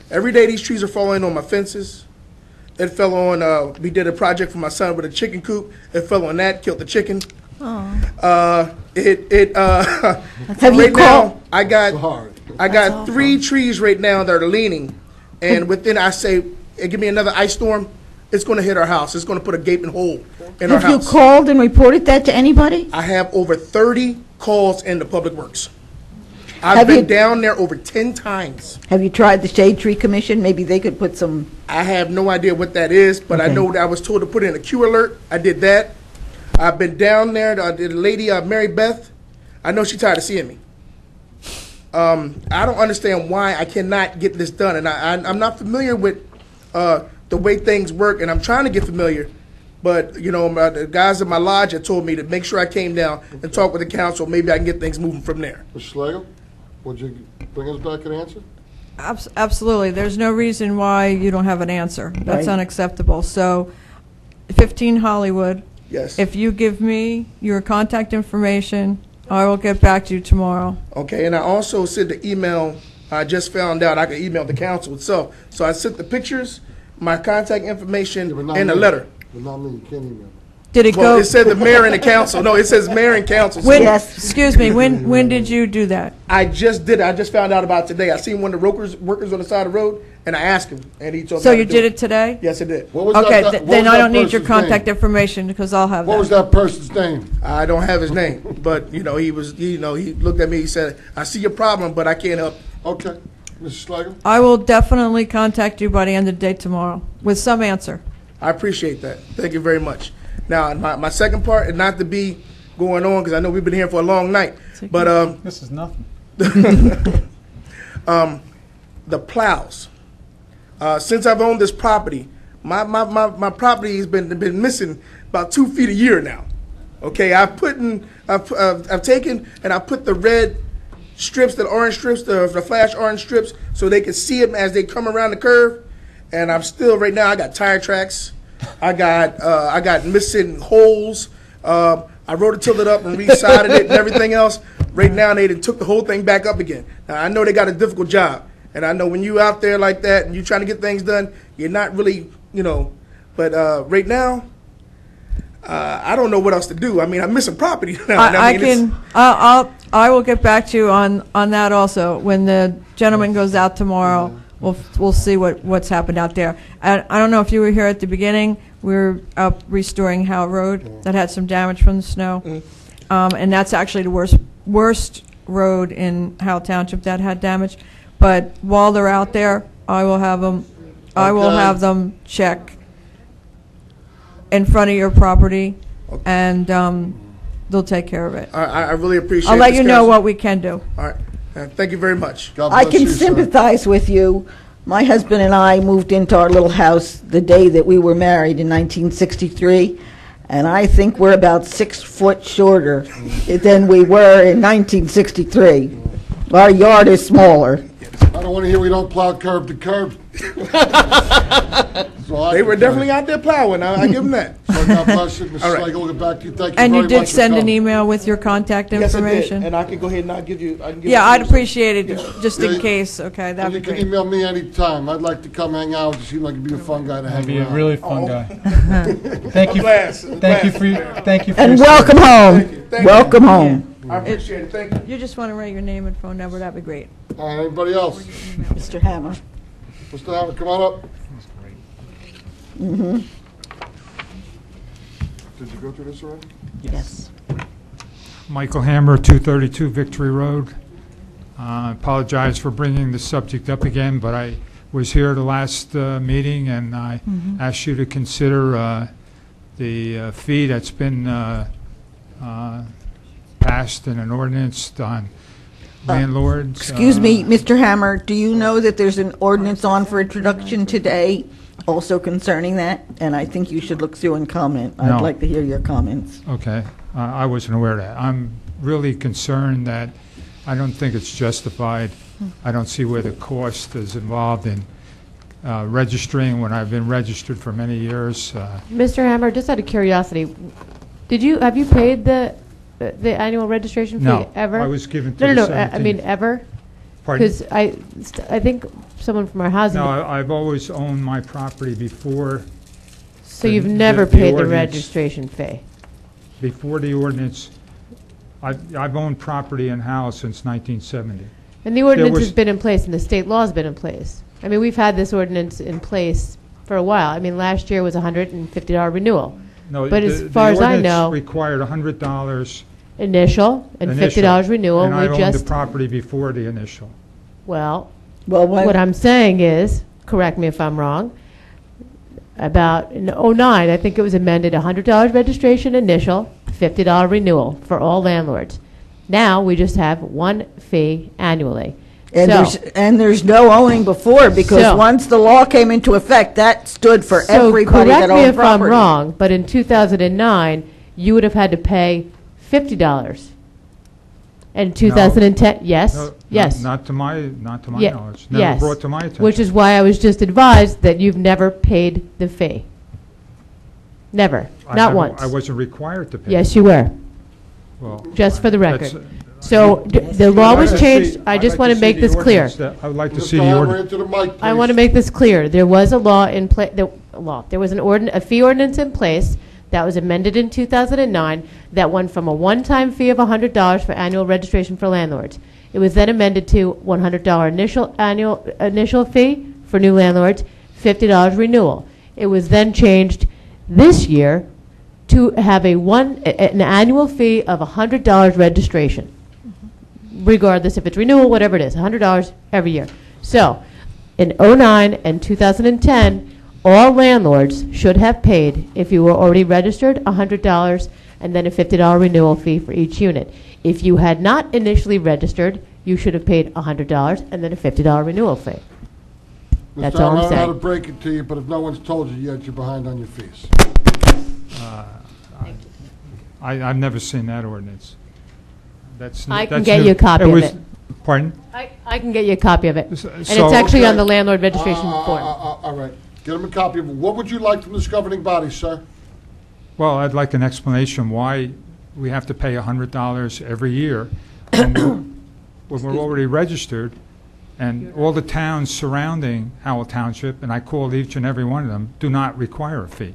Every day these trees are falling on my fences. It fell on, we did a project for my son with a chicken coop. It fell on that, killed the chicken. Have right you called? now, I got 3 trees right now that are leaning, and within, I say, give me another ice storm, it's going to hit our house. It's going to put a gaping hole in our house. Have you called and reported that to anybody? I have over 30 calls into Public Works. I've been down there over 10 times. Have you tried the Shade Tree Commission? Maybe they could put some... I have no idea what that is, but I know that I was told to put in a Q alert. I did that. I've been down there. The lady, Mary Beth, I know she's tired of seeing me. I don't understand why I cannot get this done, and I'm not familiar with the way things work, and I'm trying to get familiar. But, you know, the guys at my lodge had told me to make sure I came down and talk with the council. Maybe I can get things moving from there. Mr. Slagle, would you bring us back an answer? Absolutely. There's no reason why you don't have an answer. That's Right. unacceptable. So, 15 Hollywood. Yes. If you give me your contact information, I will get back to you tomorrow. Okay, and I also sent the email. I just found out I could email the council itself. So I sent the pictures, my contact information, and a letter. But not me, you can't email. Did it Well, go? it said the mayor and the council. No, it says mayor and council. When, Excuse me. When did you do that? I just did it. I just found out about it today. I seen one of the workers on the side of the road, and I asked him, and he told me. So how to you do did it today? Yes, I did. Okay, then I don't need your contact information because I'll have that. What was that person's name? I don't have his name, but he looked at me. He said, "I see your problem, but I can't help." Okay, Mrs. Slagle. I will definitely contact you by the end of the day tomorrow with some answer. I appreciate that. Thank you very much. Now, my second part, and not to be going on because I know we've been here for a long night, but This is nothing. the plows. Since I've owned this property, my property has been missing about 2 feet a year now. Okay, I've taken and I put the red strips, the orange strips, the flash orange strips, so they can see them as they come around the curve. And I'm still right now. I got tire tracks. I got missing holes. I rototilled it up and re-sided it and everything else. Right now, they took the whole thing back up again. Now I know they got a difficult job, and I know when you out there like that and you're trying to get things done, you're not really, But right now, I don't know what else to do. I mean, I'm missing property now. I will get back to you on that also. When the gentleman goes out tomorrow, we'll see what's happened out there. I don't know if you were here at the beginning. We were out restoring Howell Road that had some damage from the snow, and that's actually the worst road in Howell Township that had damage. But while they're out there, I will have them check in front of your property, and they'll take care of it. I really appreciate it. I'll let you know what we can do. All right. Thank you very much. I can sympathize with you. My husband and I moved into our little house the day that we were married in 1963, and I think we're about 6 foot shorter than we were in 1963. Our yard is smaller. I don't want to hear we don't plow curb to curb. They were definitely out there plowing. I give them that. So God bless you, Mr. All right. Slagle. We'll get back to you. Thank you And very you did much for send an coming. email with your contact Yes, I did. information? And I can go ahead and I'll give you. I can give Yeah, you I'd appreciate it, just Yeah, in you- case, okay, And that'd you be can great. email me anytime. I'd like to come hang out with you. Seem like you'd be a fun guy to hang That'd be a around. really fun guy. Thank you. Thank you for your, thank you for And your welcome service. home. Thank you. Welcome home. I appreciate it. Thank you. You just want to write your name and phone number, that'd be great. All right, anybody else? Mr. Hammer. Mr. Howell, come on up. Mm-hmm. Did you go through this already? Yes. Michael Hammer, 232 Victory Road. I apologize for bringing the subject up again, but I was here the last meeting, and I asked you to consider the fee that's been passed in an ordinance on landlords. Excuse me, Mr. Hammer, do you know that there's an ordinance on for introduction today also concerning that? And I think you should look through and comment. No. I'd like to hear your comments. Okay, I wasn't aware of that. I'm really concerned that I don't think it's justified. I don't see where the cost is involved in registering when I've been registered for many years. Mr. Hammer, just out of curiosity, have you paid the annual registration fee No, ever? I was given to No, the no, I mean 17th. ever? Pardon? Because I think someone from our housing. No, I've always owned my property before. So you've never paid the ordinance. registration fee? Before the ordinance. I've owned property in Howell since 1970. And the ordinance was- has been in place, and the state law's been in place. I mean, we've had this ordinance in place for a while. I mean, last year was a $150 renewal. No, But as far as I know, the ordinance required $100 initial and initial, $50 renewal. and I We owned just, the property before the initial. well, Well, what I'm saying is, correct me if I'm wrong, about in '09, I think it was amended, $100 registration initial, $50 renewal for all landlords. Now, we just have one fee annually. And So- there's no owning before, because So- once the law came into effect, that stood for So everybody that correct me owned if I'm property. wrong, but in 2009, you would have had to pay $50. And 2010, yes, No, yes. Not to my Ye- knowledge. Never yes. brought to my attention. Which is why I was just advised that you've never paid the fee. Never, I not haven't- once. I wasn't required to pay. Yes, you were, Well, just for the that's- record. So the law I'd was like to changed, see- I I'd just like want to see make the this clear. ordinance that- I would like to Mr. see the Hammer, ordinance. into the mic, I want to please. make this clear. There was a law in place, there was a fee ordinance in place that was amended in 2009 that went from a one-time fee of $100 for annual registration for landlords. It was then amended to $100 initial fee for new landlords, $50 renewal. It was then changed this year to have an annual fee of $100 registration, regardless if it's renewal, whatever it is, $100 every year. So, in '09 and 2010, all landlords should have paid, if you were already registered, $100 and then a $50 renewal fee for each unit. If you had not initially registered, you should have paid $100 and then a $50 renewal fee. That's Mr. all Hammer, I'm I don't know how to saying. break it to you, but if no one's told you yet, you're behind on your fees. I've never seen that ordinance. I can that's get new. you a copy of was- it. Pardon? I can get you a copy of it. And it's so- actually on Okay. the landlord registration form. All right. Get him a copy of it. What would you like from this governing body, sir? Well, I'd like an explanation why we have to pay $100 every year when we're already registered, and all the towns surrounding Howell Township, and I called each and every one of them, do not require a fee.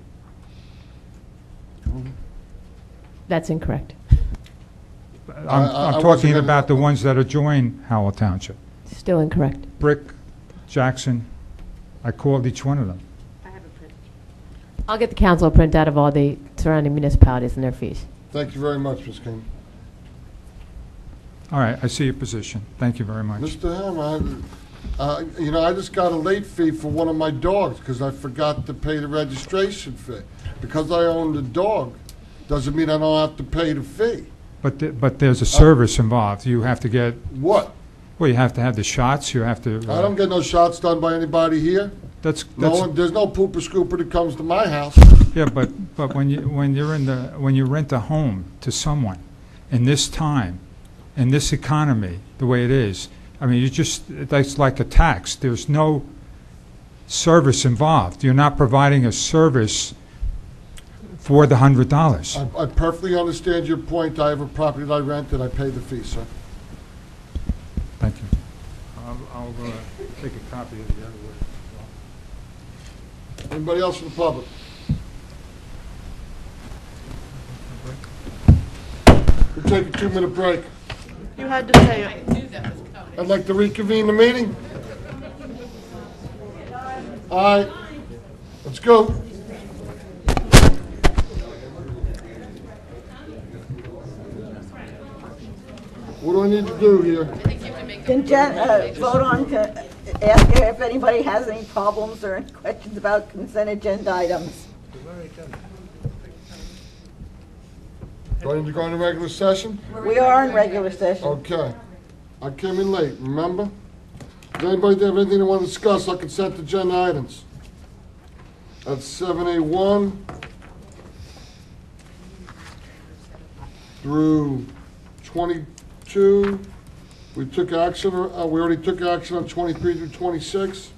That's incorrect. I'm wasn't talking gonna- about the ones that adjoin Howell Township. Still incorrect. Brick, Jackson, I called each one of them. I'll get the council a printout of all the surrounding municipalities and their fees. Thank you very much, Ms. King. All right, I see your position. Thank you very much. Mr. Hammer, I just got a late fee for one of my dogs because I forgot to pay the registration fee. Because I own the dog, doesn't mean I don't have to pay the fee. But there's a service involved. You have to get What? Well, you have to have the shots, you have to... I don't get no shots done by anybody here. That's There's no pooper scooper that comes to my house. Yeah, but when you rent a home to someone in this time, in this economy, the way it is, I mean, that's like a tax. There's no service involved. You're not providing a service for the $100. I perfectly understand your point. I have a property that I rent and I pay the fee, sir. Thank you. I'll take a copy of the other one. Anybody else from the public? We'll take a 2-minute break. You had to say it. I'd like to reconvene the meeting. All right, let's go. What do I need to do here? Can Jen vote on to ask her if anybody has any problems or any questions about consent agenda items? Do I need to go into regular session? We are in regular session. Okay. I came in late, remember? Does anybody have anything they want to discuss on consent agenda items? That's 7A1 through 22. We took action, we already took action on 23 through 26,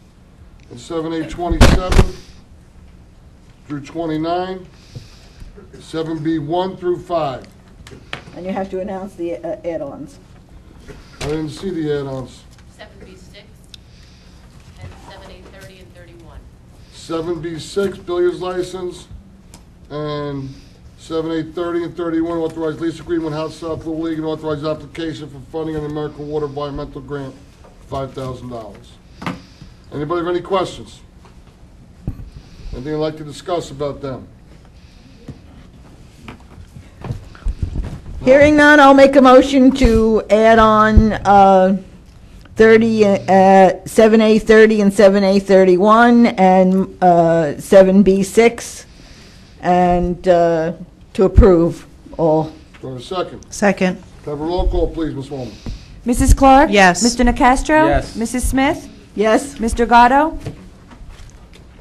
and 7A 27 through 29, 7B 1 through 5. And you have to announce the add-ons. I didn't see the add-ons. 7B6 and 7A 30 and 31. 7B6, billiards license, and 7A 30 and 31, authorized lease agreement with House South Little League and authorized application for funding an American Water Environmental Grant, $5,000. Anybody have any questions? Anything you'd like to discuss about them? Hearing none, I'll make a motion to add on 7A 30 and 7A 31 and 7B6 and to approve all. Do I have a second? Second. Have a roll call, please, Ms. Woman. Mrs. Clark? Yes. Mr. Nacastro? Yes. Mrs. Smith? Yes. Mr. Gatto?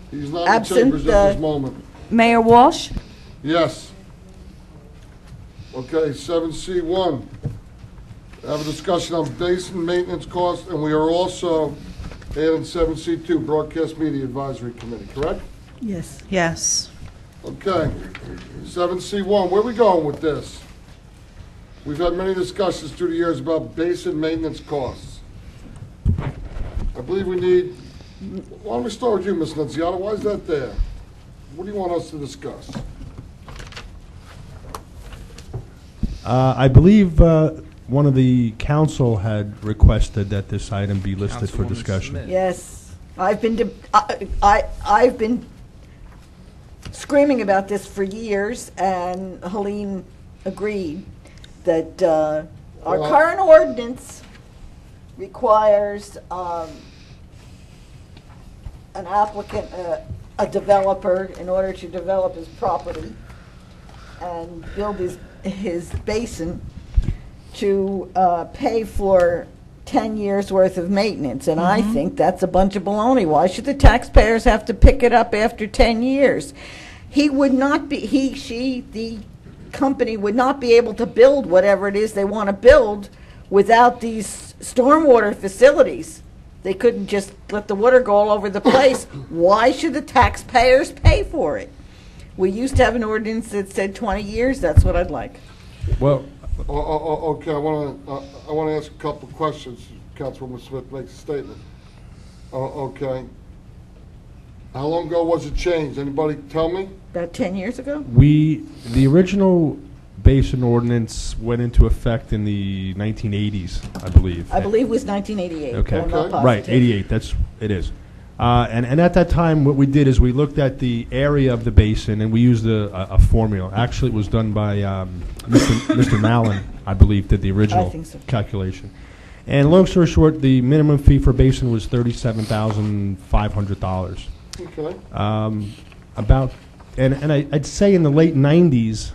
He's not Absent, in chambers at this moment. Mayor Walsh? Yes. Okay, 7C1. Have a discussion on basin maintenance costs, and we are also adding 7C2, Broadcast Media Advisory Committee, correct? Yes. Yes. Okay. 7C1, where are we going with this? We've had many discussions through the years about basin maintenance costs. I believe we need, why don't we start with you, Ms. Nunziata? Why is that there? What do you want us to discuss? I believe one of the council had requested that this item be listed for discussion. Yes. I've been I've been screaming about this for years, and Helene agreed that our current ordinance requires an applicant, a developer, in order to develop his property and build his basin, to pay for 10 years worth of maintenance, and I think that's a bunch of baloney. Why should the taxpayers have to pick it up after 10 years? He would not be, the company would not be able to build whatever it is they want to build without these stormwater facilities. They couldn't just let the water go all over the place. Why should the taxpayers pay for it? We used to have an ordinance that said 20 years. That's what I'd like. Well, okay, I want to ask a couple of questions. Councilwoman Smith makes a statement. Okay. How long ago was it changed? Anybody tell me? About 10 years ago? The original basin ordinance went into effect in the 1980s, I believe. I believe it was 1988. Okay. I'm not positive. Right, 88, it is. And at that time, what we did is we looked at the area of the basin, and we used a formula. Actually, it was done by Mr. Mallon, I believe, did the original calculation. And long story short, the minimum fee for basin was $37,500. Okay. I'd say in the late 90s,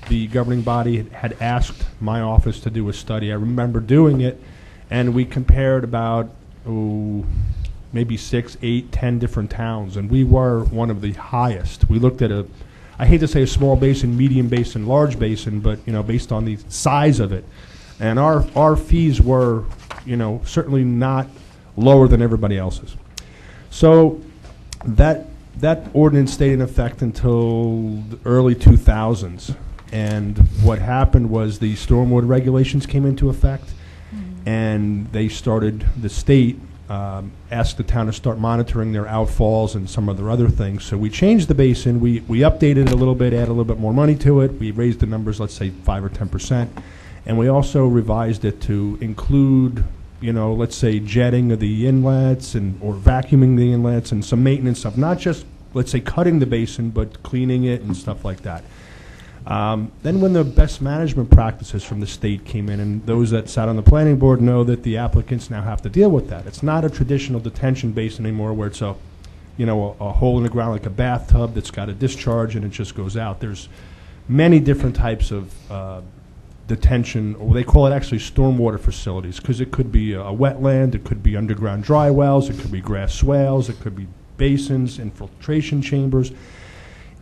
the governing body had asked my office to do a study. I remember doing it, And we compared about, maybe 6, 8, 10 different towns, and we were one of the highest. We looked at I hate to say a small basin, medium basin, large basin, but, based on the size of it. And our fees were, certainly not lower than everybody else's. So that ordinance stayed in effect until the early 2000s. And what happened was the stormwater regulations came into effect, and the state asked the town to start monitoring their outfalls and some of their other things. So we changed the basin. We updated it a little bit, added a little bit more money to it. We raised the numbers, let's say 5 or 10%. And we also revised it to include, let's say jetting of the inlets or vacuuming the inlets and some maintenance stuff. Not just, let's say, cutting the basin, but cleaning it and stuff like that. Then when the best management practices from the state came in, and those that sat on the planning board know that the applicants now have to deal with that. It's not a traditional detention basin anymore where it's a hole in the ground like a bathtub that's got a discharge and it just goes out. There's many different types of detention, or they call it actually stormwater facilities, because it could be a wetland, it could be underground dry wells, it could be grass swales, it could be basins, infiltration chambers.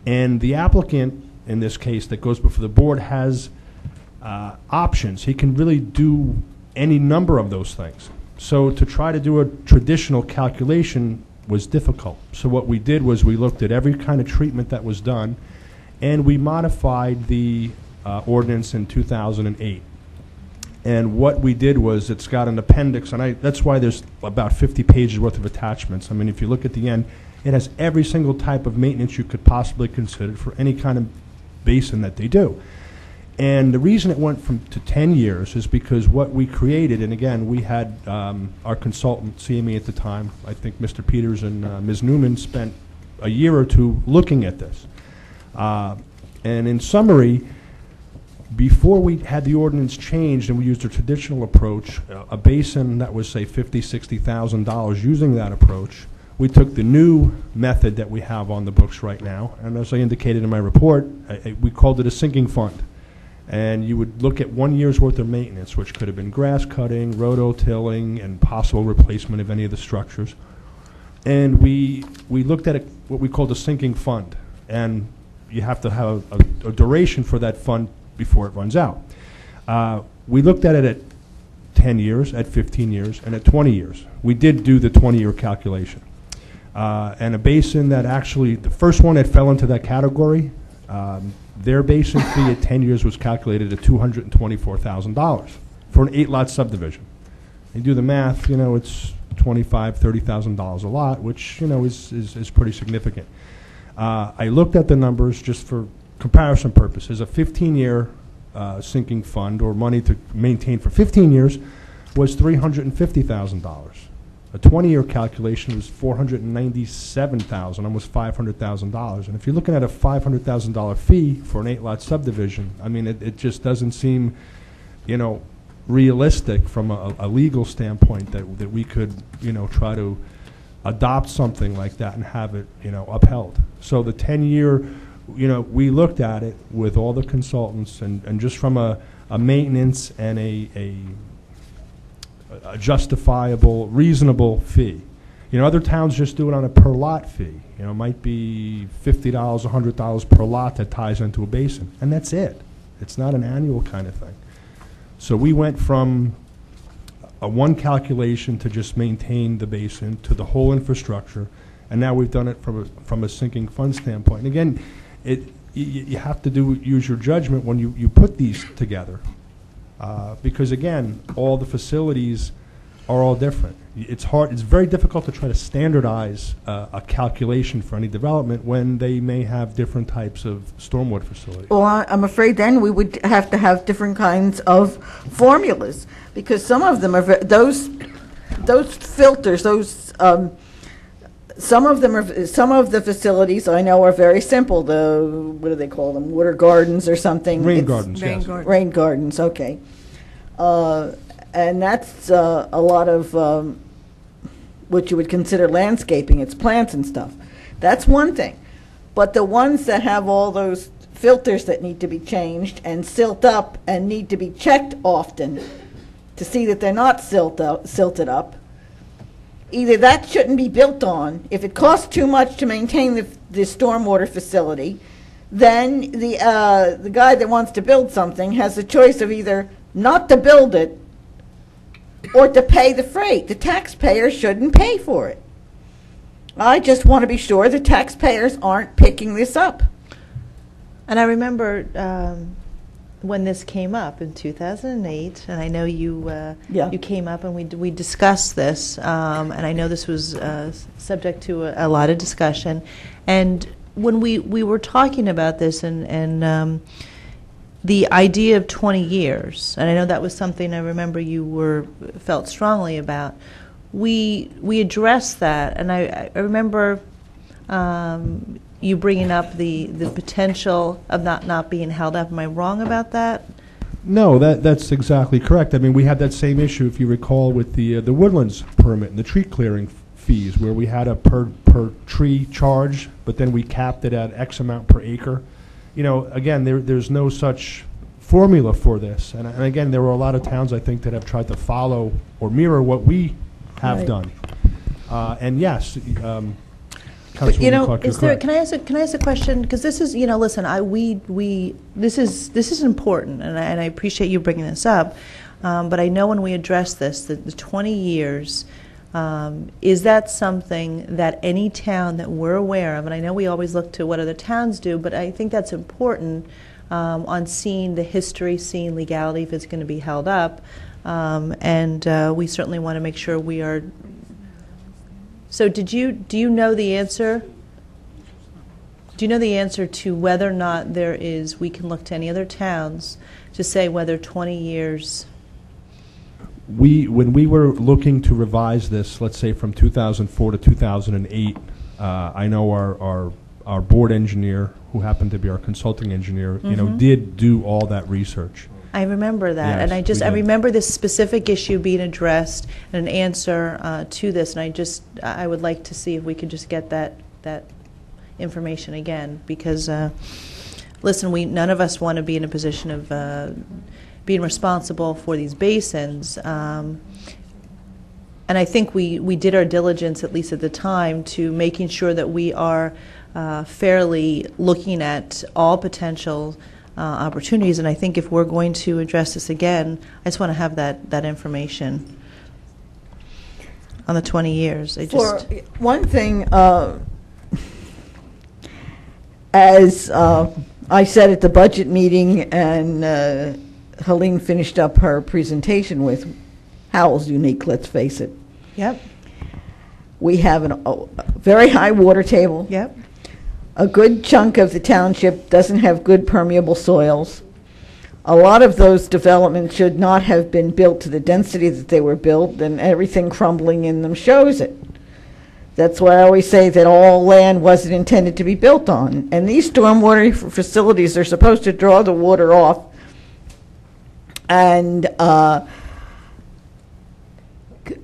And the applicant, in this case, that goes before the board has options. He can really do any number of those things. So to try to do a traditional calculation was difficult. So what we did was we looked at every kind of treatment that was done, and we modified the ordinance in 2008. And what we did was, it's got an appendix, and that's why there's about 50 pages worth of attachments. I mean, if you look at the end, it has every single type of maintenance you could possibly consider for any kind of basin that they do. And the reason it went to 10 years is because what we created, and again, we had our consultant, CME at the time, I think Mr. Peters and Ms. Newman spent a year or two looking at this. And in summary, before we had the ordinance changed and we used a traditional approach, a basin that was, say, $50,000, $60,000 using that approach, we took the new method that we have on the books right now, and as I indicated in my report, we called it a sinking fund. And you would look at 1 year's worth of maintenance, which could have been grass cutting, rototilling, and possible replacement of any of the structures. And we looked at what we called a sinking fund. And you have to have a duration for that fund before it runs out. We looked at it at 10 years, at 15 years, and at 20 years. We did do the 20-year calculation. And a basin that actually, the first one that fell into that category, their basin fee at 10 years was calculated at $224,000 for an 8-lot subdivision. You do the math, it's $25,000, $30,000 a lot, which, is pretty significant. I looked at the numbers just for comparison purposes. A 15-year sinking fund, or money to maintain for 15 years, was $350,000. A 20-year calculation was $497,000, almost $500,000. And if you're looking at a $500,000 fee for an 8-lot subdivision, I mean, it just doesn't seem, realistic from a legal standpoint that we could, try to adopt something like that and have it, upheld. So the 10-year, we looked at it with all the consultants, and just from a maintenance and a justifiable, reasonable fee. Other towns just do it on a per lot fee. It might be $50, $100 per lot that ties into a basin, and that's it. It's not an annual kind of thing. So we went from a one calculation to just maintain the basin to the whole infrastructure, and now we've done it from a sinking fund standpoint. And again, you have to use your judgment when you put these together. Because again, all the facilities are all different. It's very difficult to try to standardize a calculation for any development when they may have different types of stormwater facilities. Well, I'm afraid then we would have to have different kinds of formulas, because some of them are those filters, some of the facilities I know are very simple. What do they call them? Water gardens or something? Rain gardens, yes. gardens. Rain gardens, okay. And that's a lot of what you would consider landscaping. It's plants and stuff. That's one thing. But the ones that have all those filters that need to be changed and silt up and need to be checked often, to see that they're not silted up. Either that shouldn't be built on. If it costs too much to maintain the stormwater facility, then the guy that wants to build something has the choice of either not to build it or to pay the freight. The taxpayer shouldn't pay for it. I just want to be sure the taxpayers aren't picking this up. And I remember when this came up in 2008, and I know you you came up and we discussed this, and I know this was subject to a lot of discussion. And when we were talking about this and the idea of 20 years, and I know that was something I remember you felt strongly about, we addressed that, and I remember you bringing up the potential of not being held up. Am I wrong about that? No, that's exactly correct. I mean, we had that same issue, if you recall, with the woodlands permit and the tree clearing fees, where we had a per tree charge, but then we capped it at X amount per acre. You know, again, there's no such formula for this. And again, there were a lot of towns, I think, that have tried to follow or mirror what we have done. And yes, but, you know, can I ask a question? Because this is, you know, listen, this is important, and I appreciate you bringing this up. But I know when we address this, the 20 years, is that something that any town that we're aware of, and I know we always look to what other towns do, but I think that's important on seeing the history, seeing legality, if it's going to be held up, and we certainly want to make sure we are. So do you know the answer? Do you know the answer to whether or not we can look to any other towns to say whether 20 years? When we were looking to revise this, let's say from 2004 to 2008, I know our board engineer, who happened to be our consulting engineer, you know, did do all that research. I remember that, yes, and I remember this specific issue being addressed and an answer to this, and I would like to see if we could just get that information again, because listen, none of us want to be in a position of being responsible for these basins, and I think we did our diligence, at least at the time, to making sure that we are fairly looking at all potential opportunities, and I think if we're going to address this again, I just want to have that information on the 20 years. For one thing, as I said at the budget meeting, and Helene finished up her presentation with, Howell's unique, let's face it. Yep. We have a very high water table. Yep. A good chunk of the township doesn't have good permeable soils. A lot of those developments should not have been built to the density that they were built, and everything crumbling in them shows it. That's why I always say that all land wasn't intended to be built on. And these stormwater facilities are supposed to draw the water off. And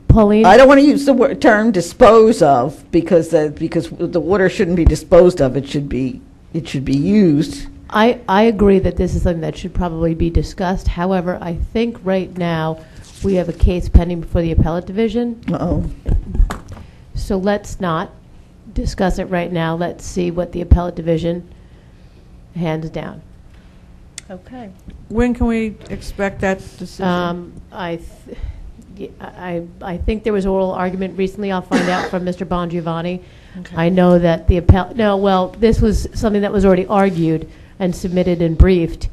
Pauline? I don't want to use the term dispose of, because the water shouldn't be disposed of. It should be used. I agree that this is something that should probably be discussed. However, I think right now we have a case pending before the appellate division. Uh-oh. So let's not discuss it right now. Let's see what the appellate division hands down. Okay. When can we expect that decision? I think there was oral argument recently. I'll find out from Mr. Bongiovanni. Okay. I know that the this was something that was already argued and submitted and briefed.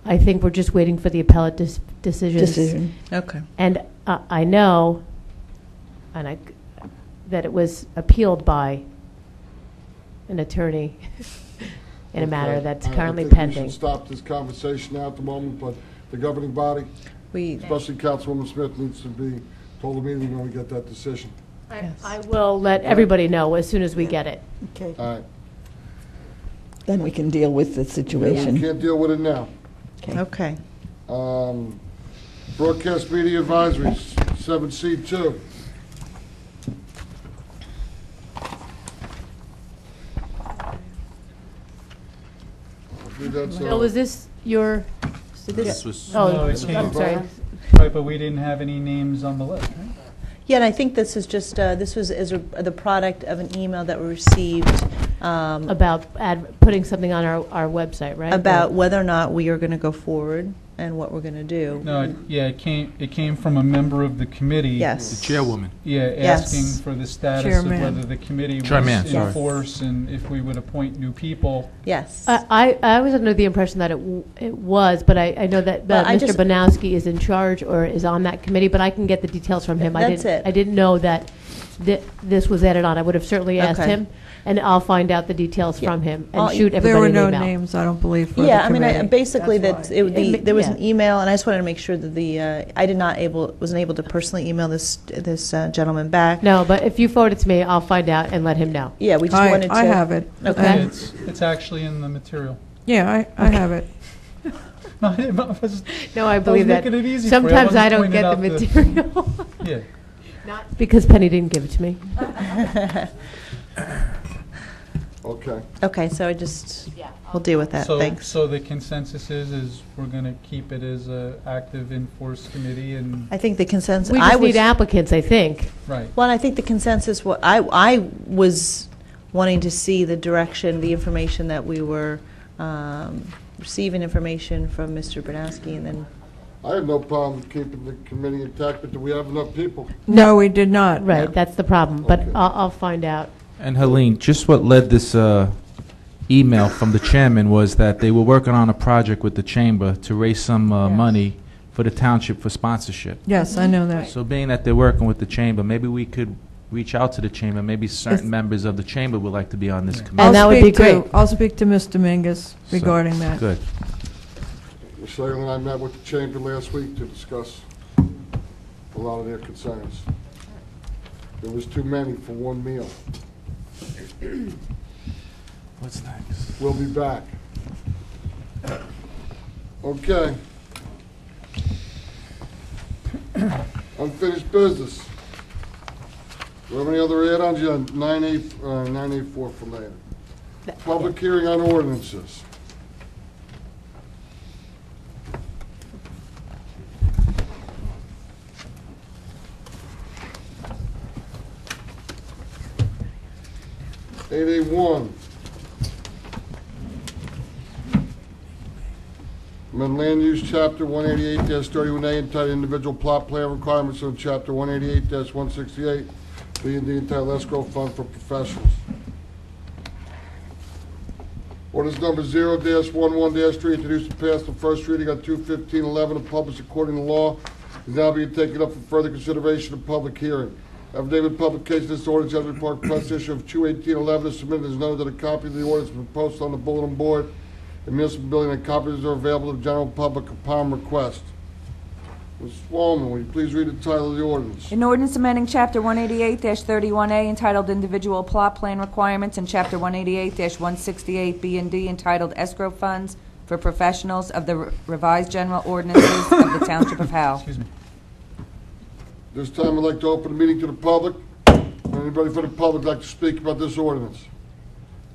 I think we're just waiting for the appellate decision. Okay. And I know, that it was appealed by an attorney in a matter that's currently pending. We should stop this conversation now at the moment, but the governing body, especially Councilwoman Smith, needs to be told immediately when we get that decision. I will let everybody know as soon as we get it. Okay. All right. Then we can deal with the situation. We can't deal with it now. Okay. Broadcast Media Advisory, 7C2. So was this your? This was- Oh, No, it came I'm sorry. Right, but we didn't have any names on the list, right? Yeah, and I think this is just, this was the product of an email that we received About putting something on our website, right? about whether or not we are going to go forward and what we're going to do. No, yeah, it came from a member of the committee. Yes. The chairwoman. Yeah, Yes. asking for the status Chairman. of whether the committee Chairman, was sorry. in force and if we would appoint new people. Yes. I was under the impression that it was, but I know that Well, I Mr. just- Banowski is in charge or is on that committee, but I can get the details from him. That's it. I didn't know that this was added on. I would have certainly asked Okay. him, and I'll find out the details from him and shoot everybody There were an no email. names, I don't believe, for the Yeah, I mean, committee. basically, That's that why. there was Yeah. an email, and I just wanted to make sure that I wasn't able to personally email this gentleman back. No, but if you forward it to me, I'll find out and let him know. Yeah, we just wanted to. I have it. Okay. It's actually in the material. Yeah, I have it. No, I was- No, I believe that. making it easy for you. I Sometimes wasn't I don't pointing get the out material. Yeah. Not because Penny didn't give it to me. Okay. Okay, so we'll deal with that. Thanks. So the consensus is we're going to keep it as a active in-force committee and. I think the consensus. We just need applicants, I think. Right. Well, and I think the consensus. I was wanting to see the direction, the information that we were receiving information from Mr. Bernowski, and then. I have no problem keeping the committee intact, but do we have enough people? No, we did not. Right, that's the problem, but Okay. I'll find out. And Helene, just what led this email from the chairman was that they were working on a project with the chamber to raise some money for the township for sponsorship. Yes, I know that. So being that they're working with the chamber, maybe we could reach out to the chamber. Maybe certain members of the chamber would like to be on this committee. And that would be great. I'll speak to Ms. Dominguez regarding that. Good. Michelle and I met with the chamber last week to discuss a lot of their concerns. There was too many for one meal. What's next? We'll be back. Okay. Unfinished business. Do we have any other add-ons? Yeah, 984 for later. Public hearing on ordinances. One. Amend Land Use Chapter 188-31A entitled Individual Plot Plan Requirements of Chapter 188-168, B&D entitled Escrow Fund for Professionals. Ordinance number 0-11-3, introduced and passed on first reading on 2/15/11 and published according to law, is now being taken up for further consideration of public hearing. Affidavit of publication of this ordinance has been part press issue of 2/18/11 is submitted as noted that a copy of the ordinance has been posted on the bulletin board in municipal building and copies are available to the general public upon request. Ms. Swalman, will you please read the title of the ordinance? An ordinance amending Chapter 188-31A entitled Individual Plot Plan Requirements and Chapter 188-168 B and D entitled Escrow Funds for Professionals of the Revised General Ordinances of the Township of Howell. Excuse me. This time I'd like to open the meeting to the public. Anybody from the public like to speak about this ordinance?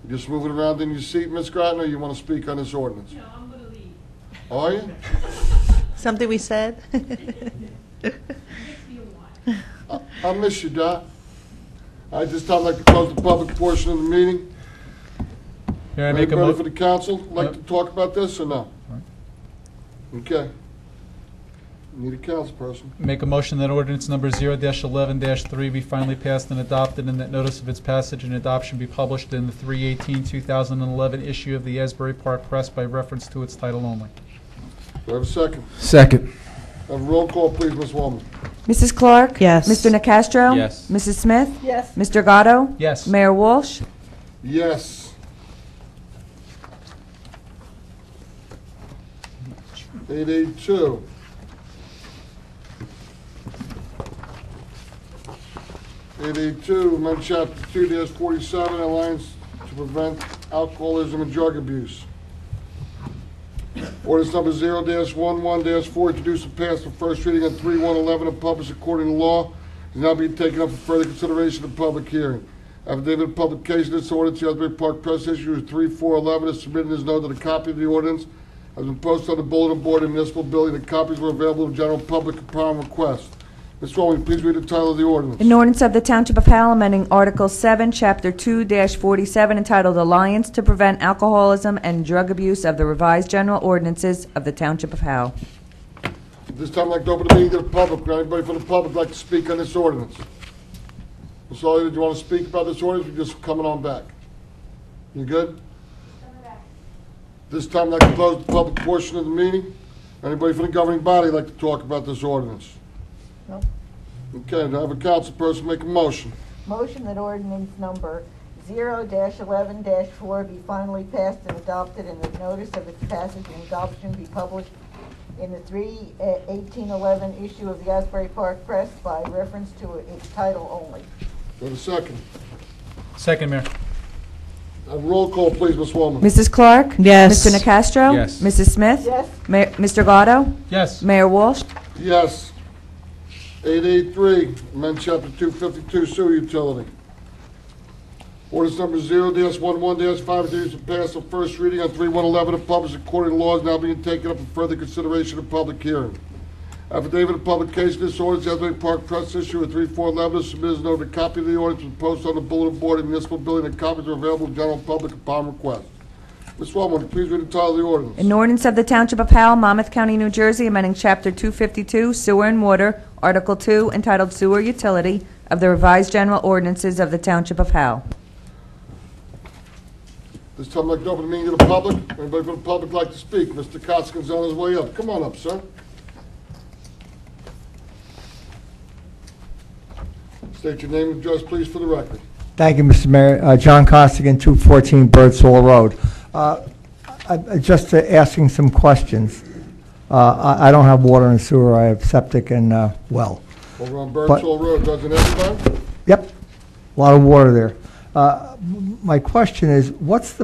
You just moving around in your seat, Ms. Groton, or you want to speak on this ordinance? No, I'm going to leave. Are you? Something we said? I'll miss you, Dot. At this time I'd like to close the public portion of the meeting. May I make a Anybody mo- for the council like to talk about this or no? Okay. Need a council person. Make a motion that ordinance number 0-11-3 be finally passed and adopted, and that notice of its passage and adoption be published in the 3/18/2011 issue of the Asbury Park Press by reference to its title only. Do I have a second? Second. Have a roll call, please, Ms. Woman. Mrs. Clark? Yes. Mr. Nacastro? Yes. Mrs. Smith? Yes. Mr. Gatto? Yes. Mayor Walsh? Yes. 882. Amend Chapter 2-47, Alliance to Prevent Alcoholism and Drug Abuse. Ordinance number 0-11-4, introduced and passed for first reading on 3/1/11 and published according to law, is now being taken up for further consideration of public hearing. Affidavit of publication of this ordinance, the Asbury Park Press issue is 3/4/11, is submitted as noted that a copy of the ordinance has been posted on the bulletin board in the municipal building. The copies were available to the general public upon request. Ms. Wall, will you please read the title of the ordinance? An ordinance of the Township of Howell amending Article 7, Chapter 2-47, entitled Alliance to Prevent Alcoholism and Drug Abuse of the Revised General Ordinances of the Township of Howell. This time I'd like to open the meeting to the public. Would anybody from the public like to speak on this ordinance? Ms. Ollie, did you want to speak about this ordinance, or you just coming on back? You good? This time I'd like to close the public portion of the meeting. Anybody from the governing body like to talk about this ordinance? No. Okay, now have a council person make a motion. Motion that ordinance number 0-11-4 be finally passed and adopted, and the notice of its passage and adoption be published in the 3/1811 issue of the Asbury Park Press by reference to its title only. Do I have a second? Second, Mayor. Have a roll call, please, Ms. Woolman. Mrs. Clark? Yes. Mr. Nacastro? Yes. Mrs. Smith? Yes. Mr. Gatto? Yes. Mayor Walsh? Yes. 883, amend Chapter 252, sewer utility. Ordinance number 0-11-5 to pass on first reading on 3/111 and published according to laws now being taken up for further consideration of public hearing. Affidavit of publication of this ordinance, Asbury Park Press issue of 3/4/11 is submitted as noted. A copy of the ordinance was posted on the bulletin board in the municipal building, and copies are available to the general public upon request. Ms. Wellman, please read the title of the ordinance. An ordinance of the Township of Howell, Monmouth County, New Jersey, amending Chapter 252, Sewer and Water, Article 2, entitled Sewer Utility of the Revised General Ordinances of the Township of Howell. This time I'd like to open the meeting to the public. Anybody from the public like to speak? Mr. Koskin's on his way up. Come on up, sir. State your name and address, please, for the record. Thank you, Mr. Mayor. John Costigan, 214 Birdsall Road. Just asking some questions. I don't have water and sewer. I have septic and well. Over on Birdsall Road, doesn't everybody? Yep, a lot of water there. My question is, what's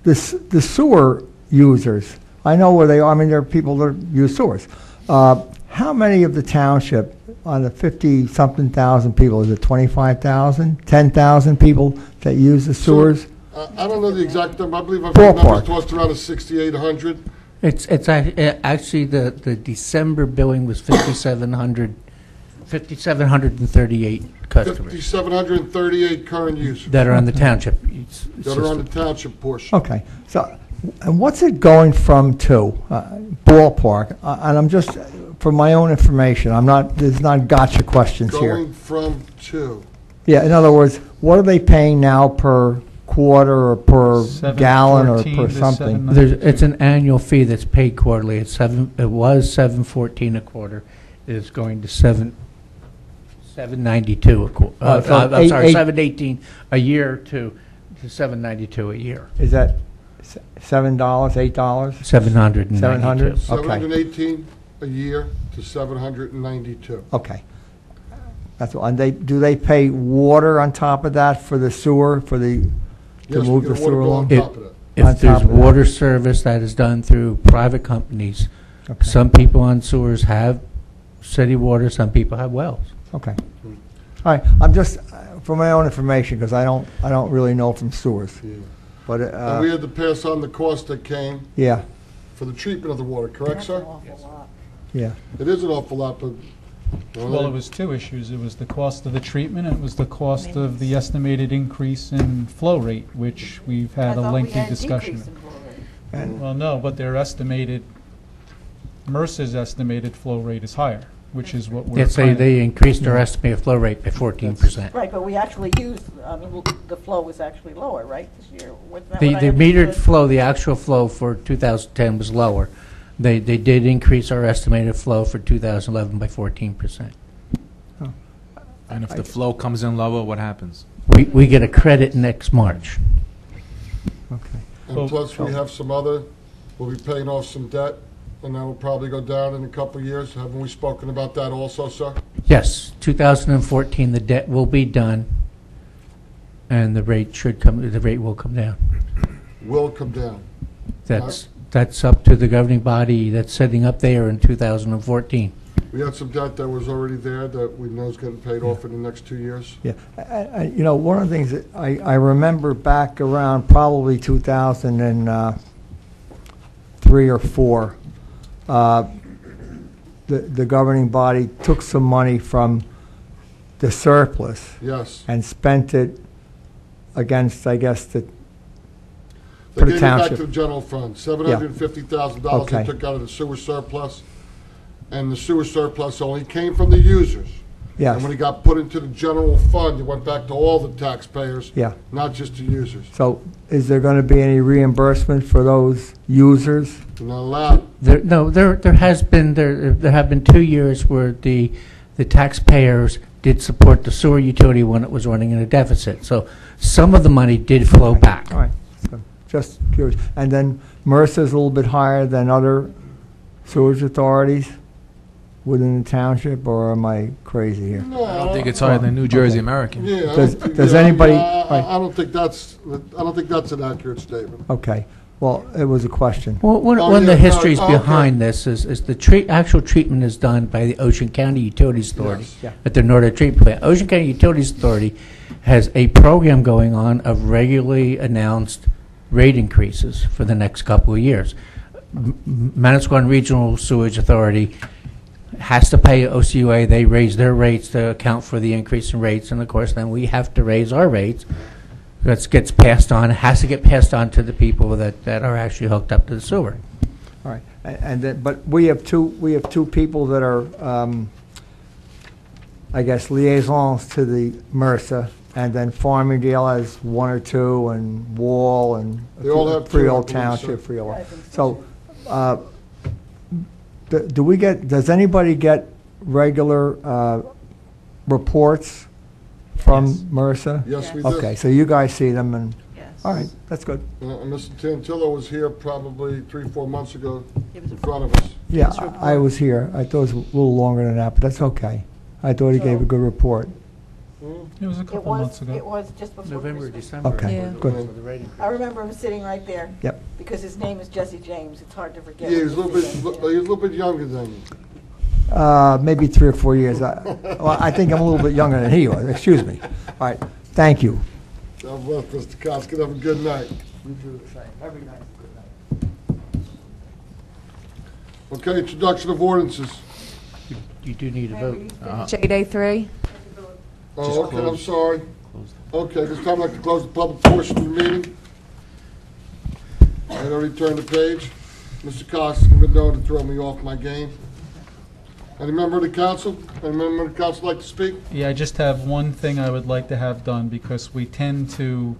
the sewer users? I know where they are. I mean, there are people that use sewers. How many of the township, on the 50-something thousand people, is it 25,000, 10,000 people that use the sewers? I don't know the exact number. I believe I've heard numbers tossed around of 6,800. It's actually the December billing was 5,738 customers 5,738 current users. that are on the township. That are on the township portion. Okay, so, and what's it going from to? Ballpark, and I'm just, for my own information, there's not gotcha questions here. Going from to. Yeah, in other words, what are they paying now per quarter or per gallon or per something? It's an annual fee that's paid quarterly. It was $7.14 a quarter. It's going to $7.92 a quarter. I'm sorry, $7.18 a year to $7.92 a year. Is that $7, $8? $700. $700. $718 a year to $792. Okay. That's all. And do they pay water on top of that for the sewer, to move the sewer along? If there's water service that is done through private companies, some people on sewers have city water, some people have wells. Okay. All right. I'm just, for my own information, because I don't really know from sewers. Yeah. But and we had to pass on the cost that came. Yeah. For the treatment of the water, correct, sir? Yeah. It is an awful lot, but. Well, it was two issues. It was the cost of the treatment, and it was the cost of the estimated increase in flow rate, which we've had a lengthy discussion. Well, no, but their estimated, MERS's estimated flow rate is higher, which is what we're They increased our estimated flow rate by 14%. Right, but we actually used, the flow was actually lower, right, this year? The metered flow, the actual flow for 2010 was lower. They did increase our estimated flow for 2011 by 14%. Oh. And if the flow comes in lower, what happens? We get a credit next March. Okay. And plus, we have we'll be paying off some debt, and that will probably go down in a couple of years. Haven't we spoken about that also, sir? Yes, 2014, the debt will be done, and the rate will come down. Will come down. That's up to the governing body that's setting up there in 2014. We had some debt that was already there that we know is getting paid off in the next 2 years. Yeah. One of the things that I remember back around probably 2003, 3 or 4, the governing body took some money from the surplus. Yes. And spent it against, I guess, They for the gave it back township. to the general fund, $750,000 they Okay. took out of the sewer surplus, and the sewer surplus only came from the users. Yes. And when it got put into the general fund, it went back to all the taxpayers, Yeah. not just the users. So is there going to be any reimbursement for those users? You're not allowed. There have been 2 years where the taxpayers did support the sewer utility when it was running in a deficit. So some of the money did flow back. All right. So just curious. And then MRSA's a little bit higher than other sewage authorities within the township, or am I crazy here? No, I don't think it's higher than New Jersey American. Yeah, Does anybody? I don't think that's an accurate statement. Okay. Well, it was a question. Well, one of the histories behind this is the actual treatment is done by the Ocean County Utilities Authority Yes. Yeah. at their Northern Treatment Plant. Ocean County Utilities Authority has a program going on of regularly announced rate increases for the next couple of years. Manasquan Regional Sewage Authority has to pay OCUA. They raise their rates to account for the increase in rates, and of course then we have to raise our rates. That gets passed on, has to get passed on to the people that are actually hooked up to the sewer. All right. And then, but we have two people that are, I guess, liaisons to the MRSA, and then Farmingdale has 1 or 2, and Wall and They all have 2, I Freehold believe, Township, sir. Freehold. So, does anybody get regular reports from MRSA? Yes, we do. Okay, so you guys see them, and, all right, that's good. Mr. Tantillo was here probably 3-4 months ago in front of us. Yeah, I was here. I thought it was a little longer than that, but that's okay. I thought he gave a good report. It was a couple months ago. It was just before November, Christmas. December. Okay, Yeah. good. I remember him sitting right there. Yep. Because his name is Jesse James. It's hard to forget. Yeah, he when was a you little see bit, him. he was a little bit younger than you. Maybe 3 or 4 years. I think I'm a little bit younger than he was. Excuse me. All right, thank you. God bless, Mr. Koskinen. Have a good night. You do the same. Every night. Okay, introduction of ordinances. You do need a vote. JD3. Oh, okay, I'm sorry. Okay, this time I'd like to close the public portion of the meeting. I already turned the page. Mr. Koskinen been known to throw me off my game. Any member of the council? Any member of the council like to speak? Yeah, I just have one thing I would like to have done, because we tend to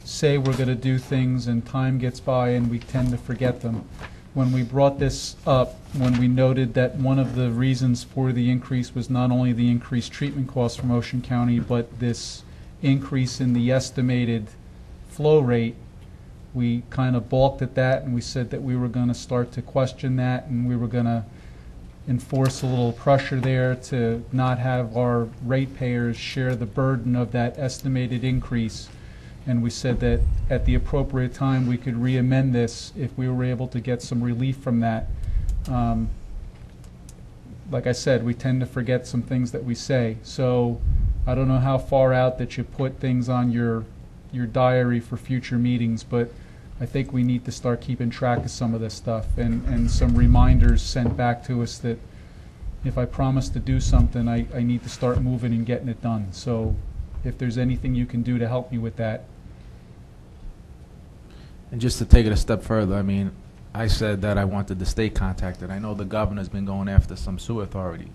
say we're going to do things and time gets by and we tend to forget them. When we brought this up, when we noted that one of the reasons for the increase was not only the increased treatment costs from Ocean County, but this increase in the estimated flow rate, we kind of balked at that, and we said that we were going to start to question that, and we were going to enforce a little pressure there to not have our ratepayers share the burden of that estimated increase. And we said that at the appropriate time, we could re-amend this if we were able to get some relief from that. Like I said, we tend to forget some things that we say. So I don't know how far out that you put things on your diary for future meetings, but I think we need to start keeping track of some of this stuff, and some reminders sent back to us that if I promise to do something, I need to start moving and getting it done. So if there's anything you can do to help me with that. And just to take it a step further, I mean, I said that I wanted the state contacted. I know the governor's been going after some sewer authorities.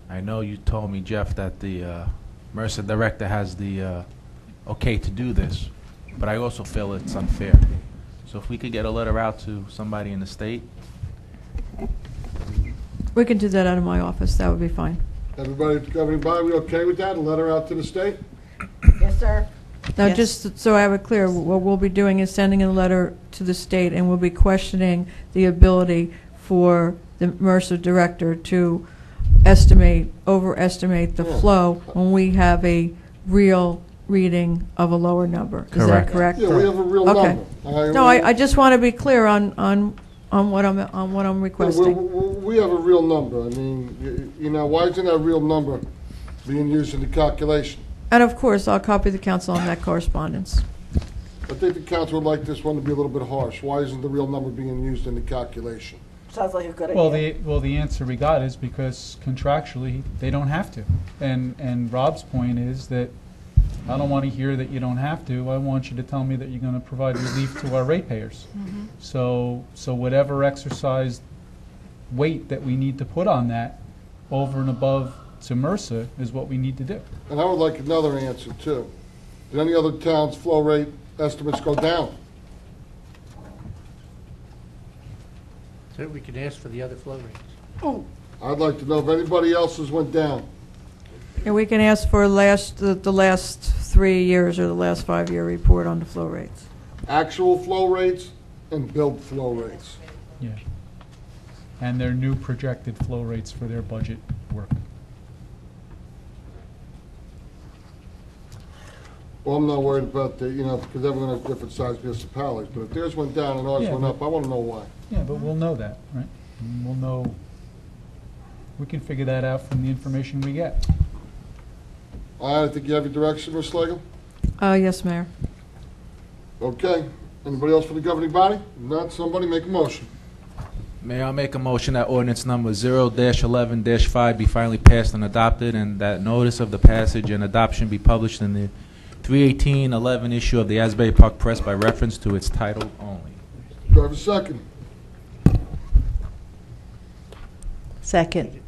I know you told me, Jeff, that the MRSA director has the okay to do this, but I also feel it's unfair. So if we could get a letter out to somebody in the state. We can do that out of my office. That would be fine. Everybody, everybody, we okay with that? A letter out to the state? Yes, sir. Now, Yes. just so I have it clear, what we'll be doing is sending a letter to the state, and we'll be questioning the ability for the MRSA director to overestimate the flow when we have a real reading of a lower number. Is that correct? Yeah, we have a real Okay. number. No, I just want to be clear on what I'm requesting. We have a real number. I mean, you know, why isn't that real number being used in the calculation? And of course, I'll copy the council on that correspondence. I think the council would like this one to be a little bit harsh. Why isn't the real number being used in the calculation? Sounds like a good Well, idea. the answer we got is because contractually, they don't have to. And Rob's point is that I don't want to hear that you don't have to. I want you to tell me that you're going to provide relief to our ratepayers. So whatever exercise weight that we need to put on that over and above to MRSA is what we need to do. And I would like another answer, too. Did any other towns' flow rate estimates go down? So we could ask for the other flow rates. Oh. I'd like to know if anybody else's went down. And we can ask for the last 3 years or the last 5-year report on the flow rates. Actual flow rates and billed flow rates. Yeah. And their new projected flow rates for their budget work. Well, I'm not worried about the, because everyone has different sized municipalities, but if theirs went down and ours Yeah, went but- up, I want to know why. Yeah, but we'll know that, right? And we'll know, we can figure that out from the information we get. All right, I think you have your direction, Ms. Slagle? Yes, Mayor. Okay. Anybody else for the governing body? If not, somebody make a motion. Mayor, I'll make a motion that ordinance number 0-11-5 be finally passed and adopted, and that notice of the passage and adoption be published in the 3/18/11 issue of the Asbury Park Press by reference to its title only. Do I have a second? Second.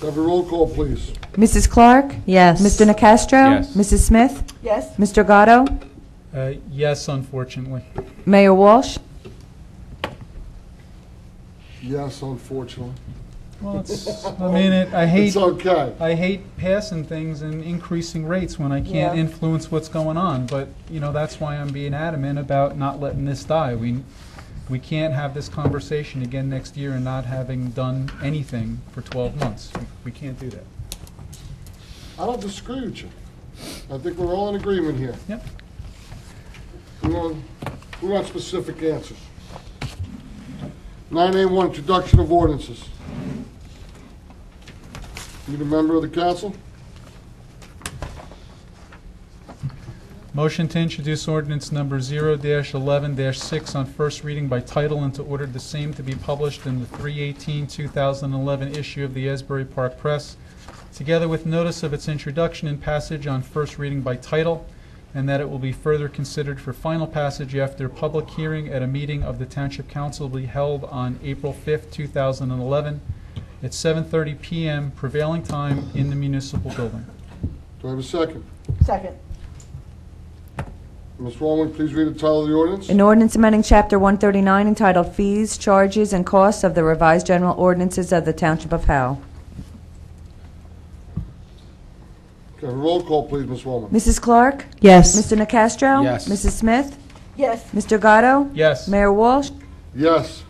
Have a roll call, please. Mrs. Clark? Yes. Mr. Nacastro? Yes. Mrs. Smith? Yes? Mr. Gatto? Yes, unfortunately. Mayor Walsh? Yes, unfortunately. Well, it's, I mean, I hate. It's okay. I hate passing things and increasing rates when I can't Yeah. influence what's going on. But, that's why I'm being adamant about not letting this die. We can't have this conversation again next year and not having done anything for 12 months. We can't do that. I don't disagree with you. I think we're all in agreement here. Yep. We want specific answers. 9A1, introduction of ordinances. Need a member of the council? Motion to introduce ordinance number 0-11-6 on first reading by title and to order the same to be published in the 3/18/2011 issue of the Asbury Park Press, together with notice of its introduction and passage on first reading by title, and that it will be further considered for final passage after public hearing at a meeting of the Township Council will be held on April 5th, 2011, at 7:30 p.m. prevailing time in the municipal building. Do I have a second? Second. Ms. Wallman, please read the title of the ordinance. An ordinance amending Chapter 139 entitled Fees, Charges, and Costs of the Revised General Ordinances of the Township of Howell. Can I have a roll call, please, Ms. Wallman? Mrs. Clark? Yes. Mr. Nacastro? Yes. Mrs. Smith? Yes? Mr. Gatto? Yes. Mayor Walsh? Yes.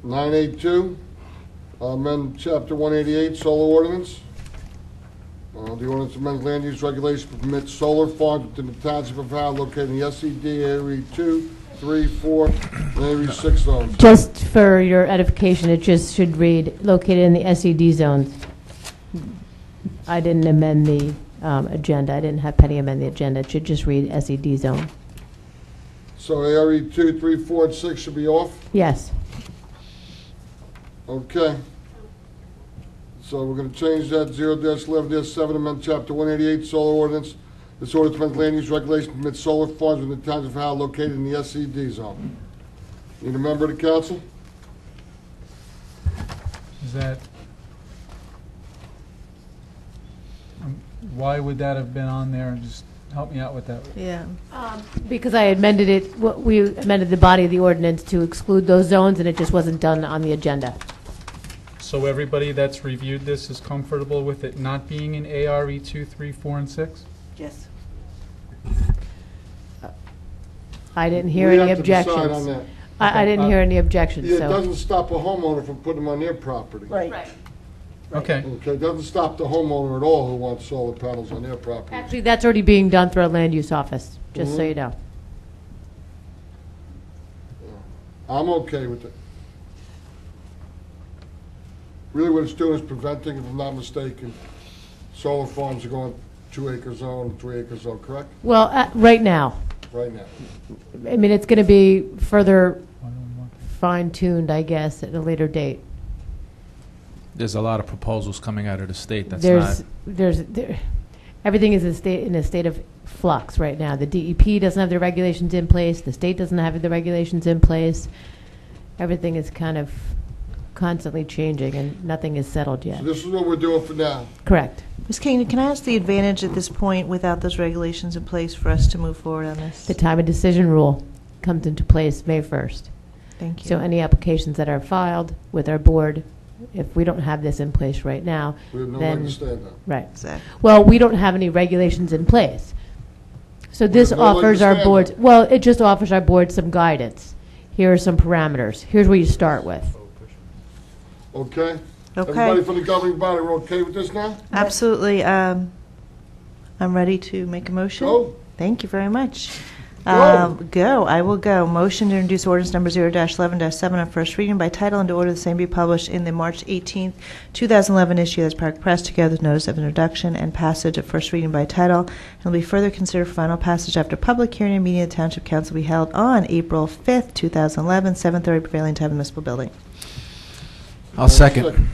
9A2, amend Chapter 188, solar ordinance. The ordinance amends land use regulations to permit solar farms within the Township of Howell located in the SED Area 2, 3, 4, and Area 6 zones. Just for your edification, it just should read, located in the SED zones. I didn't amend the agenda. I didn't have Penny amend the agenda. It should just read SED zone. So Area 2, 3, 4, and 6 should be off? Yes. Okay. So we're going to change that 0-11-7, amend Chapter 188, solar ordinance. This ordinance amends land use regulation to permit solar farms within the Township of Howell located in the SED zone. Need a member of the council? Is that, why would that have been on there? Just help me out with that. Yeah. Because I amended it, we amended the body of the ordinance to exclude those zones, and it just wasn't done on the agenda. So everybody that's reviewed this is comfortable with it not being in ARE 2, 3, 4, and 6? Yes. I didn't hear We any have to decide on objections. that. I didn't hear any objections, Yeah, it so. doesn't stop a homeowner from putting them on their property. Right. Okay. Okay, it doesn't stop the homeowner at all who wants solar panels on their property. Actually, that's already being done through our land use office, just so you know. I'm okay with it. Really what it's doing is preventing, if I'm not mistaken, solar farms are going 2-acre zone, 3-acre zone, correct? Well, right now. Right now. I mean, it's going to be further fine-tuned, I guess, at a later date. There's a lot of proposals coming out of the state. That's everything is in a state of flux right now. The DEP doesn't have the regulations in place. The state doesn't have the regulations in place. Everything is kind of constantly changing, and nothing is settled yet. So this is what we're doing for now. Correct. Ms. Kane, can I ask the advantage at this point, without those regulations in place, for us to move forward on this? The time of decision rule comes into place May 1st. Thank you. So any applications that are filed with our board, if we don't have this in place right now, We have no then leg to stand on. right. Exactly. Well, we don't have any regulations in place. So this have no leg offers to our stand board, on. well, it just offers our board some guidance. Here are some parameters. Here's where you start with. Okay? Okay. Everybody from the governing body, we're okay with this now? Absolutely. I'm ready to make a motion. Go. Thank you very much. Go. Go. I will go. Motion to introduce ordinance number 0-11-7 on first reading by title and to order the same be published in the March 18th, 2011 issue as Park Press, together with notice of introduction and passage of first reading by title, and will be further considered for final passage after public hearing and meeting of the Township Council will be held on April 5th, 2011, 7:30 prevailing time in the municipal building. I'll second.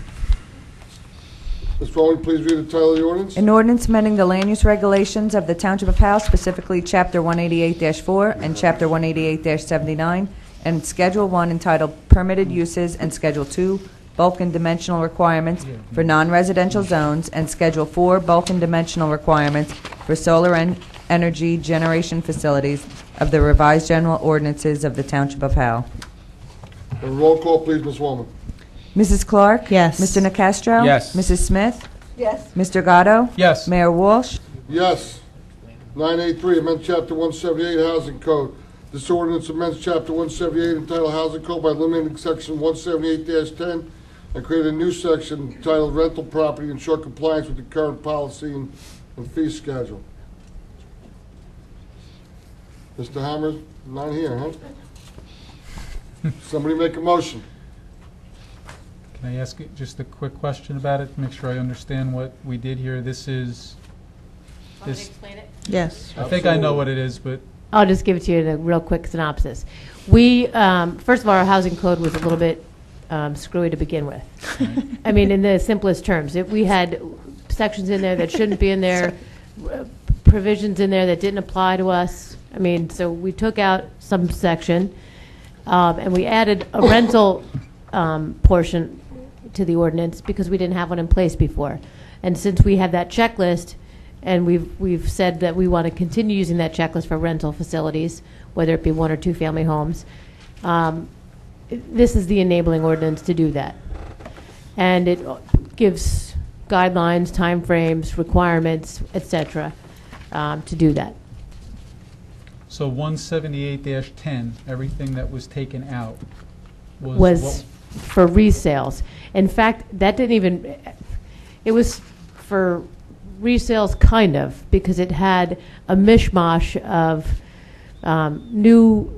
Ms. Rowley, please read the title of the ordinance. An ordinance amending the land use regulations of the Township of Howell, specifically Chapter 188-4 and Chapter 188-79, and Schedule 1 entitled Permitted Uses, and Schedule 2 Bulk and Dimensional Requirements for Non-Residential Zones, and Schedule 4 Bulk and Dimensional Requirements for Solar Energy Generation Facilities of the revised general ordinances of the Township of Howell. And roll call, please, Ms. Woman. Mrs. Clark? Yes. Mr. Nacastro? Yes. Mrs. Smith? Yes. Mr. Gatto? Yes. Mayor Walsh? Yes. 983, amend Chapter 178 Housing Code. This ordinance amends Chapter 178 entitled Housing Code by eliminating Section 178-10 and create a new section entitled Rental Property, ensure compliance with the current policy and fee schedule. Mr. Hammer, not here, huh? Somebody make a motion. Can I ask you just a quick question about it, to make sure I understand what we did here? This is... Explain it? Yes. I think I know what it is, but... I'll just give it to you in a real quick synopsis. We, first of all, our housing code was a little bit screwy to begin with. I mean, in the simplest terms. We had sections in there that shouldn't be in there, provisions in there that didn't apply to us. I mean, so we took out some section, and we added a rental portion to the ordinance because we didn't have one in place before. And since we have that checklist, and we've said that we want to continue using that checklist for rental facilities, whether it be 1 or 2 family homes, this is the enabling ordinance to do that. And it gives guidelines, timeframes, requirements, etc., to do that. So 178-10, everything that was taken out was for resales. In fact, that didn't even, it was for resales kind of, because it had a mishmash of new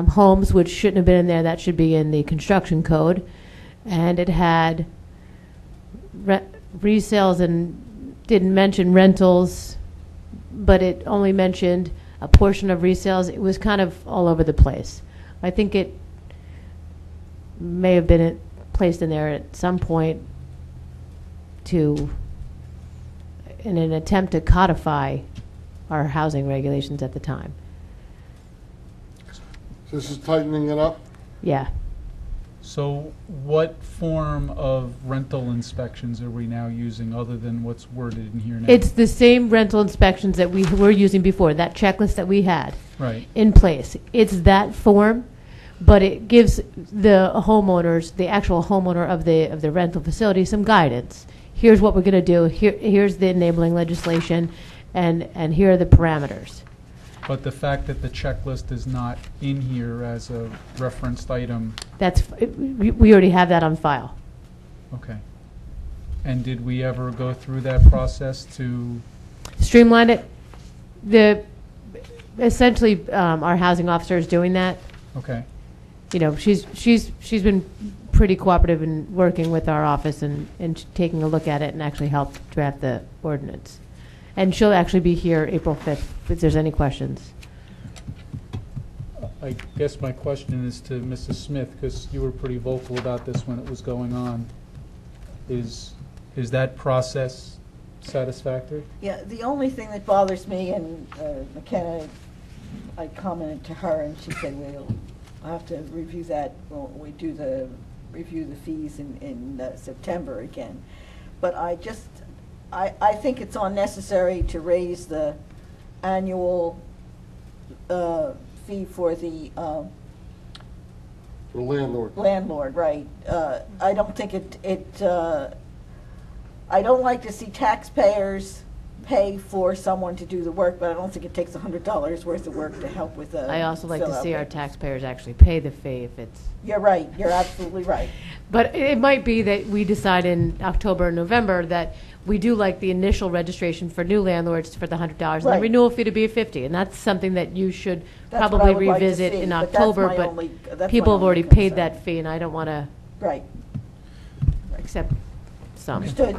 homes which shouldn't have been in there, that should be in the construction code, and it had resales and didn't mention rentals, but it only mentioned a portion of resales. It was kind of all over the place. I think it may have been placed in there at some point in an attempt to codify our housing regulations at the time. This is tightening it up? Yeah. So what form of rental inspections are we now using other than what's worded in here now? It's the same rental inspections that we were using before, that checklist that we had Right. in place. It's that form, but it gives the homeowners, the actual homeowner of the rental facility, some guidance. Here's what we're going to do. Here's the enabling legislation, and here are the parameters. But the fact that the checklist is not in here as a referenced item, We already have that on file. okay. And did we ever go through that process to... Streamline it. Essentially, our housing officer is doing that. Okay. You know, she's been pretty cooperative in working with our office and taking a look at it and actually helped draft the ordinance. And she'll actually be here April 5th if there's any questions. I guess my question is to Mrs. Smith, because you were pretty vocal about this when it was going on. Is that process satisfactory? Yeah, the only thing that bothers me, and McKenna, I commented to her, and she said, we'll have to review that when we do review the fees in September again. But I think it's unnecessary to raise the annual fee for the landlord. Landlord, right. I don't think I don't like to see taxpayers pay for someone to do the work, but I don't think it takes $100 worth of work to help with a. I also like to fill-out see our papers. taxpayers actually pay the fee if it's. You're right. You're absolutely right. But it might be that we decide in October or November that we do like the initial registration for new landlords for the $100 and the Right. renewal fee to be $50, and that's something that you should That's what I probably would like to revisit see, in but that's October. my But only- that's people my have already only paid concern. that fee, and I don't want to Right. accept some. Understood.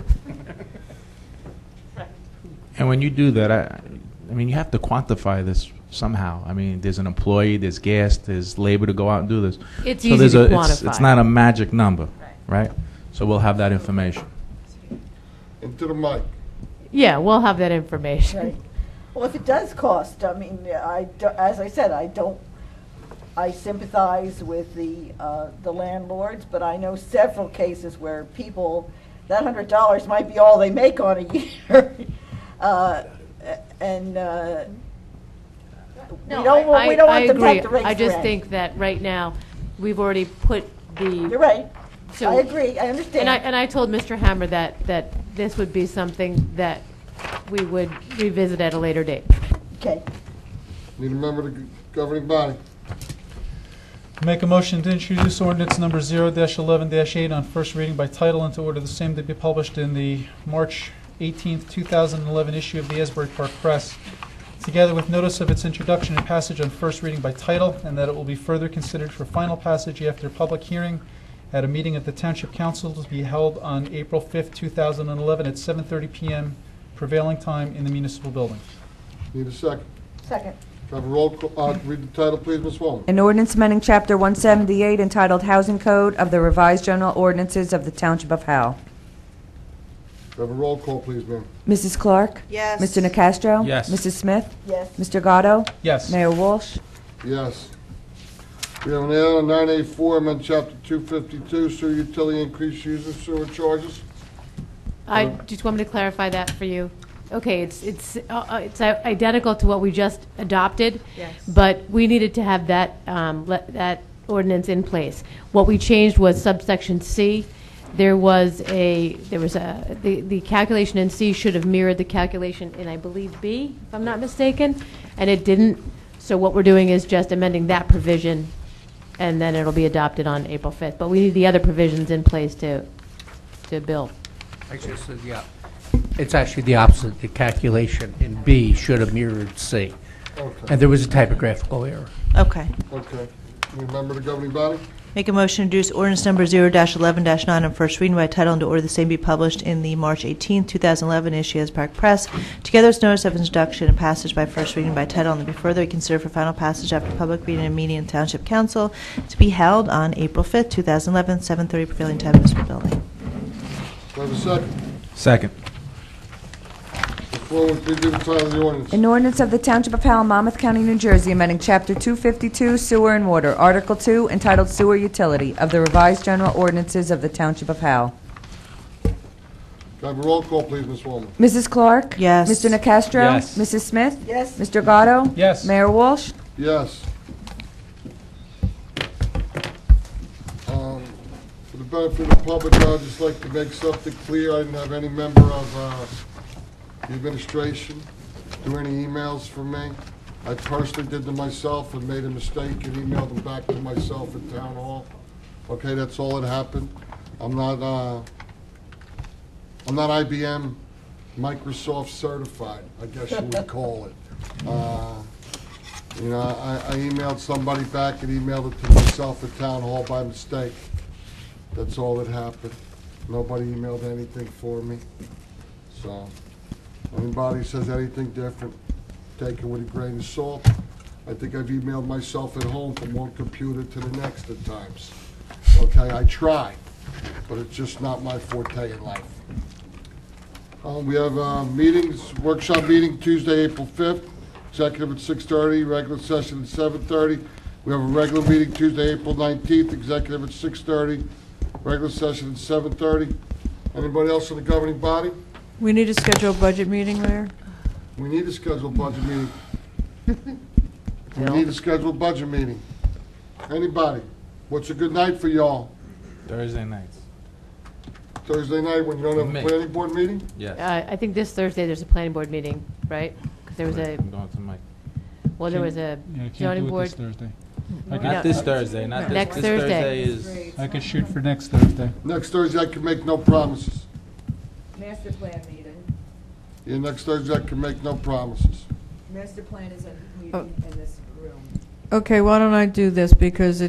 And when you do that, I mean, you have to quantify this somehow. I mean, there's an employee, there's gas, there's labor to go out and do this. It's so easy there's to it's quantify. not a magic number, right? So we'll have that information. Into the mic. Yeah, we'll have that information. Right. Well, if it does cost, I mean, as I said, I sympathize with the landlords, but I know several cases where people, that $100 might be all they make on a year. And we don't want them to have to raise I just rent. think that right now, we've already put the. You're right. So, I agree. I understand. And I told Mr. Hammer that this would be something that we would revisit at a later date. Okay. Need a member of the governing body. Make a motion to introduce ordinance number 0-11-8 on first reading by title and to order the same to be published in the March 18th, 2011 issue of the Asbury Park Press, together with notice of its introduction and passage on first reading by title, and that it will be further considered for final passage after public hearing at a meeting of the Township Council to be held on April 5th, 2011 at 7:30 p.m. prevailing time in the municipal building. Need a second. Second. Can I have a roll call, read the title, please, Ms. Wallman. An ordinance amending Chapter 178 entitled Housing Code of the Revised General Ordinances of the Township of Howell. Can I have a roll call, please, ma'am. Mrs. Clark? Yes. Mr. Nacastro? Yes. Mrs. Smith? Yes. Mr. Gatto? Yes. Mayor Walsh? Yes. We have an L on 984, amend Chapter 252, sewer utility increased user sewer charges. I just want me to clarify that for you. Okay, it's identical to what we just adopted. Yes. But we needed to have that, that ordinance in place. What we changed was subsection C. The calculation in C should have mirrored the calculation in, I believe, B, if I'm not mistaken, and it didn't. So what we're doing is just amending that provision, and then it'll be adopted on April 5th. But we need the other provisions in place to bill. Actually, it's actually the opposite. The calculation in B should have mirrored C. Okay. And there was a typographical error. Okay. Okay. Any member of the governing body? Make a motion to introduce ordinance number 0-11-9 on first reading by title and to order the same be published in the March 18, 2011 issue as Park Press, together with notice of introduction and passage by first reading by title and to be further considered for final passage after public reading and meeting in Township Council to be held on April 5th, 2011, 7:30 prevailing time, Municipal Building. Do I have a second? Second. Ms. Wallman, please read the title of the ordinance. An ordinance of the Township of Howell, Monmouth County, New Jersey, amending Chapter 252 Sewer and Water, Article 2, entitled Sewer Utility of the Revised General Ordinances of the Township of Howell. Can I have a roll call, please, Ms. Wallman? Mrs. Clark? Yes. Mr. Nacastro? Yes. Mrs. Smith? Yes. Mr. Gatto? Yes. Mayor Walsh? Yes. For the benefit of the public, I'd just like to make something clear. I didn't have any member of the administration do any emails from me. I personally did them myself and made a mistake and emailed them back to myself at Town Hall. Okay, that's all that happened. I'm not IBM Microsoft certified, I guess you would call it. You know, I emailed somebody back and emailed it to myself at Town Hall by mistake. That's all that happened. Nobody emailed anything for me. So, anybody says anything different, take it with a grain of salt. I think I've emailed myself at home from one computer to the next at times. Okay, I try, but it's just not my forte in life. We have meetings, workshop meeting Tuesday, April 5th, executive at 6:30, regular session at 7:30. We have a regular meeting Tuesday, April 19th, executive at 6:30, regular session at 7:30. Anybody else in the governing body? We need to schedule a budget meeting, Mayor. We need to schedule a budget meeting. We need to schedule a budget meeting. Anybody? What's a good night for y'all? Thursday nights. Thursday night when you don't have Me. a planning board meeting? Yes. I think this Thursday there's a planning board meeting, right? Because there was a, I'm going to Mike. well, there was a Yeah, I can't zoning do it board. this Thursday. Not this Thursday, not this. Next this Thursday. is. I could shoot for next Thursday. Next Thursday, I can make no promises. Master plan meeting. Yeah, next Thursday, I can make no promises. Master plan is in this room. Okay, why don't I do this, because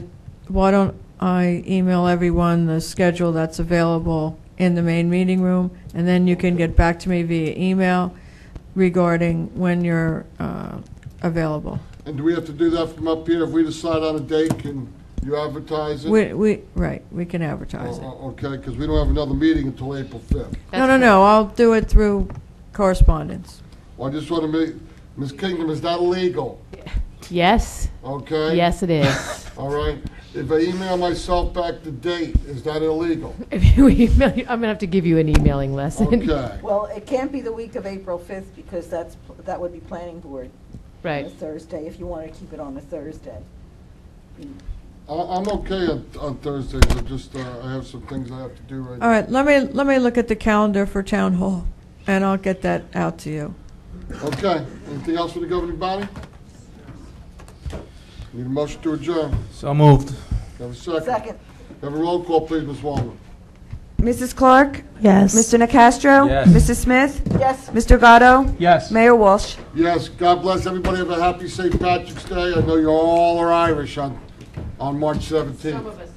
why don't I email everyone the schedule that's available in the main meeting room, and then you can get back to me via email regarding when you're available. And do we have to do that from up here? If we decide on a date, can you advertise it? We can advertise it. Okay, because we don't have another meeting until April 5th. No, I'll do it through correspondence. Well, I just want to make, Ms. Kingdom, is that illegal? Yes. Okay? Yes, it is. All right. If I email myself back the date, is that illegal? If you email, I'm going to have to give you an emailing lesson. Okay. Well, it can't be the week of April 5th because that would be planning board. Right. On a Thursday, if you want to keep it on a Thursday. I'm okay on Thursdays. I have some things I have to do right now. All right, let me look at the calendar for town hall, and I'll get that out to you. Okay. Anything else for the governing body? Need a motion to adjourn. So moved. Have a second. Second. Have a roll call, please, Ms. Wallman. Mrs. Clark? Yes. Mr. Nacastro? Yes. Mrs. Smith? Yes. Mr. Gatto? Yes. Mayor Walsh? Yes. God bless everybody. Have a happy St. Patrick's Day. I know you all are Irish on March 17th. Some of us